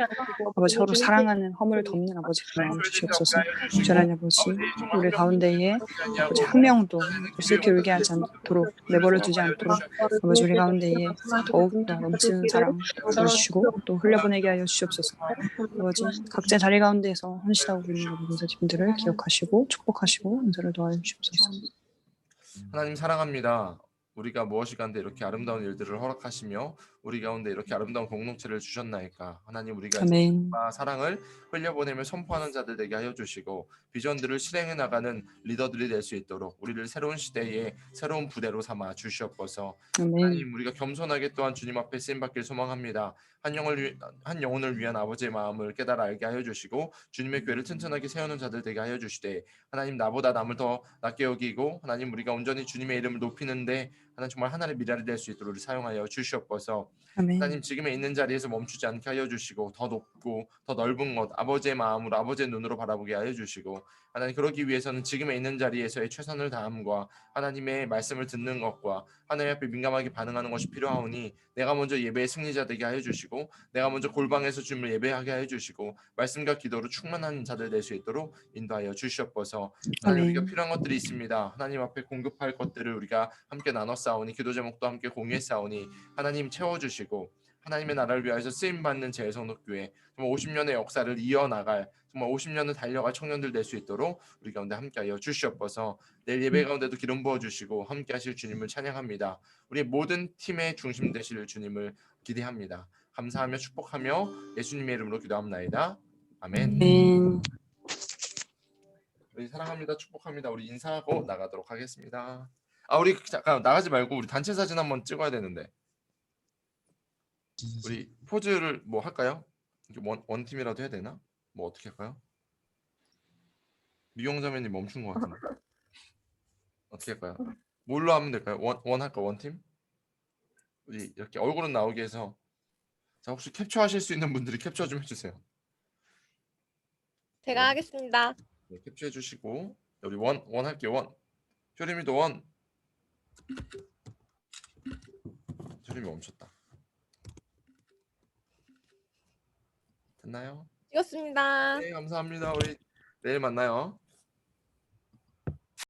아버지 서로 사랑하는 허물을 덮는 아버지 그 마음 주시옵소서. 주님 아버지 우리 가운데에 아버지 한 명도 슬피 울게 하지 않도록 내버려 두지 않도록 아버지 우리 가운데에 더욱더 넘치는 사랑 부어주시고 또 흘려보내게 하여 주시옵소서. 아버지 각자 자리 가운데에서 헌신하고 있는 인사팀들을 기억하시고 축복하시고 인사를 도와여 주시옵소서.
하나님 사랑합니다. 우리가 무엇이 간데 이렇게 아름다운 일들을 허락하시며 우리 가운데 이렇게 아름다운 공동체를 주셨나이까. 하나님 우리가
아멘.
사랑을 흘려보내며 선포하는 자들 되게 하여 주시고 비전들을 실행해 나가는 리더들이 될 수 있도록 우리를 새로운 시대에 새로운 부대로 삼아 주시옵소서.
아멘.
하나님 우리가 겸손하게 또한 주님 앞에 쓰임받길 소망합니다. 한 영혼을 위한 아버지의 마음을 깨달아 알게 하여 주시고 주님의 교회를 튼튼하게 세우는 자들 되게 하여 주시되 하나님 나보다 남을 더 낮게 여기고 하나님 우리가 온전히 주님의 이름을 높이는데 하나님 정말 하나의 미랄이 될 수 있도록 사용하여 주시옵소서.
아멘.
하나님 지금에 있는 자리에서 멈추지 않게 하여 주시고 더 높고 더 넓은 것 아버지의 마음으로 아버지의 눈으로 바라보게 하여 주시고 하나님 그러기 위해서는 지금에 있는 자리에서의 최선을 다함과 하나님의 말씀을 듣는 것과 하나님 앞에 민감하게 반응하는 것이 필요하오니 내가 먼저 예배의 승리자 되게 하여 주시고 내가 먼저 골방에서 주님을 예배하게 하여 주시고 말씀과 기도로 충만한 자들 될 수 있도록 인도하여 주시옵소서. 하나님 우리가 필요한 것들이 있습니다. 하나님 앞에 공급할 것들을 우리가 함께 나눠 싸우니 기도 제목도 함께 공유해 싸우니 하나님 채워주시고 하나님의 나라를 위하여서 쓰임받는 재성독교회 정말 50년의 역사를 이어나갈 정말 50년을 달려갈 청년들 될 수 있도록 우리 가운데 함께하여 주시옵소서. 내일 예배 가운데도 기름 부어주시고 함께하실 주님을 찬양합니다. 우리 모든 팀의 중심 되실 주님을 기대합니다. 감사하며 축복하며 예수님의 이름으로 기도합나이다. 아멘. 우리 사랑합니다. 축복합니다. 우리 인사하고 나가도록 하겠습니다. 우리 잠깐 나가지 말고 우리 단체 사진 한번 찍어야 되는데 우리 포즈를 뭐 할까요? 원 팀이라도 해야 되나? 뭐 어떻게 할까요? 미용자매님 멈춘 것 같은데 어떻게 할까요? 뭘로 하면 될까요? 원 할까? 원 팀? 우리 이렇게 얼굴은 나오게 해서 자 혹시 캡처하실 수 있는 분들이 캡처 좀 해주세요.
제가 하겠습니다.
네, 캡처해 주시고 우리 원 할게요. 원 효림이도 원. 효림이 멈췄다. 됐나요?
찍었습니다.
네 감사합니다. 우리 내일 만나요.